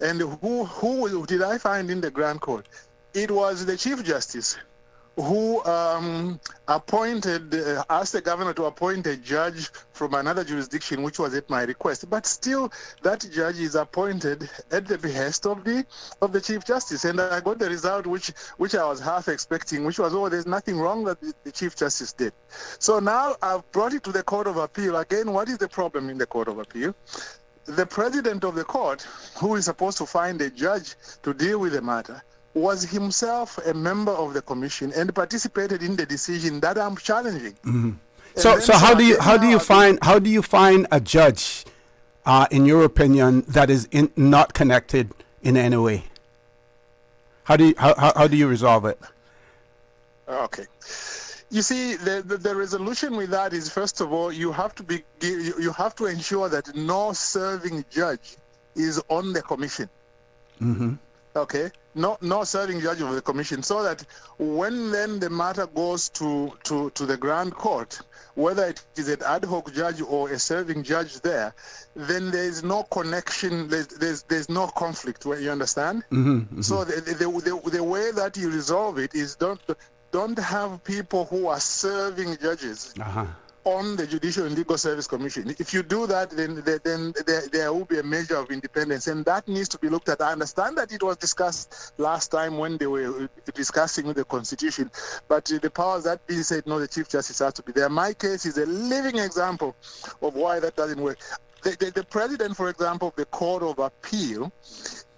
and who did I find in the Grand Court? It was the Chief Justice who appointed, asked the governor to appoint a judge from another jurisdiction, which was at my request. But still, that judge is appointed at the behest of the Chief Justice. And I got the result which I was half expecting, which was, oh, there's nothing wrong that the Chief Justice did. So now I've brought it to the Court of Appeal. Again, what is the problem in the Court of Appeal? The president of the court, who is supposed to find a judge to deal with the matter, was himself a member of the commission and participated in the decision that I'm challenging. Mm-hmm. So how do you find a judge, in your opinion, that is not connected in any way? How do you resolve it? Okay. You see, the resolution with that is, first of all, you have to ensure that no serving judge is on the commission. Mm-hmm. Okay, no serving judge of the commission, so that when then the matter goes to the Grand Court, whether it is an ad hoc judge or a serving judge there, then there is no connection, there's no conflict, you understand? Mm-hmm, mm-hmm. So the way that you resolve it is don't have people who are serving judges on the Judicial and Legal Service Commission. If you do that, then there will be a measure of independence, and that needs to be looked at. I understand that it was discussed last time when they were discussing the Constitution, but the powers that be said, no, the Chief Justice has to be there. My case is a living example of why that doesn't work. The president, for example, of the Court of Appeal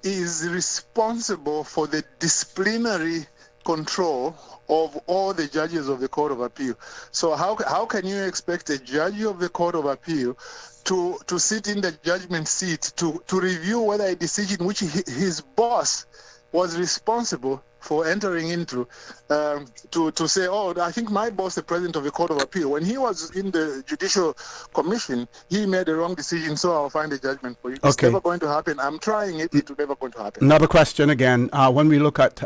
is responsible for the disciplinary control of all the judges of the Court of Appeal. So how can you expect a judge of the Court of Appeal to sit in the judgment seat to review whether a decision which his boss was responsible for entering into, to say, oh, I think my boss, the president of the Court of Appeal, when he was in the Judicial Commission, he made a wrong decision, so I'll find a judgment for you. It's never going to happen. I'm trying it. It's never going to happen. Another question again. When we look at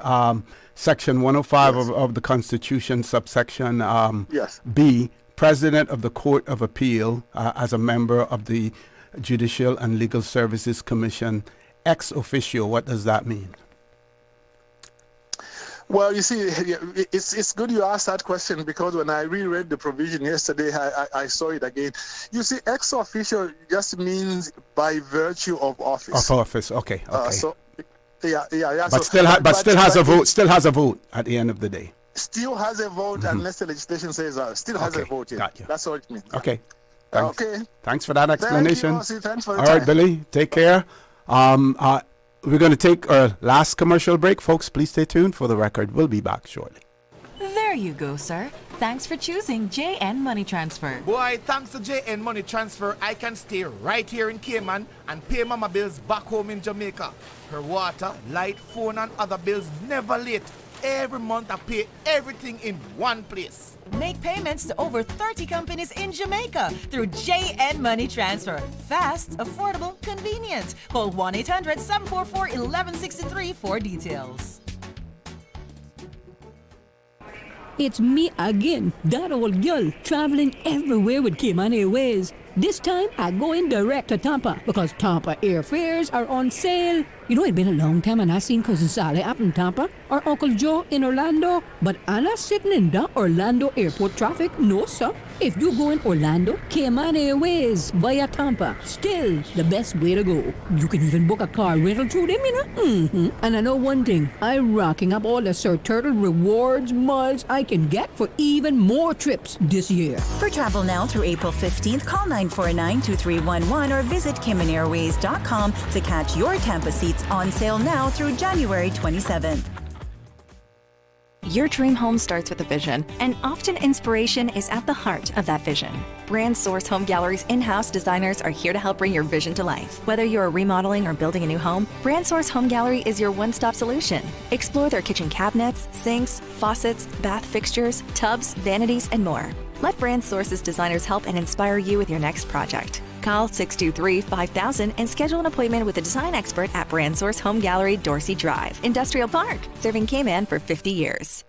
Section 105 of the Constitution, subsection B, President of the Court of Appeal as a member of the Judicial and Legal Services Commission, ex officio, what does that mean? Well, you see, it's good you asked that question, because when I reread the provision yesterday, I saw it again. You see, ex officio just means by virtue of office. Of office, okay. Yeah. But still has a vote. Still has a vote at the end of the day. Still has a vote unless the legislation says still has a vote. Yeah. Got you. That's what it means. Okay. Thanks. Okay. Thanks for that explanation. Thank you, thanks for the All time. right, Billy. Take care. We're going to take our last commercial break, folks. Please stay tuned. For the record, we'll be back shortly. There you go, sir. Thanks for choosing JN Money Transfer. Boy, thanks to JN Money Transfer, I can stay right here in Cayman and pay mama bills back home in Jamaica. Her water, light, phone and other bills never late. Every month I pay everything in one place. Make payments to over 30 companies in Jamaica through JN Money Transfer. Fast, affordable, convenient. Call 1-800-744-1163 for details. It's me again, that old girl, traveling everywhere with Cayman Airways. This time, I go in direct to Tampa because Tampa airfares are on sale. You know, it's been a long time and I seen Cousin Sally up in Tampa or Uncle Joe in Orlando, but I'm not sitting in the Orlando airport traffic, no sir. If you go in Orlando, Cayman Airways via Tampa, still the best way to go. You can even book a car rental through them, you know. And I know one thing, I'm racking up all the Sir Turtle rewards miles I can get for even more trips this year. For travel now through April 15th, call 949-2311 or visit CaymanAirways.com to catch your Tampa seats on sale now through January 27th. Your dream home starts with a vision, and often inspiration is at the heart of that vision. Brand Source Home Gallery's in-house designers are here to help bring your vision to life. Whether you're remodeling or building a new home, Brand Source Home Gallery is your one-stop solution. Explore their kitchen cabinets, sinks, faucets, bath fixtures, tubs, vanities, and more. Let Brand Source's designers help and inspire you with your next project. Call 623-5000 and schedule an appointment with a design expert at Brand Source Home Gallery, Dorsey Drive, Industrial Park, serving Cayman for 50 years.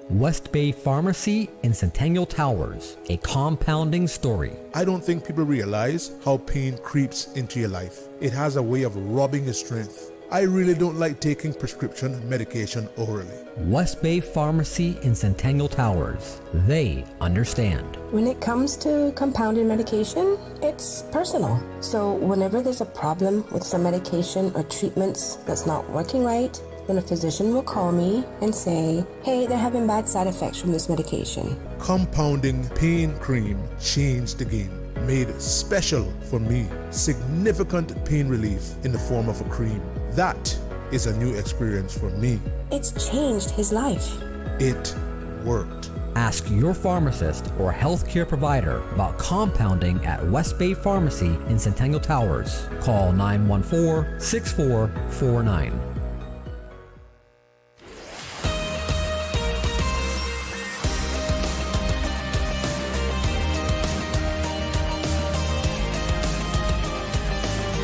West Bay Pharmacy in Centennial Towers, a compounding story. I don't think people realize how pain creeps into your life. It has a way of robbing your strength. I really don't like taking prescription medication orally. West Bay Pharmacy in Centennial Towers. They understand. When it comes to compounded medication, it's personal. So whenever there's a problem with some medication or treatments that's not working right, then a physician will call me and say, hey, they're having bad side effects from this medication. Compounding pain cream changed the game. Made special for me. Significant pain relief in the form of a cream. That is a new experience for me. It's changed his life. It worked. Ask your pharmacist or healthcare provider about compounding at West Bay Pharmacy in Centennial Towers. Call 914-6449.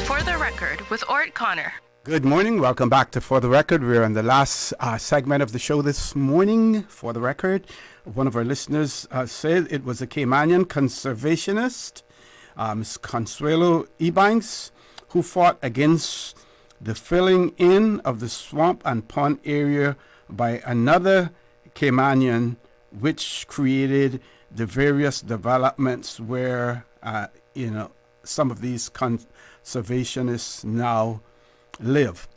For the Record with Orrett Connor. Good morning. Welcome back to For the Record. We're in the last segment of the show this morning. For the Record, one of our listeners said it was a Caymanian conservationist, Ms. Consuelo Ebanks, who fought against the filling in of the swamp and pond area by another Caymanian, which created the various developments where, some of these conservationists now live.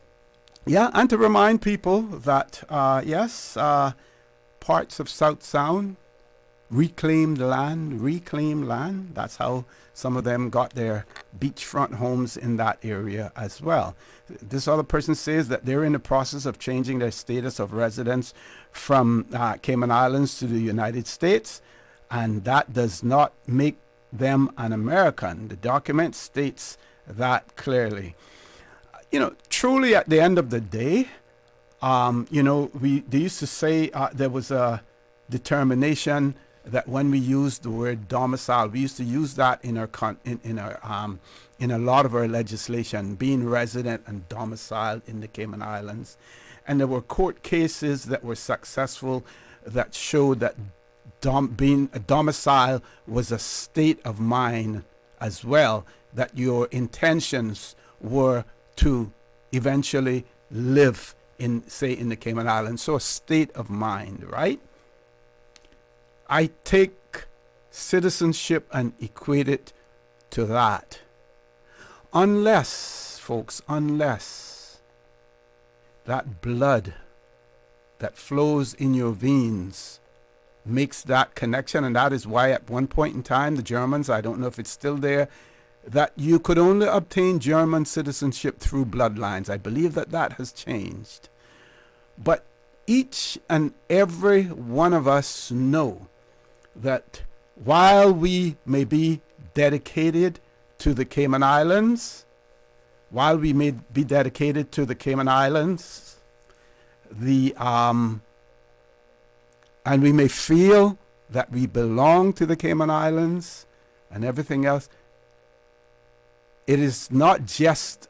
Yeah, and to remind people that, parts of South Sound reclaimed land. That's how some of them got their beachfront homes in that area as well. This other person says that they're in the process of changing their status of residence from Cayman Islands to the United States, and that does not make them an American. The document states that clearly. Truly at the end of the day, they used to say there was a determination that when we used the word domicile, we used to use that in a lot of our legislation, being resident and domiciled in the Cayman Islands. And there were court cases that were successful that showed that being a domicile was a state of mind as well, that your intentions were to eventually live in the Cayman Islands. So a state of mind, right? I take citizenship and equate it to that. Unless that blood that flows in your veins makes that connection, and that is why at one point in time the Germans, I don't know if it's still there, that you could only obtain German citizenship through bloodlines. I believe that has changed. But each and every one of us know that while we may be dedicated to the Cayman Islands, and we may feel that we belong to the Cayman Islands and everything else, it is not just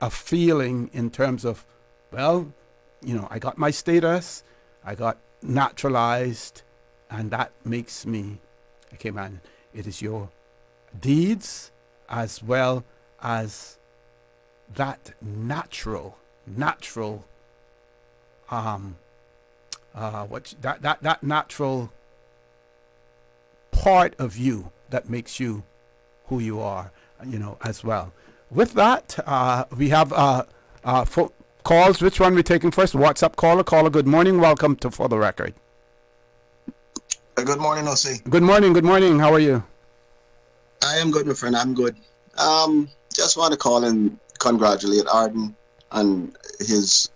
a feeling in terms of, well, I got my status, I got naturalized, and that makes me a Cayman. It is your deeds as well as that natural natural part of you that makes you who you are, as well. With that, we have calls. Which one we taking first? WhatsApp caller. Caller, good morning. Welcome to For the Record. Good morning, OC. Good morning. How are you? I am good, my friend. I'm good. Just want to call and congratulate Arden on his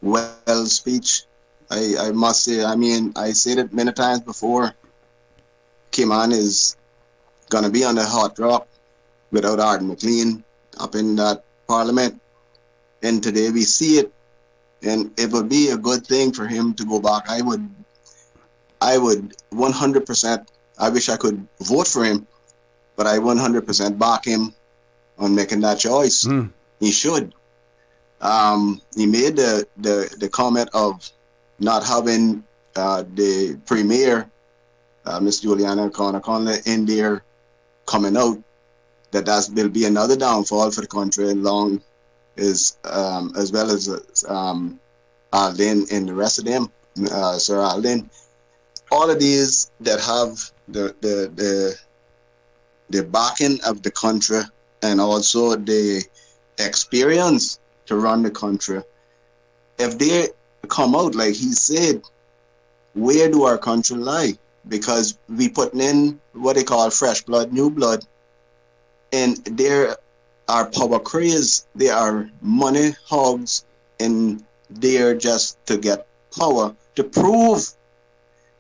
well speech. I must say, I said it many times before, Cayman is going to be on the hot rock without Arden McLean up in that parliament. And today we see it, and it would be a good thing for him to go back. I would 100%, I wish I could vote for him, but I 100% back him on making that choice. He should. He made the comment of not having the premier, Miss Juliana Connor in there coming out, that will be another downfall for the country long as well as Alden and the rest of them, Sir Alden. All of these that have the backing of the country and also the experience to run the country, if they come out like he said, where do our country lie? Because we putting in what they call fresh blood, new blood, and there are power craze, there are money hogs, and they're just to get power, to prove.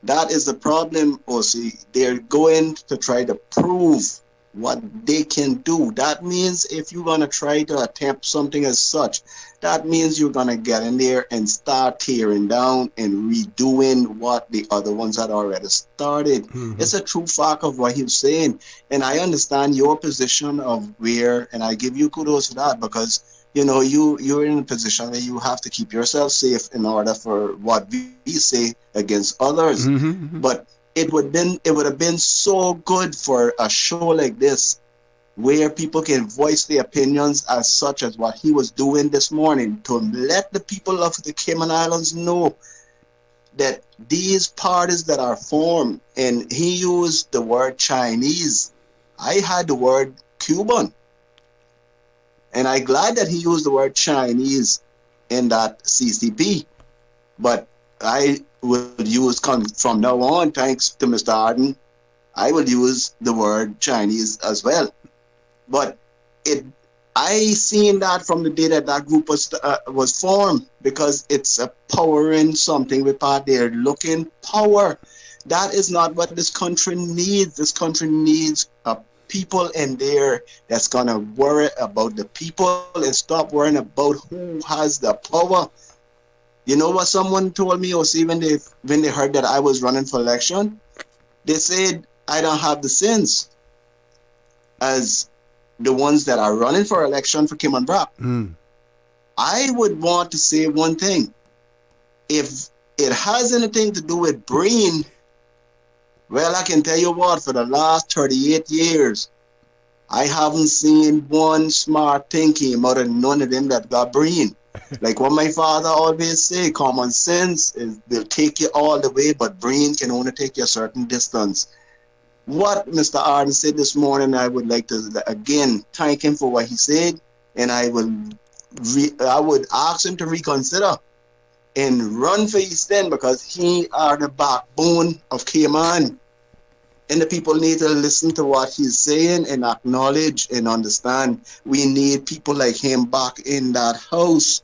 That is the problem, OC. They're going to try to prove what they can do. That means if you're going to try to attempt something as such, that means you're going to get in there and start tearing down and redoing what the other ones had already started. It's a true fact of what he was saying. And I understand your position of where, and I give you kudos for that, because you're in a position where you have to keep yourself safe in order for what we say against others. But it would have been so good for a show like this, where people can voice their opinions as such as what he was doing this morning, to let the people of the Cayman Islands know that these parties that are formed, and he used the word Chinese. I had the word Cuban. And I'm glad that he used the word Chinese in that CCP. But I will use, from now on, thanks to Mr. Arden, I will use the word Chinese as well. But I seen that from the day that group was formed, because it's a powering something with part there, looking power. That is not what this country needs. This country needs a people in there that's gonna worry about the people and stop worrying about who has the power. You know what someone told me, or see, when they heard that I was running for election, they said I don't have the sense as the ones that are running for election for Cayman Brock. I would want to say one thing: if it has anything to do with brain, well, I can tell you what, for the last 38 years, I haven't seen one smart thing came out of none of them that got brain. Like what my father always say, common sense will take you all the way, but brain can only take you a certain distance. What Mr. Arden said this morning, I would like to, again, thank him for what he said, and I would ask him to reconsider and run for East End, because he are the backbone of Cayman. And the people need to listen to what he's saying and acknowledge and understand. We need people like him back in that house.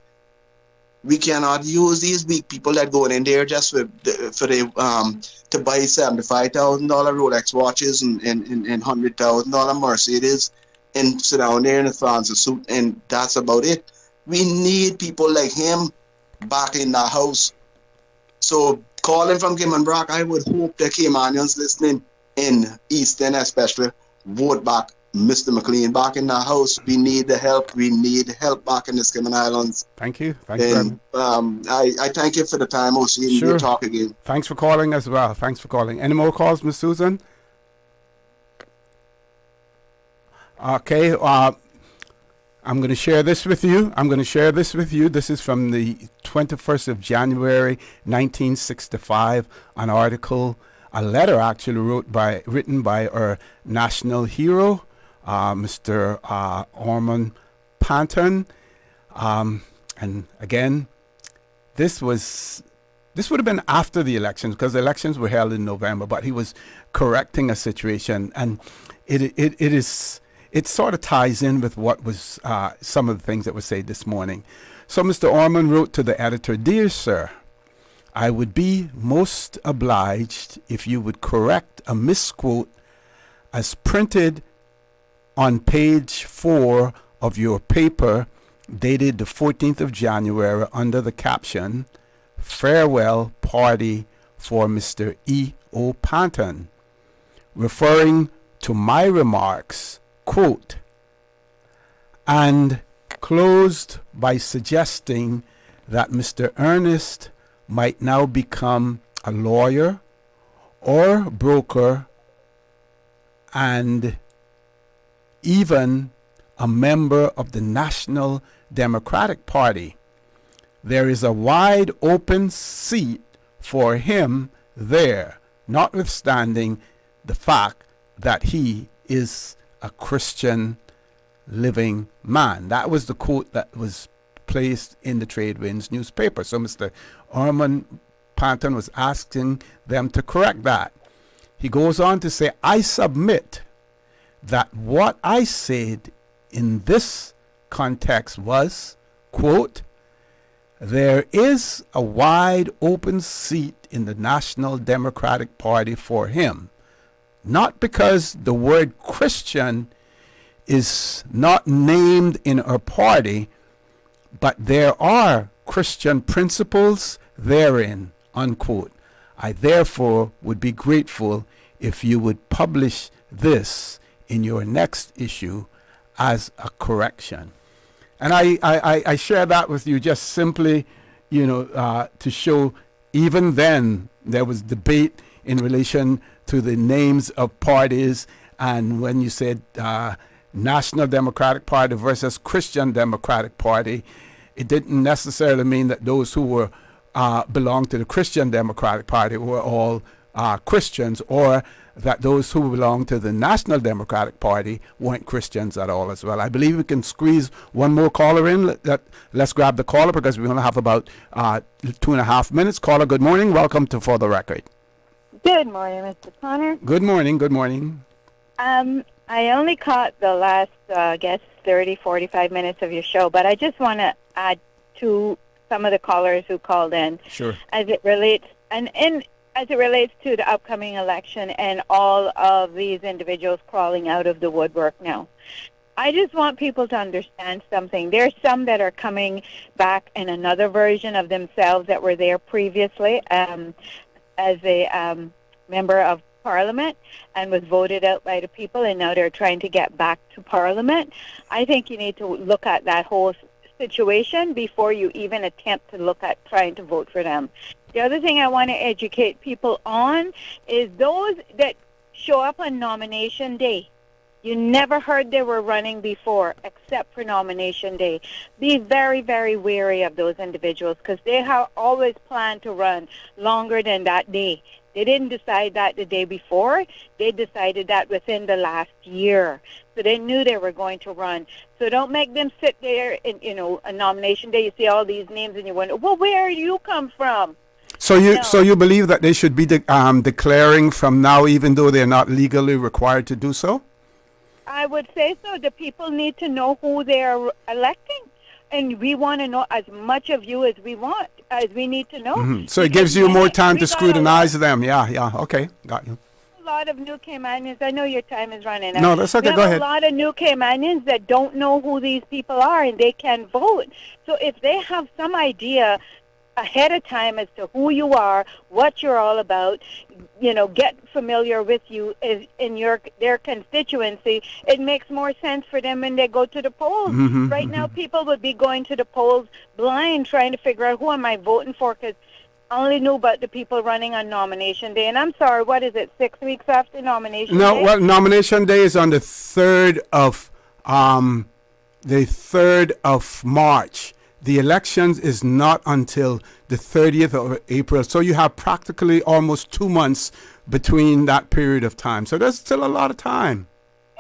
We cannot use these weak people that go in there just to buy $75,000 Rolex watches and $100,000 Mercedes and sit down there in a fancy suit, and that's about it. We need people like him back in the house. So calling from Cayman-Brac, I would hope that Caymanians listening in Eastern especially vote back Mr. McLean back in the house. We need the help. We need help back in the Cayman Islands. Thank you. And I thank you for the time, OC. Sure. We'll talk again. Thanks for calling as well. Thanks for calling. Any more calls, Miss Susan? Okay. I'm going to share this with you. This is from the 21st of January, 1965, an article, a letter actually written by our national hero, Mr. Ormond Panton. And again, this would have been after the elections, because the elections were held in November, but he was correcting a situation, and it sort of ties in with what was some of the things that were said this morning. So Mr. Ormond wrote to the editor, "Dear Sir, I would be most obliged if you would correct a misquote as printed on page 4 of your paper dated the 14th of January under the caption, 'Farewell Party for Mr. E.O. Panton,' referring to my remarks, quote, and closed by suggesting that Mr. Ernest might now become a lawyer or broker and even a member of the National Democratic Party. There is a wide open seat for him there, notwithstanding the fact that he is a Christian living man." That was the quote that was placed in the Trade Winds newspaper. So Mr. Ormond Panton was asking them to correct that. He goes on to say, "I submit that what I said in this context was, quote, there is a wide open seat in the National Democratic Party for him, not because the word Christian is not named in our party, but there are Christian principles therein," unquote. "I therefore would be grateful if you would publish this in your next issue as a correction." And I share that with you just simply, to show even then there was debate in relation to the names of parties. And when you said National Democratic Party versus Christian Democratic Party, it didn't necessarily mean that those who were belonged to the Christian Democratic Party were all Christians, or that those who belong to the National Democratic Party weren't Christians at all as well. I believe we can squeeze one more caller in. Let's grab the caller, because we only have about 2.5 minutes. Caller, good morning. Welcome to For the Record. Good morning, Mr. Connor. Good morning. Good morning. I only caught the last, 30, 45 minutes of your show, but I just want to add to some of the callers who called in. Sure. As it relates, as it relates to the upcoming election and all of these individuals crawling out of the woodwork now. I just want people to understand something. There's some that are coming back in another version of themselves that were there previously as a member of Parliament and was voted out by the people, and now they're trying to get back to Parliament. I think you need to look at that whole situation before you even attempt to look at trying to vote for them. The other thing I want to educate people on is those that show up on nomination day. You never heard they were running before except for nomination day. Be very, very wary of those individuals, because they have always planned to run longer than that day. They didn't decide that the day before. They decided that within the last year. So they knew they were going to run. So don't make them sit there in, a nomination day. You see all these names and you wonder, well, where do you come from? So you believe that they should be declaring from now, even though they're not legally required to do so? I would say so. The people need to know who they're electing. And we want to know as much of you as we need to know. So it gives you more time to scrutinize them. Yeah, okay, got you. A lot of new Caymanians. I know your time is running out. No, that's okay. We Go have ahead. a lot of new Caymanians that don't know who these people are, and they can vote. So if they have some idea ahead of time as to who you are, what you're all about, get familiar with you in their constituency, it makes more sense for them when they go to the polls. Right now, people would be going to the polls blind, trying to figure out who am I voting for, because I only knew about the people running on nomination day. And I'm sorry, what is it, 6 weeks after nomination day? No, well, nomination day is on the 3rd of March. The elections is not until the 30th of April. So you have practically almost 2 months between that period of time. So there's still a lot of time.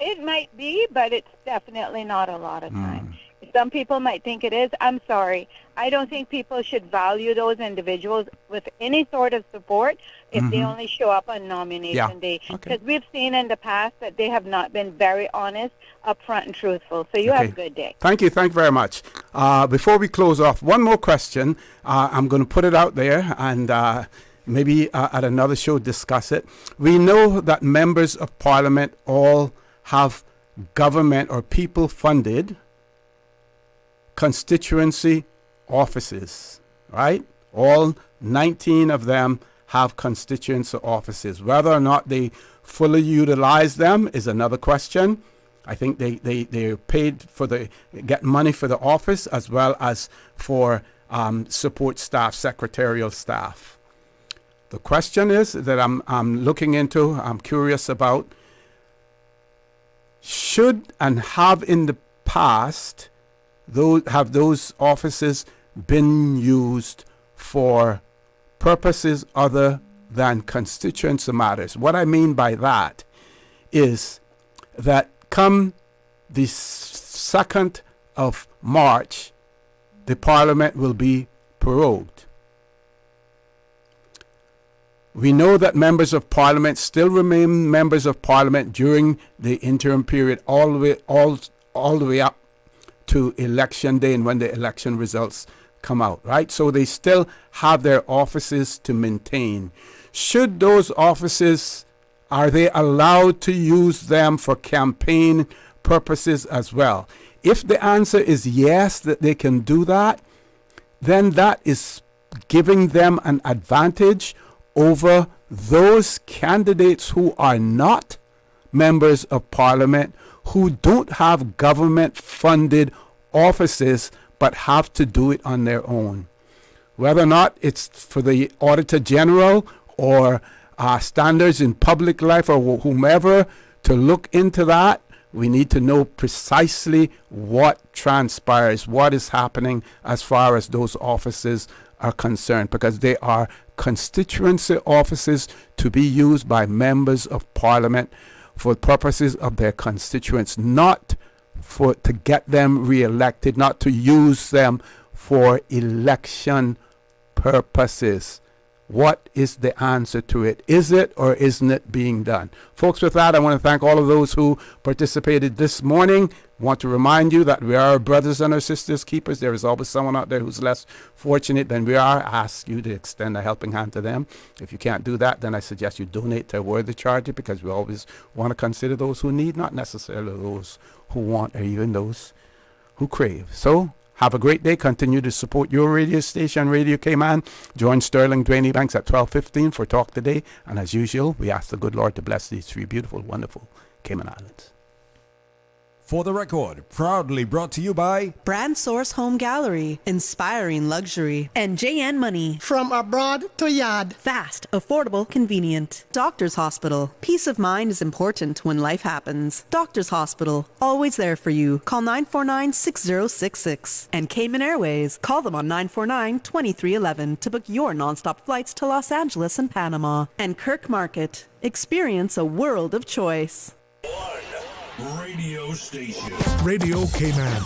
It might be, but it's definitely not a lot of time. Some people might think it is. I'm sorry. I don't think people should value those individuals with any sort of support if they only show up on nomination day. Because we've seen in the past that they have not been very honest, upfront, and truthful. So you have a good day. Thank you very much. Before we close off, one more question. I'm going to put it out there and maybe at another show discuss it. We know that members of Parliament all have government or people-funded constituency offices, right? All 19 of them have constituency offices. Whether or not they fully utilize them is another question. I think they're paid get money for the office as well as for support staff, secretarial staff. The question is that I'm looking into, I'm curious about, should and have in the past those offices been used for purposes other than constituency matters? What I mean by that is that come the 2nd of March, the Parliament will be prorogued. We know that members of Parliament still remain members of Parliament during the interim period all the way up to election day and when the election results come out, right? So they still have their offices to maintain. Should those offices, are they allowed to use them for campaign purposes as well? If the answer is yes, that they can do that, then that is giving them an advantage over those candidates who are not members of Parliament, who don't have government-funded offices but have to do it on their own. Whether or not it's for the Auditor General or standards in public life or whomever to look into that, we need to know precisely what transpires, what is happening as far as those offices are concerned, because they are constituency offices to be used by members of Parliament for purposes of their constituents, not to get them re-elected, not to use them for election purposes. What is the answer to it? Is it or isn't it being done? Folks, with that, I want to thank all of those who participated this morning. I want to remind you that we are our brothers and our sisters keepers. There is always someone out there who's less fortunate than we are. I ask you to extend a helping hand to them. If you can't do that, then I suggest you donate to a worthy charity, because we always want to consider those who need, not necessarily those who want or even those who crave. So, have a great day. Continue to support your radio station, Radio Cayman. Join Sterling Dwayne Banks at 12:15 for Talk Today. And as usual, we ask the good Lord to bless these three beautiful, wonderful Cayman Islands. For the Record, proudly brought to you by Brand Source Home Gallery, inspiring luxury. And JN Money. From abroad to yard. Fast, affordable, convenient. Doctors Hospital. Peace of mind is important when life happens. Doctors Hospital, always there for you. Call 949-6066. And Cayman Airways. Call them on 949-2311 to book your nonstop flights to Los Angeles and Panama. And Kirk Market. Experience a world of choice. Radio station. Radio Cayman.